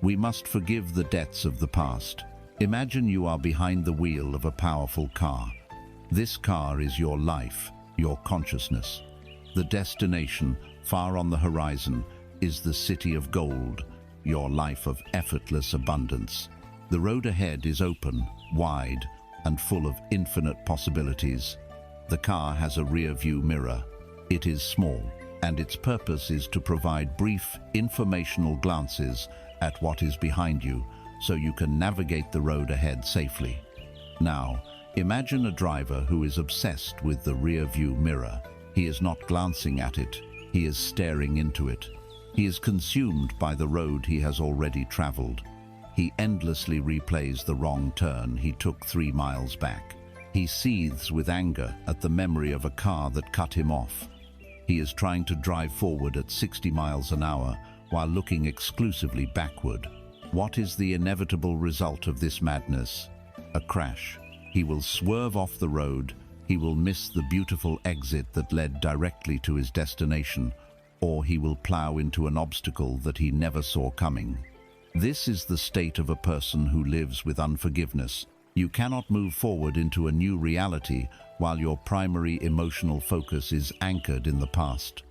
We must forgive the debts of the past. Imagine you are behind the wheel of a powerful car. This car is your life, your consciousness. The destination, far on the horizon, is the city of gold, your life of effortless abundance. The road ahead is open, wide, and full of infinite possibilities. The car has a rear-view mirror. It is small, and its purpose is to provide brief, informational glances at what is behind you, so you can navigate the road ahead safely. Now, imagine a driver who is obsessed with the rear-view mirror. He is not glancing at it, he is staring into it. He is consumed by the road he has already traveled. He endlessly replays the wrong turn he took 3 miles back. He seethes with anger at the memory of a car that cut him off. He is trying to drive forward at 60 miles an hour while looking exclusively backward. What is the inevitable result of this madness? A crash. He will swerve off the road, he will miss the beautiful exit that led directly to his destination, or he will plow into an obstacle that he never saw coming. This is the state of a person who lives with unforgiveness. You cannot move forward into a new reality while your primary emotional focus is anchored in the past.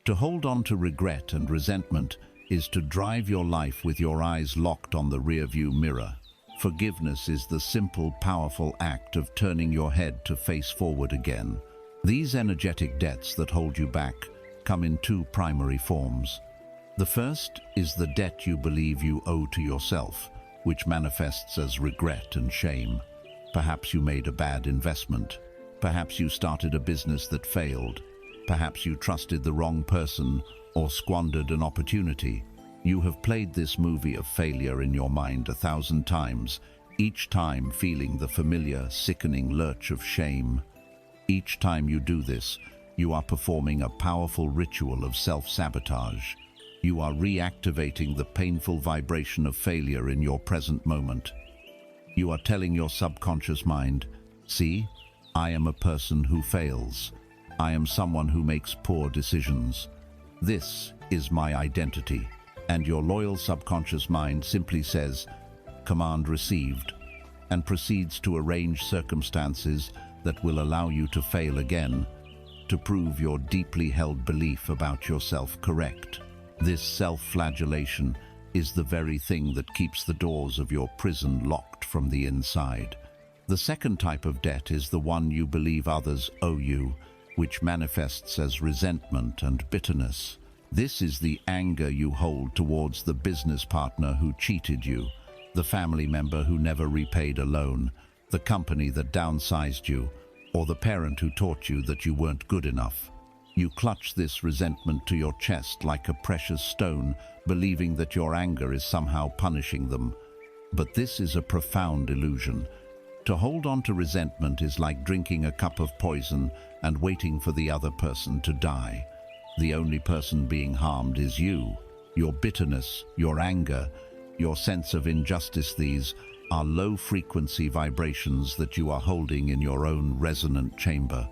To hold on to regret and resentment is to drive your life with your eyes locked on the rearview mirror. Forgiveness is the simple, powerful act of turning your head to face forward again. These energetic debts that hold you back come in 2 primary forms. The first is the debt you believe you owe to yourself, which manifests as regret and shame. Perhaps you made a bad investment. Perhaps you started a business that failed. Perhaps you trusted the wrong person or squandered an opportunity. You have played this movie of failure in your mind 1,000 times, each time feeling the familiar, sickening lurch of shame. Each time you do this, you are performing a powerful ritual of self-sabotage. You are reactivating the painful vibration of failure in your present moment. You are telling your subconscious mind, "See, I am a person who fails. I am someone who makes poor decisions. This is my identity." And your loyal subconscious mind simply says, "Command received," and proceeds to arrange circumstances that will allow you to fail again, to prove your deeply held belief about yourself correct. This self-flagellation is the very thing that keeps the doors of your prison locked from the inside. The second type of debt is the one you believe others owe you, which manifests as resentment and bitterness. This is the anger you hold towards the business partner who cheated you, the family member who never repaid a loan, the company that downsized you, or the parent who taught you that you weren't good enough. You clutch this resentment to your chest like a precious stone, believing that your anger is somehow punishing them. But this is a profound illusion. To hold on to resentment is like drinking a cup of poison and waiting for the other person to die. The only person being harmed is you. Your bitterness, your anger, your sense of injustice, these are low-frequency vibrations that you are holding in your own resonant chamber.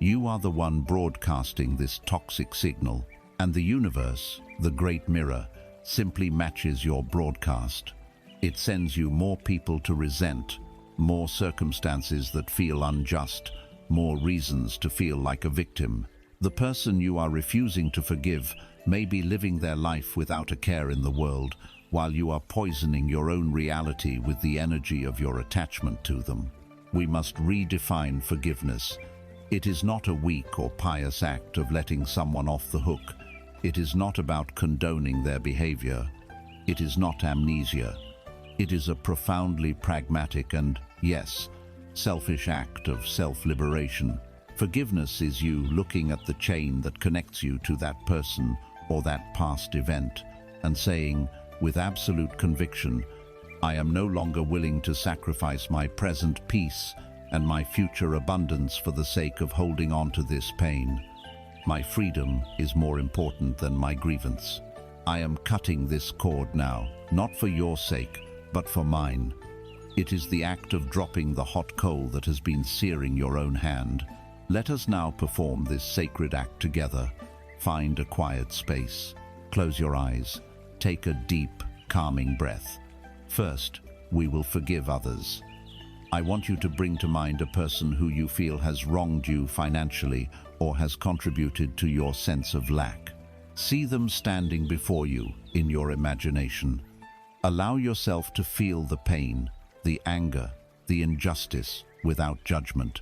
You are the one broadcasting this toxic signal, and the universe, the great mirror, simply matches your broadcast. It sends you more people to resent, more circumstances that feel unjust, more reasons to feel like a victim. The person you are refusing to forgive may be living their life without a care in the world, while you are poisoning your own reality with the energy of your attachment to them. We must redefine forgiveness. It is not a weak or pious act of letting someone off the hook. It is not about condoning their behavior. It is not amnesia. It is a profoundly pragmatic and, yes, selfish act of self-liberation. Forgiveness is you looking at the chain that connects you to that person or that past event and saying, with absolute conviction, I am no longer willing to sacrifice my present peace and my future abundance for the sake of holding on to this pain. My freedom is more important than my grievance. I am cutting this cord now, not for your sake, but for mine. It is the act of dropping the hot coal that has been searing your own hand. Let us now perform this sacred act together. Find a quiet space. Close your eyes. Take a deep, calming breath. First, we will forgive others. I want you to bring to mind a person who you feel has wronged you financially or has contributed to your sense of lack. See them standing before you in your imagination. Allow yourself to feel the pain, the anger, the injustice without judgment.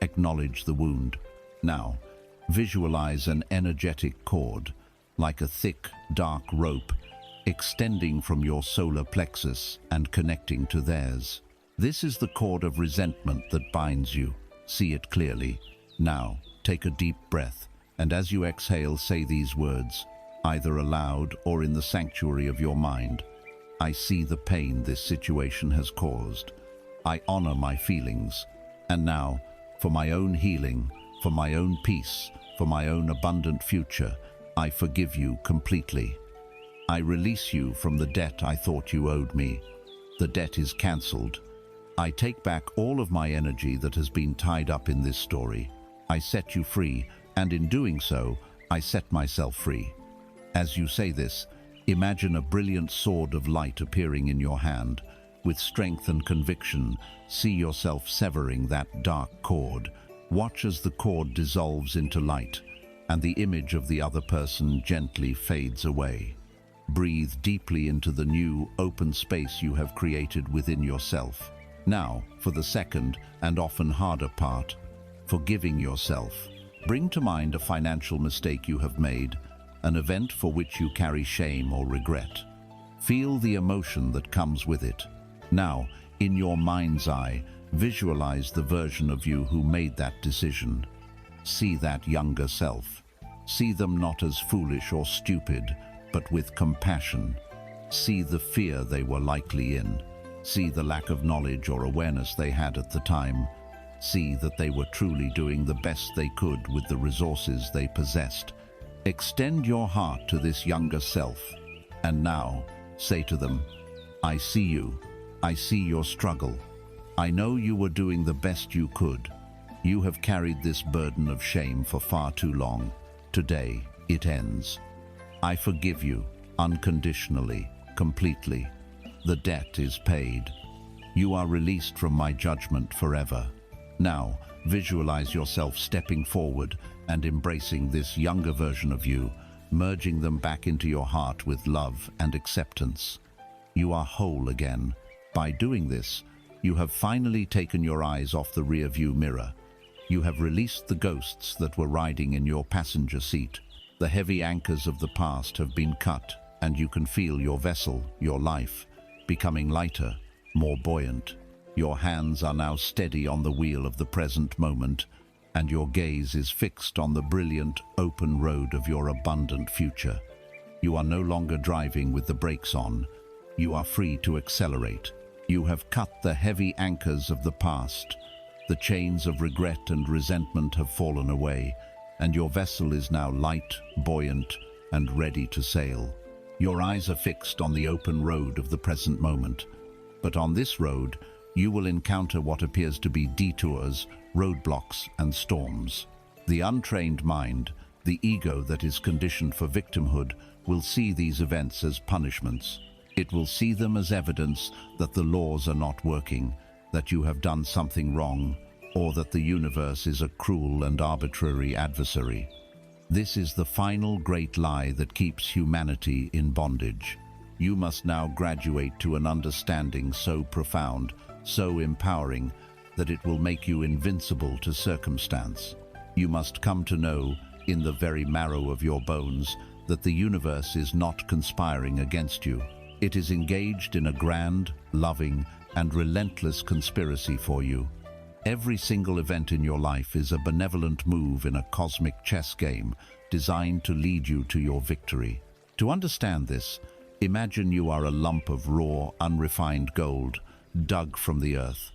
Acknowledge the wound. Now, visualize an energetic cord, like a thick, dark rope, extending from your solar plexus and connecting to theirs. This is the cord of resentment that binds you. See it clearly. Now, take a deep breath, and as you exhale, say these words, either aloud or in the sanctuary of your mind. I see the pain this situation has caused. I honor my feelings. And now, for my own healing, for my own peace, for my own abundant future, I forgive you completely. I release you from the debt I thought you owed me. The debt is cancelled. I take back all of my energy that has been tied up in this story. I set you free, and in doing so, I set myself free. As you say this, imagine a brilliant sword of light appearing in your hand. With strength and conviction, see yourself severing that dark cord. Watch as the cord dissolves into light, and the image of the other person gently fades away. Breathe deeply into the new, open space you have created within yourself. Now, for the second and often harder part, forgiving yourself. Bring to mind a financial mistake you have made, an event for which you carry shame or regret. Feel the emotion that comes with it. Now, in your mind's eye, visualize the version of you who made that decision. See that younger self. See them not as foolish or stupid, but with compassion. See the fear they were likely in. See the lack of knowledge or awareness they had at the time. See that they were truly doing the best they could with the resources they possessed. Extend your heart to this younger self, and now say to them, I see you. I see your struggle. I know you were doing the best you could. You have carried this burden of shame for far too long. Today, it ends. I forgive you, unconditionally, completely. The debt is paid. You are released from my judgment forever. Now, visualize yourself stepping forward and embracing this younger version of you, merging them back into your heart with love and acceptance. You are whole again. By doing this, you have finally taken your eyes off the rear-view mirror. You have released the ghosts that were riding in your passenger seat. The heavy anchors of the past have been cut, and you can feel your vessel, your life, becoming lighter, more buoyant. Your hands are now steady on the wheel of the present moment, and your gaze is fixed on the brilliant, open road of your abundant future. You are no longer driving with the brakes on. You are free to accelerate. You have cut the heavy anchors of the past. The chains of regret and resentment have fallen away, and your vessel is now light, buoyant, and ready to sail. Your eyes are fixed on the open road of the present moment. But on this road, you will encounter what appears to be detours, roadblocks, and storms. The untrained mind, the ego that is conditioned for victimhood, will see these events as punishments. It will see them as evidence that the laws are not working, that you have done something wrong, or that the universe is a cruel and arbitrary adversary. This is the final great lie that keeps humanity in bondage. You must now graduate to an understanding so profound, so empowering, that it will make you invincible to circumstance. You must come to know, in the very marrow of your bones, that the universe is not conspiring against you. It is engaged in a grand, loving, and relentless conspiracy for you. Every single event in your life is a benevolent move in a cosmic chess game designed to lead you to your victory. To understand this, imagine you are a lump of raw, unrefined gold, dug from the earth.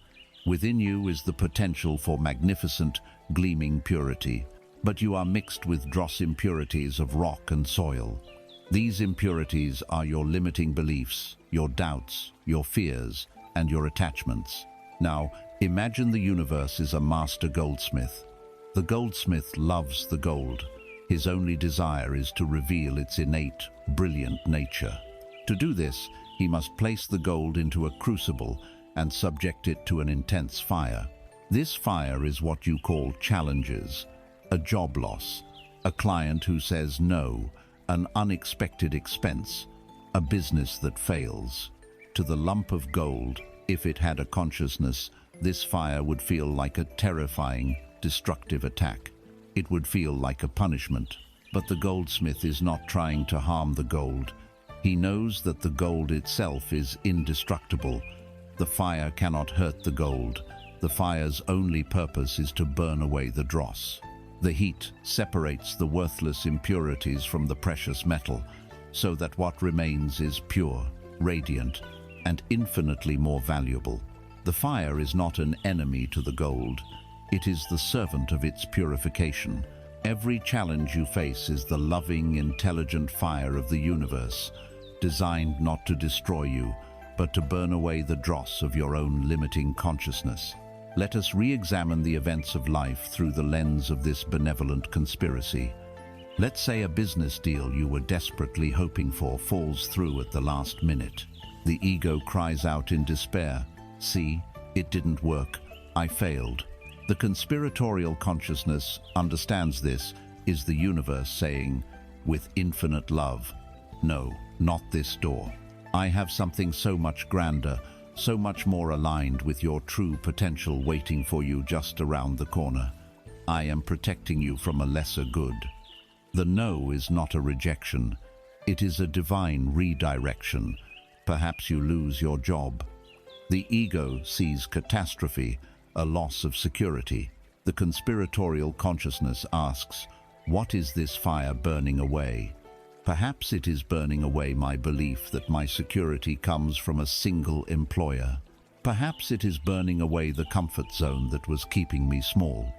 Within you is the potential for magnificent, gleaming purity, but you are mixed with dross impurities of rock and soil. These impurities are your limiting beliefs, your doubts, your fears, and your attachments. Now, imagine the universe is a master goldsmith. The goldsmith loves the gold. His only desire is to reveal its innate, brilliant nature. To do this, he must place the gold into a crucible and subject it to an intense fire. This fire is what you call challenges, a job loss, a client who says no, an unexpected expense, a business that fails. To the lump of gold, if it had a consciousness, this fire would feel like a terrifying, destructive attack. It would feel like a punishment. But the goldsmith is not trying to harm the gold. He knows that the gold itself is indestructible. The fire cannot hurt the gold. The fire's only purpose is to burn away the dross. The heat separates the worthless impurities from the precious metal, so that what remains is pure, radiant, and infinitely more valuable. The fire is not an enemy to the gold. It is the servant of its purification. Every challenge you face is the loving, intelligent fire of the universe, designed not to destroy you, but to burn away the dross of your own limiting consciousness. Let us re-examine the events of life through the lens of this benevolent conspiracy. Let's say a business deal you were desperately hoping for falls through at the last minute. The ego cries out in despair, "See, it didn't work. I failed." The conspiratorial consciousness understands this is the universe saying, with infinite love, "No, not this door. I have something so much grander, so much more aligned with your true potential waiting for you just around the corner. I am protecting you from a lesser good." The no is not a rejection. It is a divine redirection. Perhaps you lose your job. The ego sees catastrophe, a loss of security. The conspiratorial consciousness asks, what is this fire burning away? Perhaps it is burning away my belief that my security comes from a single employer. Perhaps it is burning away the comfort zone that was keeping me small.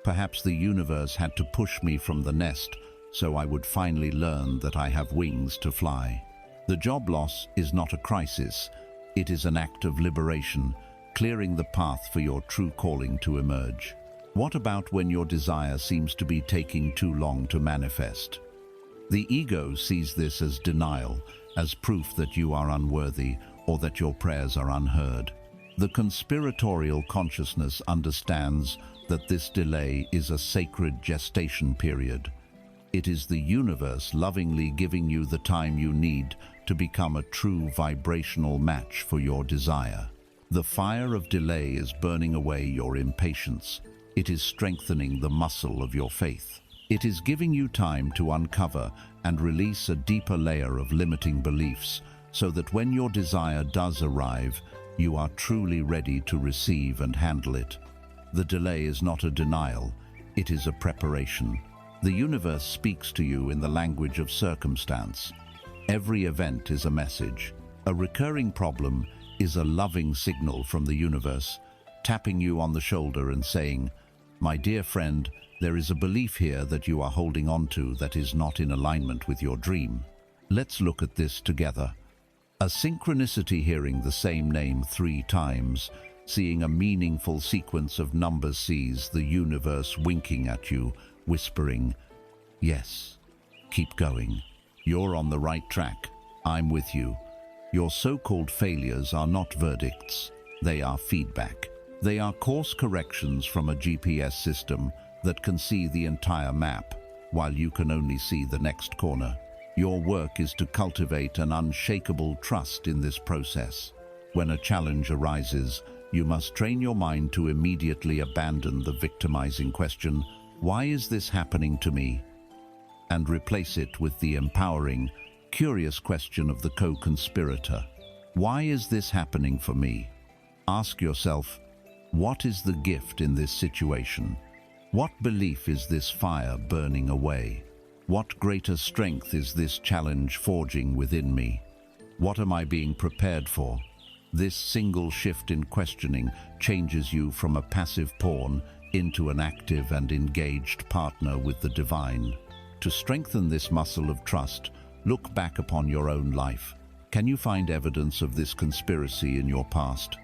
Perhaps the universe had to push me from the nest so I would finally learn that I have wings to fly. The job loss is not a crisis. It is an act of liberation, clearing the path for your true calling to emerge. What about when your desire seems to be taking too long to manifest? The ego sees this as denial, as proof that you are unworthy or that your prayers are unheard. The conspiratorial consciousness understands that this delay is a sacred gestation period. It is the universe lovingly giving you the time you need to become a true vibrational match for your desire. The fire of delay is burning away your impatience. It is strengthening the muscle of your faith. It is giving you time to uncover and release a deeper layer of limiting beliefs so that when your desire does arrive, you are truly ready to receive and handle it. The delay is not a denial, it is a preparation. The universe speaks to you in the language of circumstance. Every event is a message. A recurring problem is a loving signal from the universe, tapping you on the shoulder and saying, "My dear friend, there is a belief here that you are holding on to that is not in alignment with your dream. Let's look at this together." A synchronicity, hearing the same name 3 times, seeing a meaningful sequence of numbers, sees the universe winking at you, whispering, "Yes, keep going. You're on the right track. I'm with you." Your so-called failures are not verdicts. They are feedback. They are course corrections from a GPS system that can see the entire map, while you can only see the next corner. Your work is to cultivate an unshakable trust in this process. When a challenge arises, you must train your mind to immediately abandon the victimizing question, "Why is this happening to me?" and replace it with the empowering, curious question of the co-conspirator. "Why is this happening for me?" Ask yourself, what is the gift in this situation? What belief is this fire burning away? What greater strength is this challenge forging within me? What am I being prepared for? This single shift in questioning changes you from a passive pawn into an active and engaged partner with the divine. To strengthen this muscle of trust, look back upon your own life. Can you find evidence of this conspiracy in your past?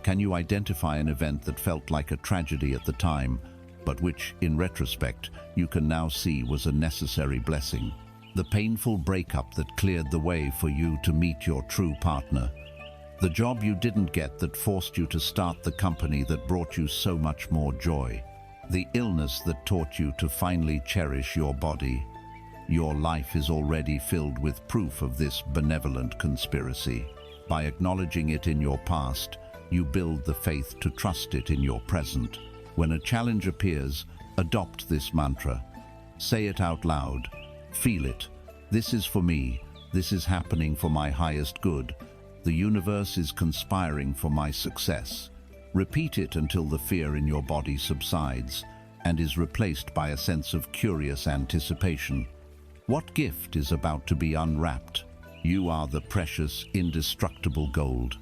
Can you identify an event that felt like a tragedy at the time, but which, in retrospect, you can now see was a necessary blessing? The painful breakup that cleared the way for you to meet your true partner. The job you didn't get that forced you to start the company that brought you so much more joy. The illness that taught you to finally cherish your body. Your life is already filled with proof of this benevolent conspiracy. By acknowledging it in your past, you build the faith to trust it in your present. When a challenge appears, adopt this mantra. Say it out loud. Feel it. This is for me. This is happening for my highest good. The universe is conspiring for my success. Repeat it until the fear in your body subsides and is replaced by a sense of curious anticipation. What gift is about to be unwrapped? You are the precious, indestructible gold.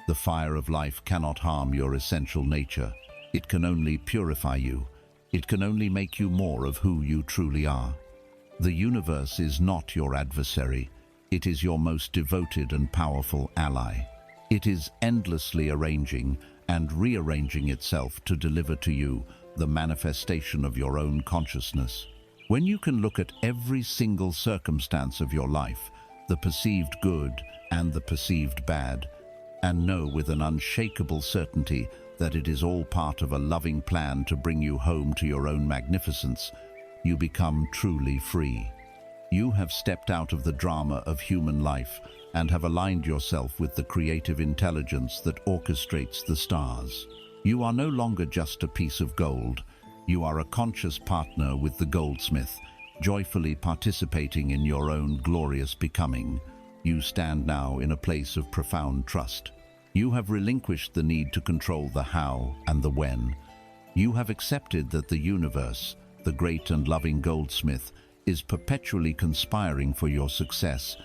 The fire of life cannot harm your essential nature. It can only purify you. It can only make you more of who you truly are. The universe is not your adversary. It is your most devoted and powerful ally. It is endlessly arranging and rearranging itself to deliver to you the manifestation of your own consciousness. When you can look at every single circumstance of your life, the perceived good and the perceived bad, and know with an unshakable certainty that it is all part of a loving plan to bring you home to your own magnificence, you become truly free. You have stepped out of the drama of human life and have aligned yourself with the creative intelligence that orchestrates the stars. You are no longer just a piece of gold. You are a conscious partner with the goldsmith, joyfully participating in your own glorious becoming. You stand now in a place of profound trust. You have relinquished the need to control the how and the when. You have accepted that the universe, the great and loving goldsmith, is perpetually conspiring for your success,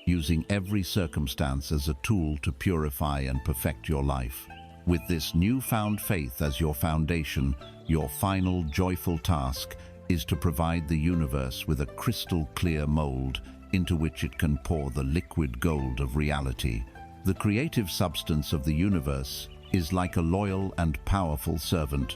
using every circumstance as a tool to purify and perfect your life. With this newfound faith as your foundation, your final joyful task is to provide the universe with a crystal-clear mold into which it can pour the liquid gold of reality. The creative substance of the universe is like a loyal and powerful servant,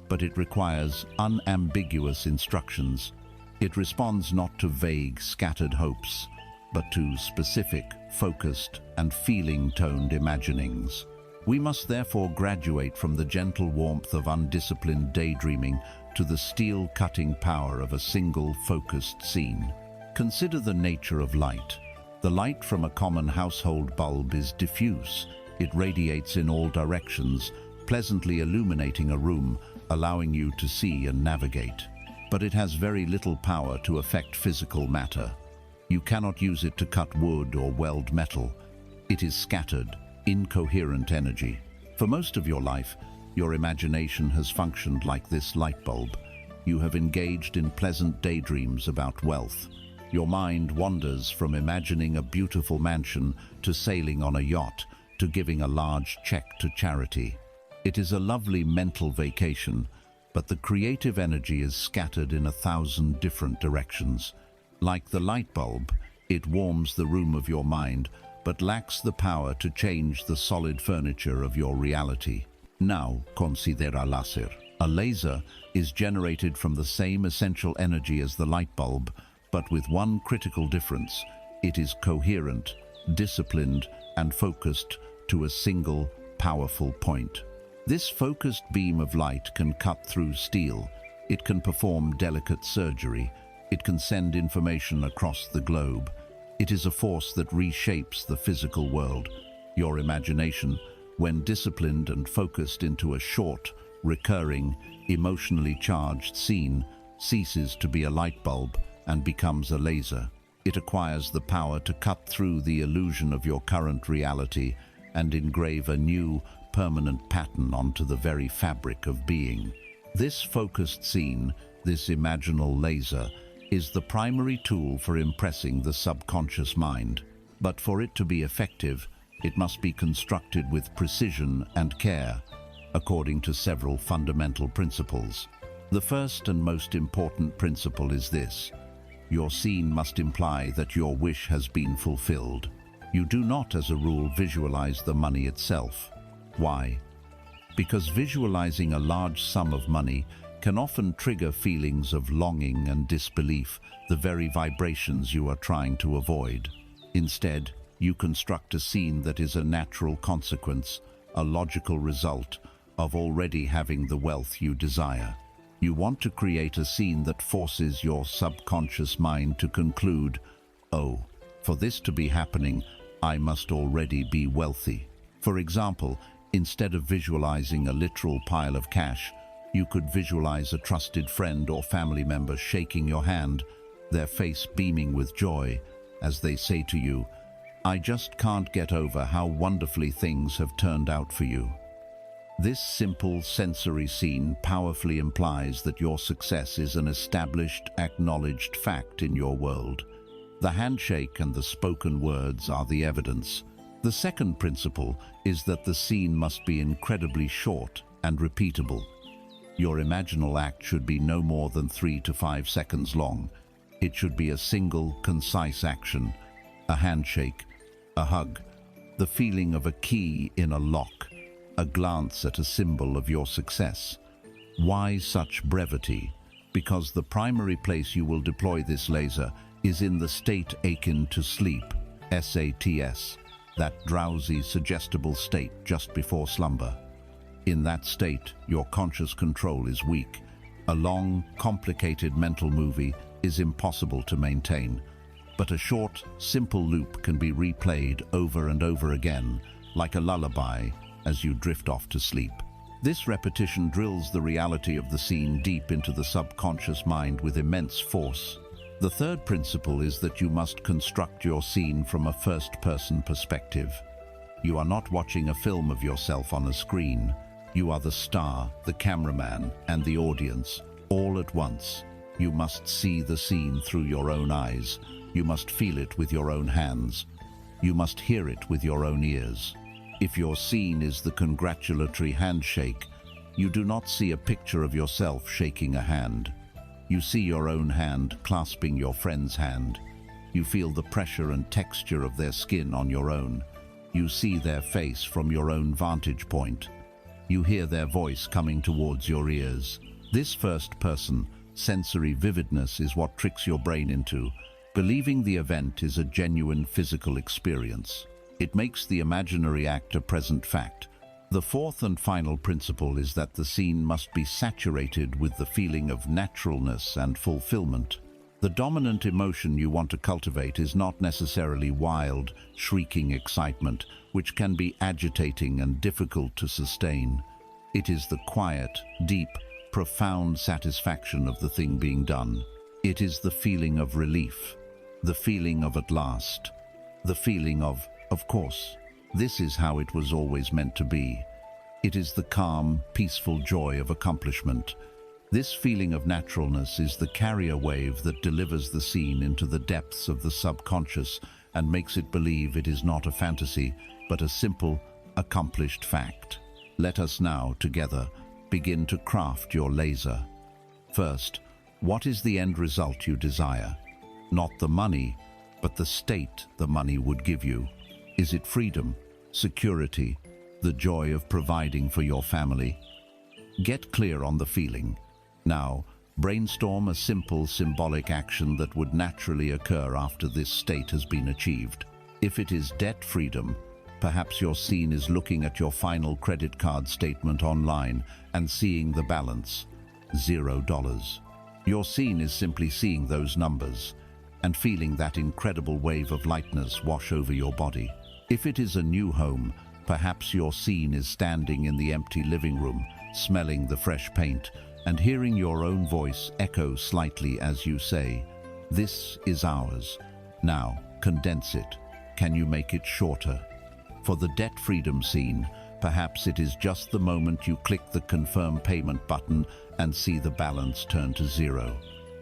but it requires unambiguous instructions. It responds not to vague, scattered hopes, but to specific, focused, and feeling-toned imaginings. We must therefore graduate from the gentle warmth of undisciplined daydreaming to the steel-cutting power of a single focused scene. Consider the nature of light. The light from a common household bulb is diffuse. It radiates in all directions, pleasantly illuminating a room, allowing you to see and navigate. But it has very little power to affect physical matter. You cannot use it to cut wood or weld metal. It is scattered, incoherent energy. For most of your life, your imagination has functioned like this light bulb. You have engaged in pleasant daydreams about wealth. Your mind wanders from imagining a beautiful mansion to sailing on a yacht to giving a large check to charity. It is a lovely mental vacation, but the creative energy is scattered in 1,000 different directions. Like the light bulb, it warms the room of your mind, but lacks the power to change the solid furniture of your reality. Now, considera láser. A laser is generated from the same essential energy as the light bulb, but with one critical difference. It is coherent, disciplined, and focused to a single, powerful point. This focused beam of light can cut through steel. It can perform delicate surgery. It can send information across the globe. It is a force that reshapes the physical world. Your imagination, when disciplined and focused into a short, recurring, emotionally charged scene, ceases to be a light bulb and becomes a laser. It acquires the power to cut through the illusion of your current reality and engrave a new, permanent pattern onto the very fabric of being. This focused scene, this imaginal laser, is the primary tool for impressing the subconscious mind. But for it to be effective, it must be constructed with precision and care, according to several fundamental principles. The first and most important principle is this: your scene must imply that your wish has been fulfilled. You do not, as a rule, visualize the money itself. Why? Because visualizing a large sum of money can often trigger feelings of longing and disbelief, the very vibrations you are trying to avoid. Instead, you construct a scene that is a natural consequence, a logical result of already having the wealth you desire. You want to create a scene that forces your subconscious mind to conclude, "Oh, for this to be happening, I must already be wealthy." For example, instead of visualizing a literal pile of cash, you could visualize a trusted friend or family member shaking your hand, their face beaming with joy, as they say to you, "I just can't get over how wonderfully things have turned out for you." This simple sensory scene powerfully implies that your success is an established, acknowledged fact in your world. The handshake and the spoken words are the evidence. The second principle is that the scene must be incredibly short and repeatable. Your imaginal act should be no more than 3 to 5 seconds long. It should be a single, concise action, a handshake, a hug, the feeling of a key in a lock, a glance at a symbol of your success. Why such brevity? Because the primary place you will deploy this laser is in the state akin to sleep, SATS, that drowsy, suggestible state just before slumber. In that state, your conscious control is weak. A long, complicated mental movie is impossible to maintain, but a short, simple loop can be replayed over and over again, like a lullaby, as you drift off to sleep. This repetition drills the reality of the scene deep into the subconscious mind with immense force. The third principle is that you must construct your scene from a first-person perspective. You are not watching a film of yourself on a screen. You are the star, the cameraman, and the audience, all at once. You must see the scene through your own eyes. You must feel it with your own hands. You must hear it with your own ears. If your scene is the congratulatory handshake, you do not see a picture of yourself shaking a hand. You see your own hand clasping your friend's hand. You feel the pressure and texture of their skin on your own. You see their face from your own vantage point. You hear their voice coming towards your ears. This first-person, sensory vividness is what tricks your brain into believing the event is a genuine physical experience. It makes the imaginary act a present fact, The fourth and final principle is that the scene must be saturated with the feeling of naturalness and fulfillment. The dominant emotion you want to cultivate is not necessarily wild, shrieking excitement, which can be agitating and difficult to sustain. It is the quiet, deep, profound satisfaction of the thing being done. It is the feeling of relief, the feeling of at last, the feeling of course, this is how it was always meant to be. It is the calm, peaceful joy of accomplishment. This feeling of naturalness is the carrier wave that delivers the scene into the depths of the subconscious and makes it believe it is not a fantasy, but a simple, accomplished fact. Let us now, together, begin to craft your laser. First, what is the end result you desire? Not the money, but the state the money would give you. Is it freedom, security, the joy of providing for your family? Get clear on the feeling. Now, brainstorm a simple symbolic action that would naturally occur after this state has been achieved. If it is debt freedom, perhaps your scene is looking at your final credit card statement online and seeing the balance, $0. Your scene is simply seeing those numbers and feeling that incredible wave of lightness wash over your body. If it is a new home, perhaps your scene is standing in the empty living room, smelling the fresh paint, and hearing your own voice echo slightly as you say, "This is ours." Now, condense it. Can you make it shorter? For the debt freedom scene, perhaps it is just the moment you click the confirm payment button and see the balance turn to zero.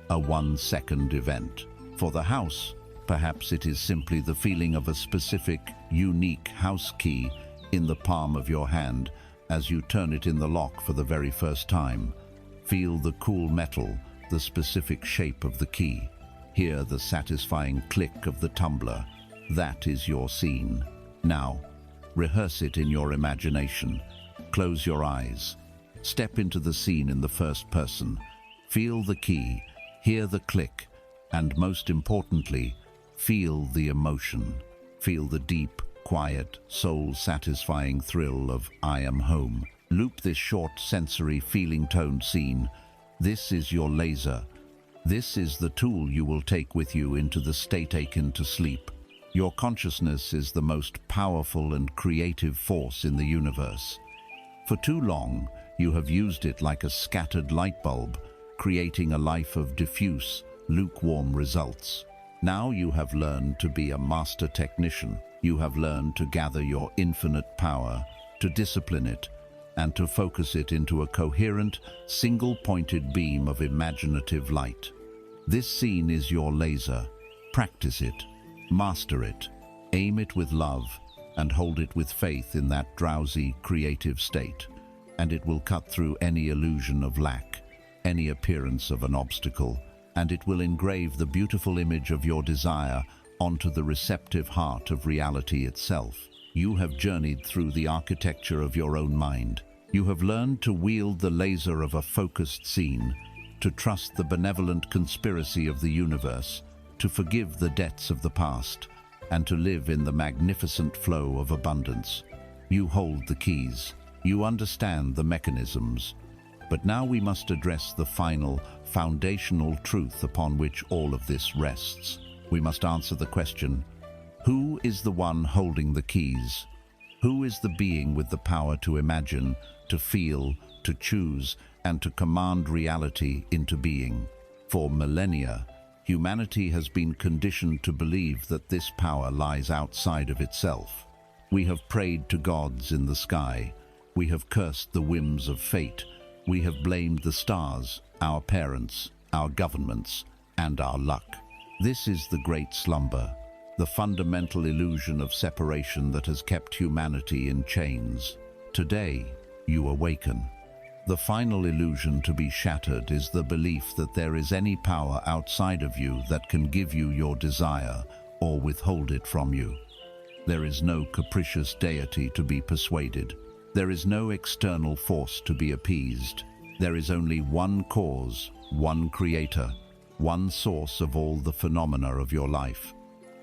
A 1-second event. For the house, perhaps it is simply the feeling of a specific, unique house key in the palm of your hand as you turn it in the lock for the very first time. Feel the cool metal, the specific shape of the key. Hear the satisfying click of the tumbler. That is your scene. Now, rehearse it in your imagination. Close your eyes. Step into the scene in the first person. Feel the key, hear the click, and most importantly, feel the emotion. Feel the deep, quiet, soul-satisfying thrill of "I am home." Loop this short, sensory, feeling-toned scene. This is your laser. This is the tool you will take with you into the state akin to sleep. Your consciousness is the most powerful and creative force in the universe. For too long, you have used it like a scattered light bulb, creating a life of diffuse, lukewarm results. Now you have learned to be a master technician. You have learned to gather your infinite power, to discipline it, and to focus it into a coherent, single-pointed beam of imaginative light. This scene is your laser. Practice it, master it, aim it with love, and hold it with faith in that drowsy, creative state, and it will cut through any illusion of lack, any appearance of an obstacle, and it will engrave the beautiful image of your desire onto the receptive heart of reality itself. You have journeyed through the architecture of your own mind. You have learned to wield the laser of a focused scene, to trust the benevolent conspiracy of the universe, to forgive the debts of the past, and to live in the magnificent flow of abundance. You hold the keys. You understand the mechanisms. But now we must address the final, foundational truth upon which all of this rests. We must answer the question, who is the one holding the keys? Who is the being with the power to imagine, to feel, to choose, and to command reality into being? For millennia, humanity has been conditioned to believe that this power lies outside of itself. We have prayed to gods in the sky. We have cursed the whims of fate. We have blamed the stars, our parents, our governments, and our luck. This is the great slumber, the fundamental illusion of separation that has kept humanity in chains. Today, you awaken. The final illusion to be shattered is the belief that there is any power outside of you that can give you your desire or withhold it from you. There is no capricious deity to be persuaded. There is no external force to be appeased. There is only one cause, one creator, one source of all the phenomena of your life.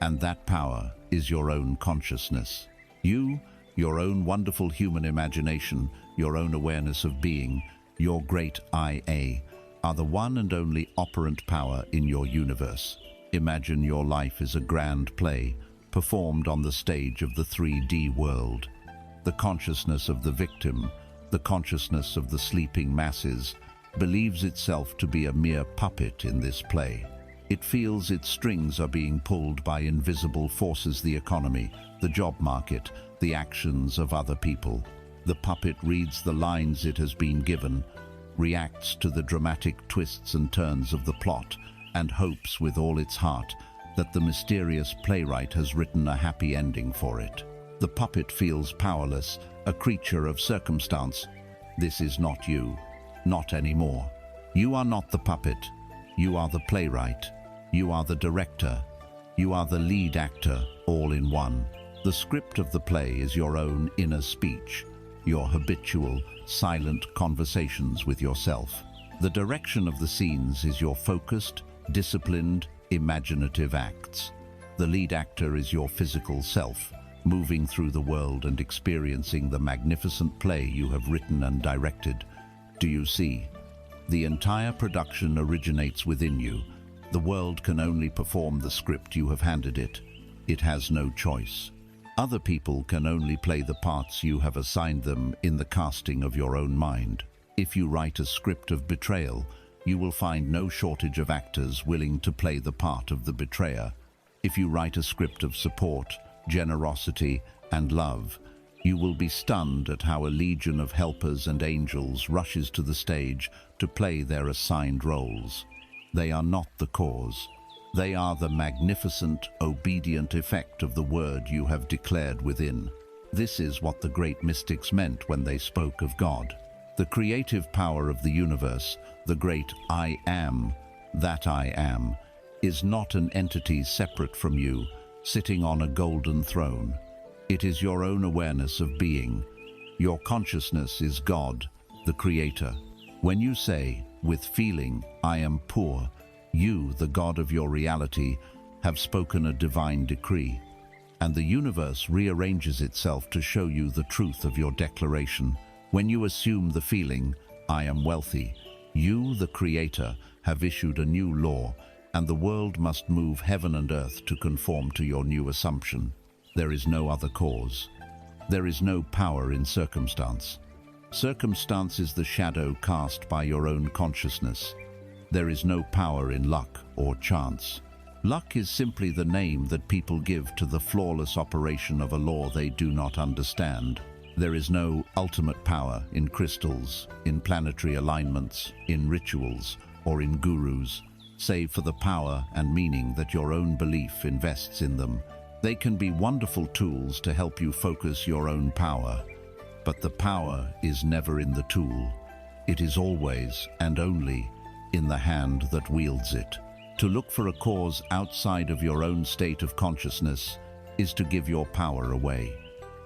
And that power is your own consciousness. You, Your own wonderful human imagination, your own awareness of being, your great I-A, are the one and only operant power in your universe. Imagine your life is a grand play, performed on the stage of the 3D world. The consciousness of the victim, the consciousness of the sleeping masses, believes itself to be a mere puppet in this play. It feels its strings are being pulled by invisible forces: the economy, the job market, the actions of other people. The puppet reads the lines it has been given, reacts to the dramatic twists and turns of the plot, and hopes with all its heart that the mysterious playwright has written a happy ending for it. The puppet feels powerless, a creature of circumstance. This is not you. Not anymore. You are not the puppet. You are the playwright. You are the director. You are the lead actor, all in one. The script of the play is your own inner speech, your habitual, silent conversations with yourself. The direction of the scenes is your focused, disciplined, imaginative acts. The lead actor is your physical self, moving through the world and experiencing the magnificent play you have written and directed. Do you see? The entire production originates within you. The world can only perform the script you have handed it. It has no choice. Other people can only play the parts you have assigned them in the casting of your own mind. If you write a script of betrayal, you will find no shortage of actors willing to play the part of the betrayer. If you write a script of support, generosity, and love, you will be stunned at how a legion of helpers and angels rushes to the stage to play their assigned roles. They are not the cause. They are the magnificent, obedient effect of the word you have declared within. This is what the great mystics meant when they spoke of God. The creative power of the universe, the great I Am, that I Am, is not an entity separate from you, sitting on a golden throne. It is your own awareness of being. Your consciousness is God, the Creator. When you say, with feeling, I am poor, you, the God of your reality, have spoken a divine decree, and the universe rearranges itself to show you the truth of your declaration. When you assume the feeling, I am wealthy, you, the Creator, have issued a new law, and the world must move heaven and earth to conform to your new assumption. There is no other cause. There is no power in circumstance. Circumstance is the shadow cast by your own consciousness. There is no power in luck or chance. Luck is simply the name that people give to the flawless operation of a law they do not understand. There is no ultimate power in crystals, in planetary alignments, in rituals, or in gurus, save for the power and meaning that your own belief invests in them. They can be wonderful tools to help you focus your own power, but the power is never in the tool. It is always and only in the hand that wields it. To look for a cause outside of your own state of consciousness is to give your power away.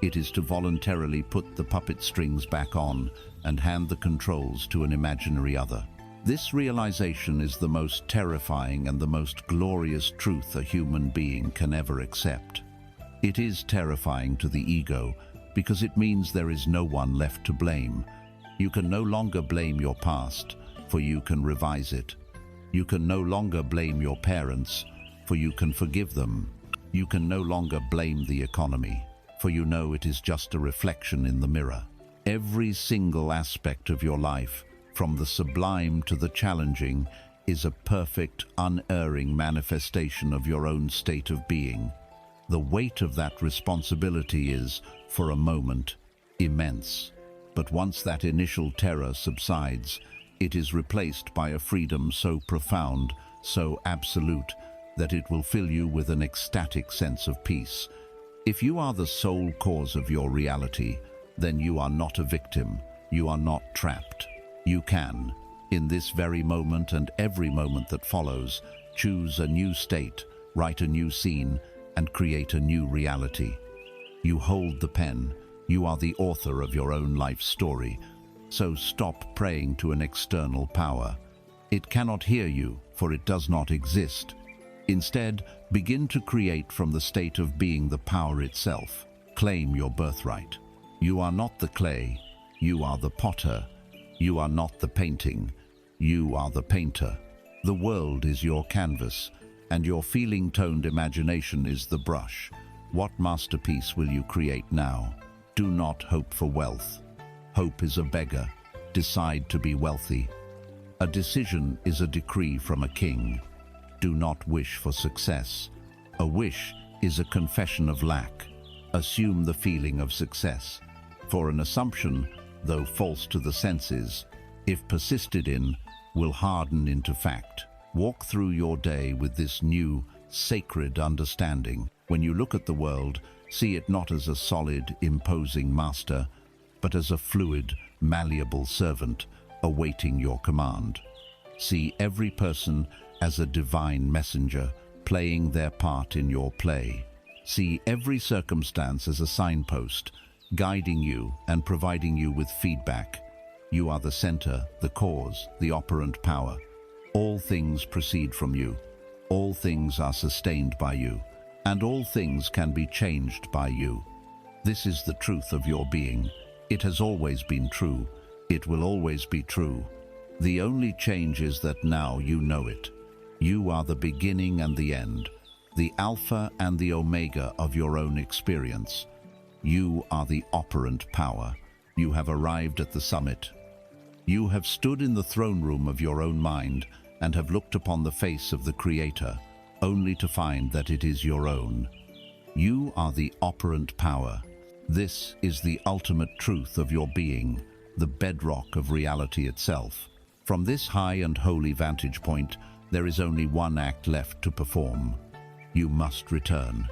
It is to voluntarily put the puppet strings back on and hand the controls to an imaginary other. This realization is the most terrifying and the most glorious truth a human being can ever accept. It is terrifying to the ego because it means there is no one left to blame. You can no longer blame your past, for you can revise it. You can no longer blame your parents, for you can forgive them. You can no longer blame the economy, for you know it is just a reflection in the mirror. Every single aspect of your life, from the sublime to the challenging, is a perfect, unerring manifestation of your own state of being. The weight of that responsibility is, for a moment, immense. But once that initial terror subsides, it is replaced by a freedom so profound, so absolute, that it will fill you with an ecstatic sense of peace. If you are the sole cause of your reality, then you are not a victim, you are not trapped. You can, in this very moment and every moment that follows, choose a new state, write a new scene, and create a new reality. You hold the pen, you are the author of your own life story, so stop praying to an external power. It cannot hear you, for it does not exist. Instead, begin to create from the state of being the power itself. Claim your birthright. You are not the clay, you are the potter. You are not the painting, you are the painter. The world is your canvas, and your feeling-toned imagination is the brush. What masterpiece will you create now? Do not hope for wealth. Hope is a beggar. Decide to be wealthy. A decision is a decree from a king. Do not wish for success. A wish is a confession of lack. Assume the feeling of success. For an assumption, though false to the senses, if persisted in, will harden into fact. Walk through your day with this new, sacred understanding. When you look at the world, see it not as a solid, imposing master, but as a fluid, malleable servant awaiting your command. See every person as a divine messenger playing their part in your play. See every circumstance as a signpost, guiding you and providing you with feedback. You are the center, the cause, the operant power. All things proceed from you. All things are sustained by you. And all things can be changed by you. This is the truth of your being. It has always been true. It will always be true. The only change is that now you know it. You are the beginning and the end, the Alpha and the Omega of your own experience. You are the operant power. You have arrived at the summit. You have stood in the throne room of your own mind and have looked upon the face of the Creator, only to find that it is your own. You are the operant power. This is the ultimate truth of your being, the bedrock of reality itself. From this high and holy vantage point, there is only one act left to perform. You must return.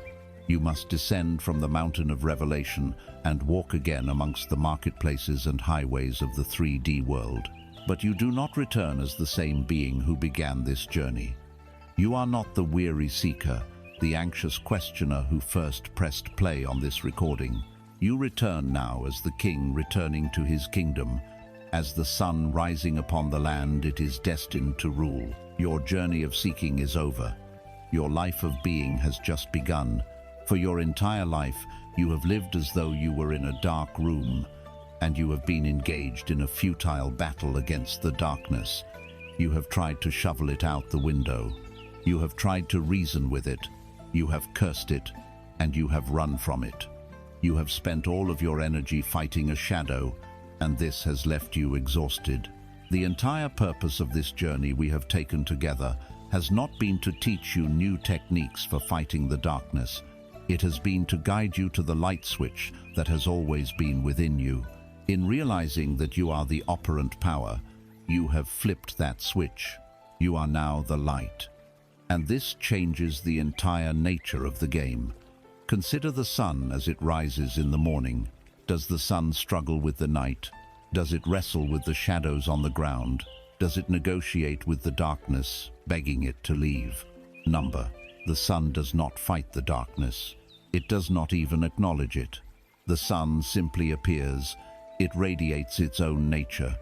You must descend from the mountain of revelation and walk again amongst the marketplaces and highways of the 3D world. But you do not return as the same being who began this journey. You are not the weary seeker, the anxious questioner who first pressed play on this recording. You return now as the king returning to his kingdom. As the sun rising upon the land it is destined to rule. Your journey of seeking is over. Your life of being has just begun. For your entire life, you have lived as though you were in a dark room, and you have been engaged in a futile battle against the darkness. You have tried to shovel it out the window. You have tried to reason with it. You have cursed it, and you have run from it. You have spent all of your energy fighting a shadow, and this has left you exhausted. The entire purpose of this journey we have taken together has not been to teach you new techniques for fighting the darkness. It has been to guide you to the light switch that has always been within you. In realizing that you are the operant power, you have flipped that switch. You are now the light. And this changes the entire nature of the game. Consider the sun as it rises in the morning. Does the sun struggle with the night? Does it wrestle with the shadows on the ground? Does it negotiate with the darkness, begging it to leave? The sun does not fight the darkness. It does not even acknowledge it. The sun simply appears. It radiates its own nature,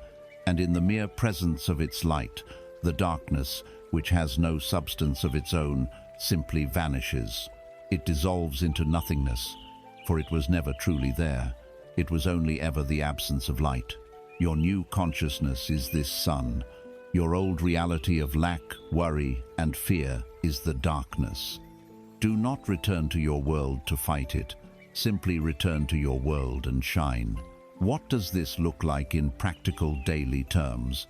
and in the mere presence of its light, the darkness, which has no substance of its own, simply vanishes. It dissolves into nothingness, for it was never truly there. It was only ever the absence of light. Your new consciousness is this sun. Your old reality of lack, worry, and fear is the darkness. Do not return to your world to fight it. Simply return to your world and shine. What does this look like in practical daily terms?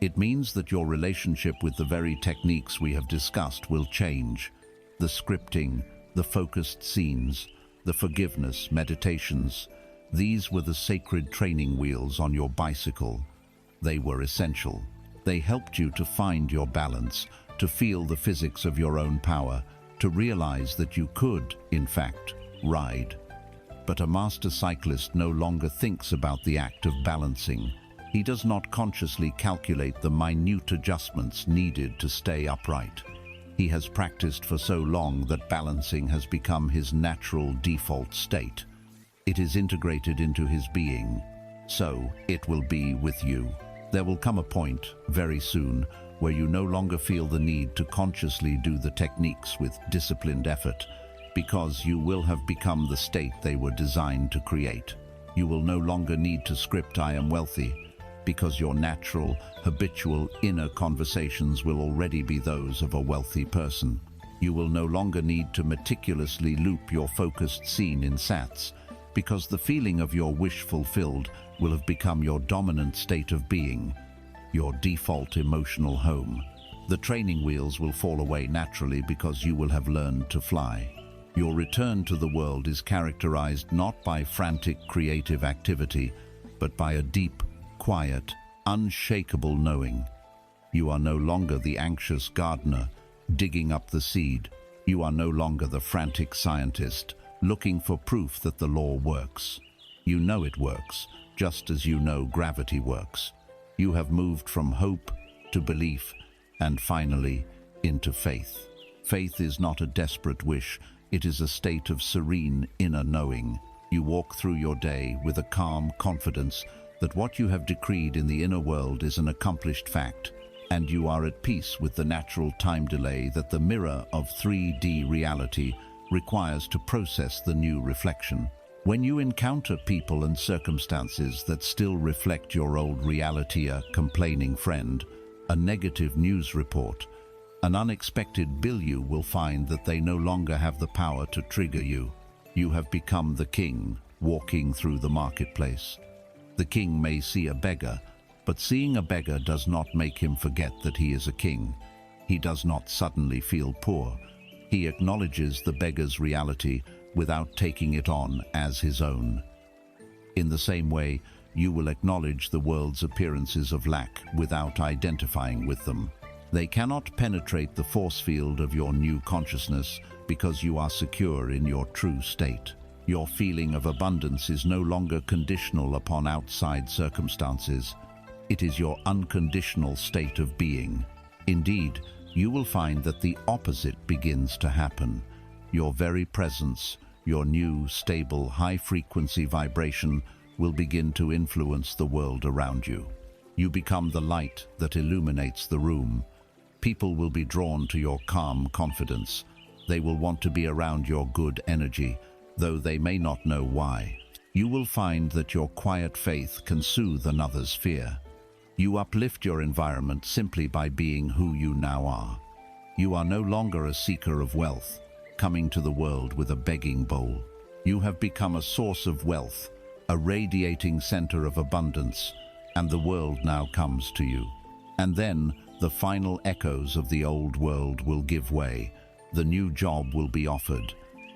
It means that your relationship with the very techniques we have discussed will change. The scripting, the focused scenes, the forgiveness meditations, these were the sacred training wheels on your bicycle. They were essential. They helped you to find your balance, to feel the physics of your own power, to realize that you could, in fact, ride. But a master cyclist no longer thinks about the act of balancing. He does not consciously calculate the minute adjustments needed to stay upright. He has practiced for so long that balancing has become his natural default state. It is integrated into his being. So it will be with you. There will come a point, very soon, where you no longer feel the need to consciously do the techniques with disciplined effort, because you will have become the state they were designed to create. You will no longer need to script "I am wealthy," because your natural, habitual inner conversations will already be those of a wealthy person. You will no longer need to meticulously loop your focused scene in sats, because the feeling of your wish fulfilled will have become your dominant state of being, your default emotional home. The training wheels will fall away naturally because you will have learned to fly. Your return to the world is characterized not by frantic creative activity, but by a deep, quiet, unshakable knowing. You are no longer the anxious gardener digging up the seed. You are no longer the frantic scientist looking for proof that the law works. You know it works, just as you know gravity works. You have moved from hope to belief, and finally into faith. Faith is not a desperate wish, it is a state of serene inner knowing. You walk through your day with a calm confidence that what you have decreed in the inner world is an accomplished fact, and you are at peace with the natural time delay that the mirror of 3D reality requires to process the new reflection. When you encounter people and circumstances that still reflect your old reality, a complaining friend, a negative news report, an unexpected bill, you will find that they no longer have the power to trigger you. You have become the king walking through the marketplace. The king may see a beggar, but seeing a beggar does not make him forget that he is a king. He does not suddenly feel poor. He acknowledges the beggar's reality without taking it on as his own. In the same way, you will acknowledge the world's appearances of lack without identifying with them. They cannot penetrate the force field of your new consciousness because you are secure in your true state. Your feeling of abundance is no longer conditional upon outside circumstances. It is your unconditional state of being. Indeed, you will find that the opposite begins to happen. Your very presence, your new, stable, high-frequency vibration will begin to influence the world around you. You become the light that illuminates the room. People will be drawn to your calm confidence. They will want to be around your good energy, though they may not know why. You will find that your quiet faith can soothe another's fear. You uplift your environment simply by being who you now are. You are no longer a seeker of wealth, coming to the world with a begging bowl. You have become a source of wealth, a radiating center of abundance, and the world now comes to you. And then the final echoes of the old world will give way. The new job will be offered.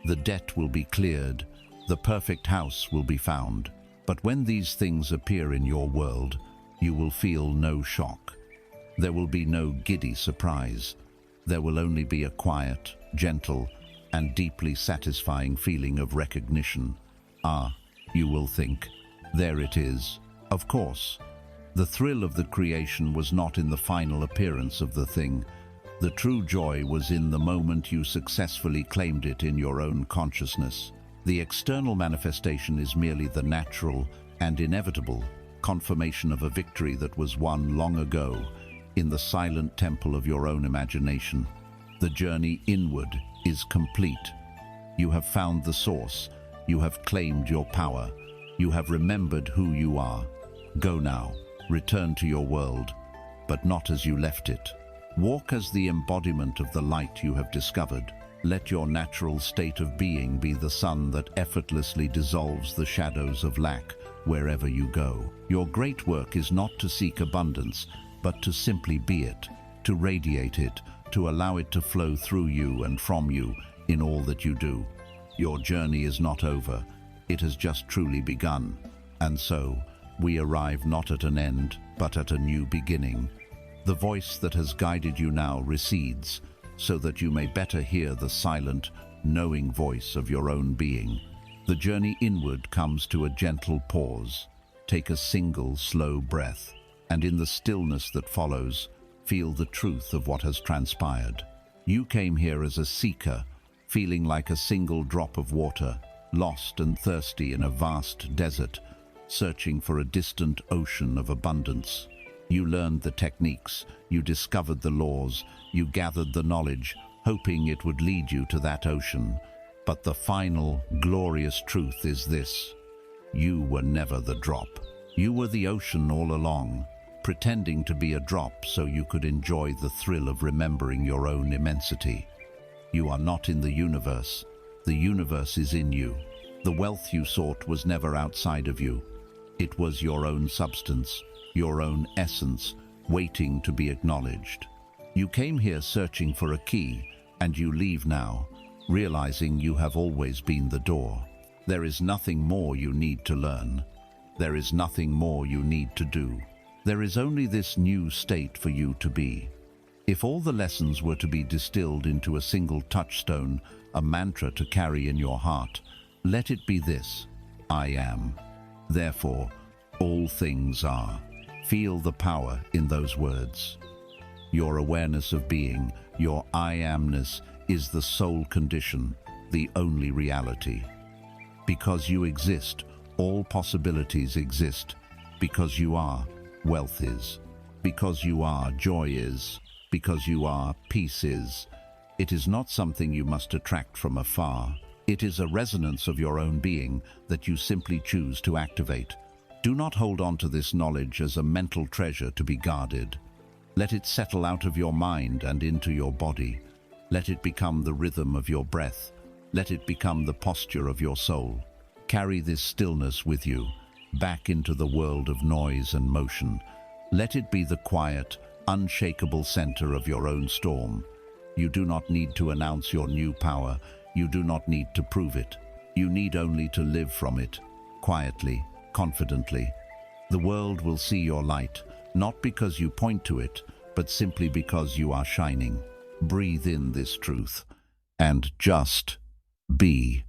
The debt will be cleared. The perfect house will be found. But when these things appear in your world, you will feel no shock. There will be no giddy surprise. There will only be a quiet, gentle, and deeply satisfying feeling of recognition. Ah, you will think, there it is. Of course, the thrill of the creation was not in the final appearance of the thing. The true joy was in the moment you successfully claimed it in your own consciousness. The external manifestation is merely the natural and inevitable confirmation of a victory that was won long ago in the silent temple of your own imagination. The journey inward is complete. You have found the source. You have claimed your power. You have remembered who you are. Go now. Return to your world, but not as you left it. Walk as the embodiment of the light you have discovered. Let your natural state of being be the sun that effortlessly dissolves the shadows of lack wherever you go. Your great work is not to seek abundance, but to simply be it, to radiate it, to allow it to flow through you and from you in all that you do. Your journey is not over. It has just truly begun. And so, we arrive not at an end, but at a new beginning. The voice that has guided you now recedes, so that you may better hear the silent, knowing voice of your own being. The journey inward comes to a gentle pause. Take a single, slow breath, and in the stillness that follows, feel the truth of what has transpired. You came here as a seeker, feeling like a single drop of water, lost and thirsty in a vast desert, searching for a distant ocean of abundance. You learned the techniques, you discovered the laws, you gathered the knowledge, hoping it would lead you to that ocean. But the final, glorious truth is this: you were never the drop. You were the ocean all along, pretending to be a drop so you could enjoy the thrill of remembering your own immensity. You are not in the universe. The universe is in you. The wealth you sought was never outside of you. It was your own substance, your own essence, waiting to be acknowledged. You came here searching for a key, and you leave now, realizing you have always been the door. There is nothing more you need to learn. There is nothing more you need to do. There is only this new state for you to be. If all the lessons were to be distilled into a single touchstone, a mantra to carry in your heart, let it be this: I am. Therefore, all things are. Feel the power in those words. Your awareness of being, your I amness, is the sole condition, the only reality. Because you exist, all possibilities exist. Because you are, wealth is. Because you are, joy is. Because you are, peace is. It is not something you must attract from afar. It is a resonance of your own being that you simply choose to activate. Do not hold on to this knowledge as a mental treasure to be guarded. Let it settle out of your mind and into your body. Let it become the rhythm of your breath. Let it become the posture of your soul. Carry this stillness with you, back into the world of noise and motion. Let it be the quiet, unshakable center of your own storm. You do not need to announce your new power. You do not need to prove it. You need only to live from it, quietly, confidently. The world will see your light, not because you point to it, but simply because you are shining. Breathe in this truth, and just be.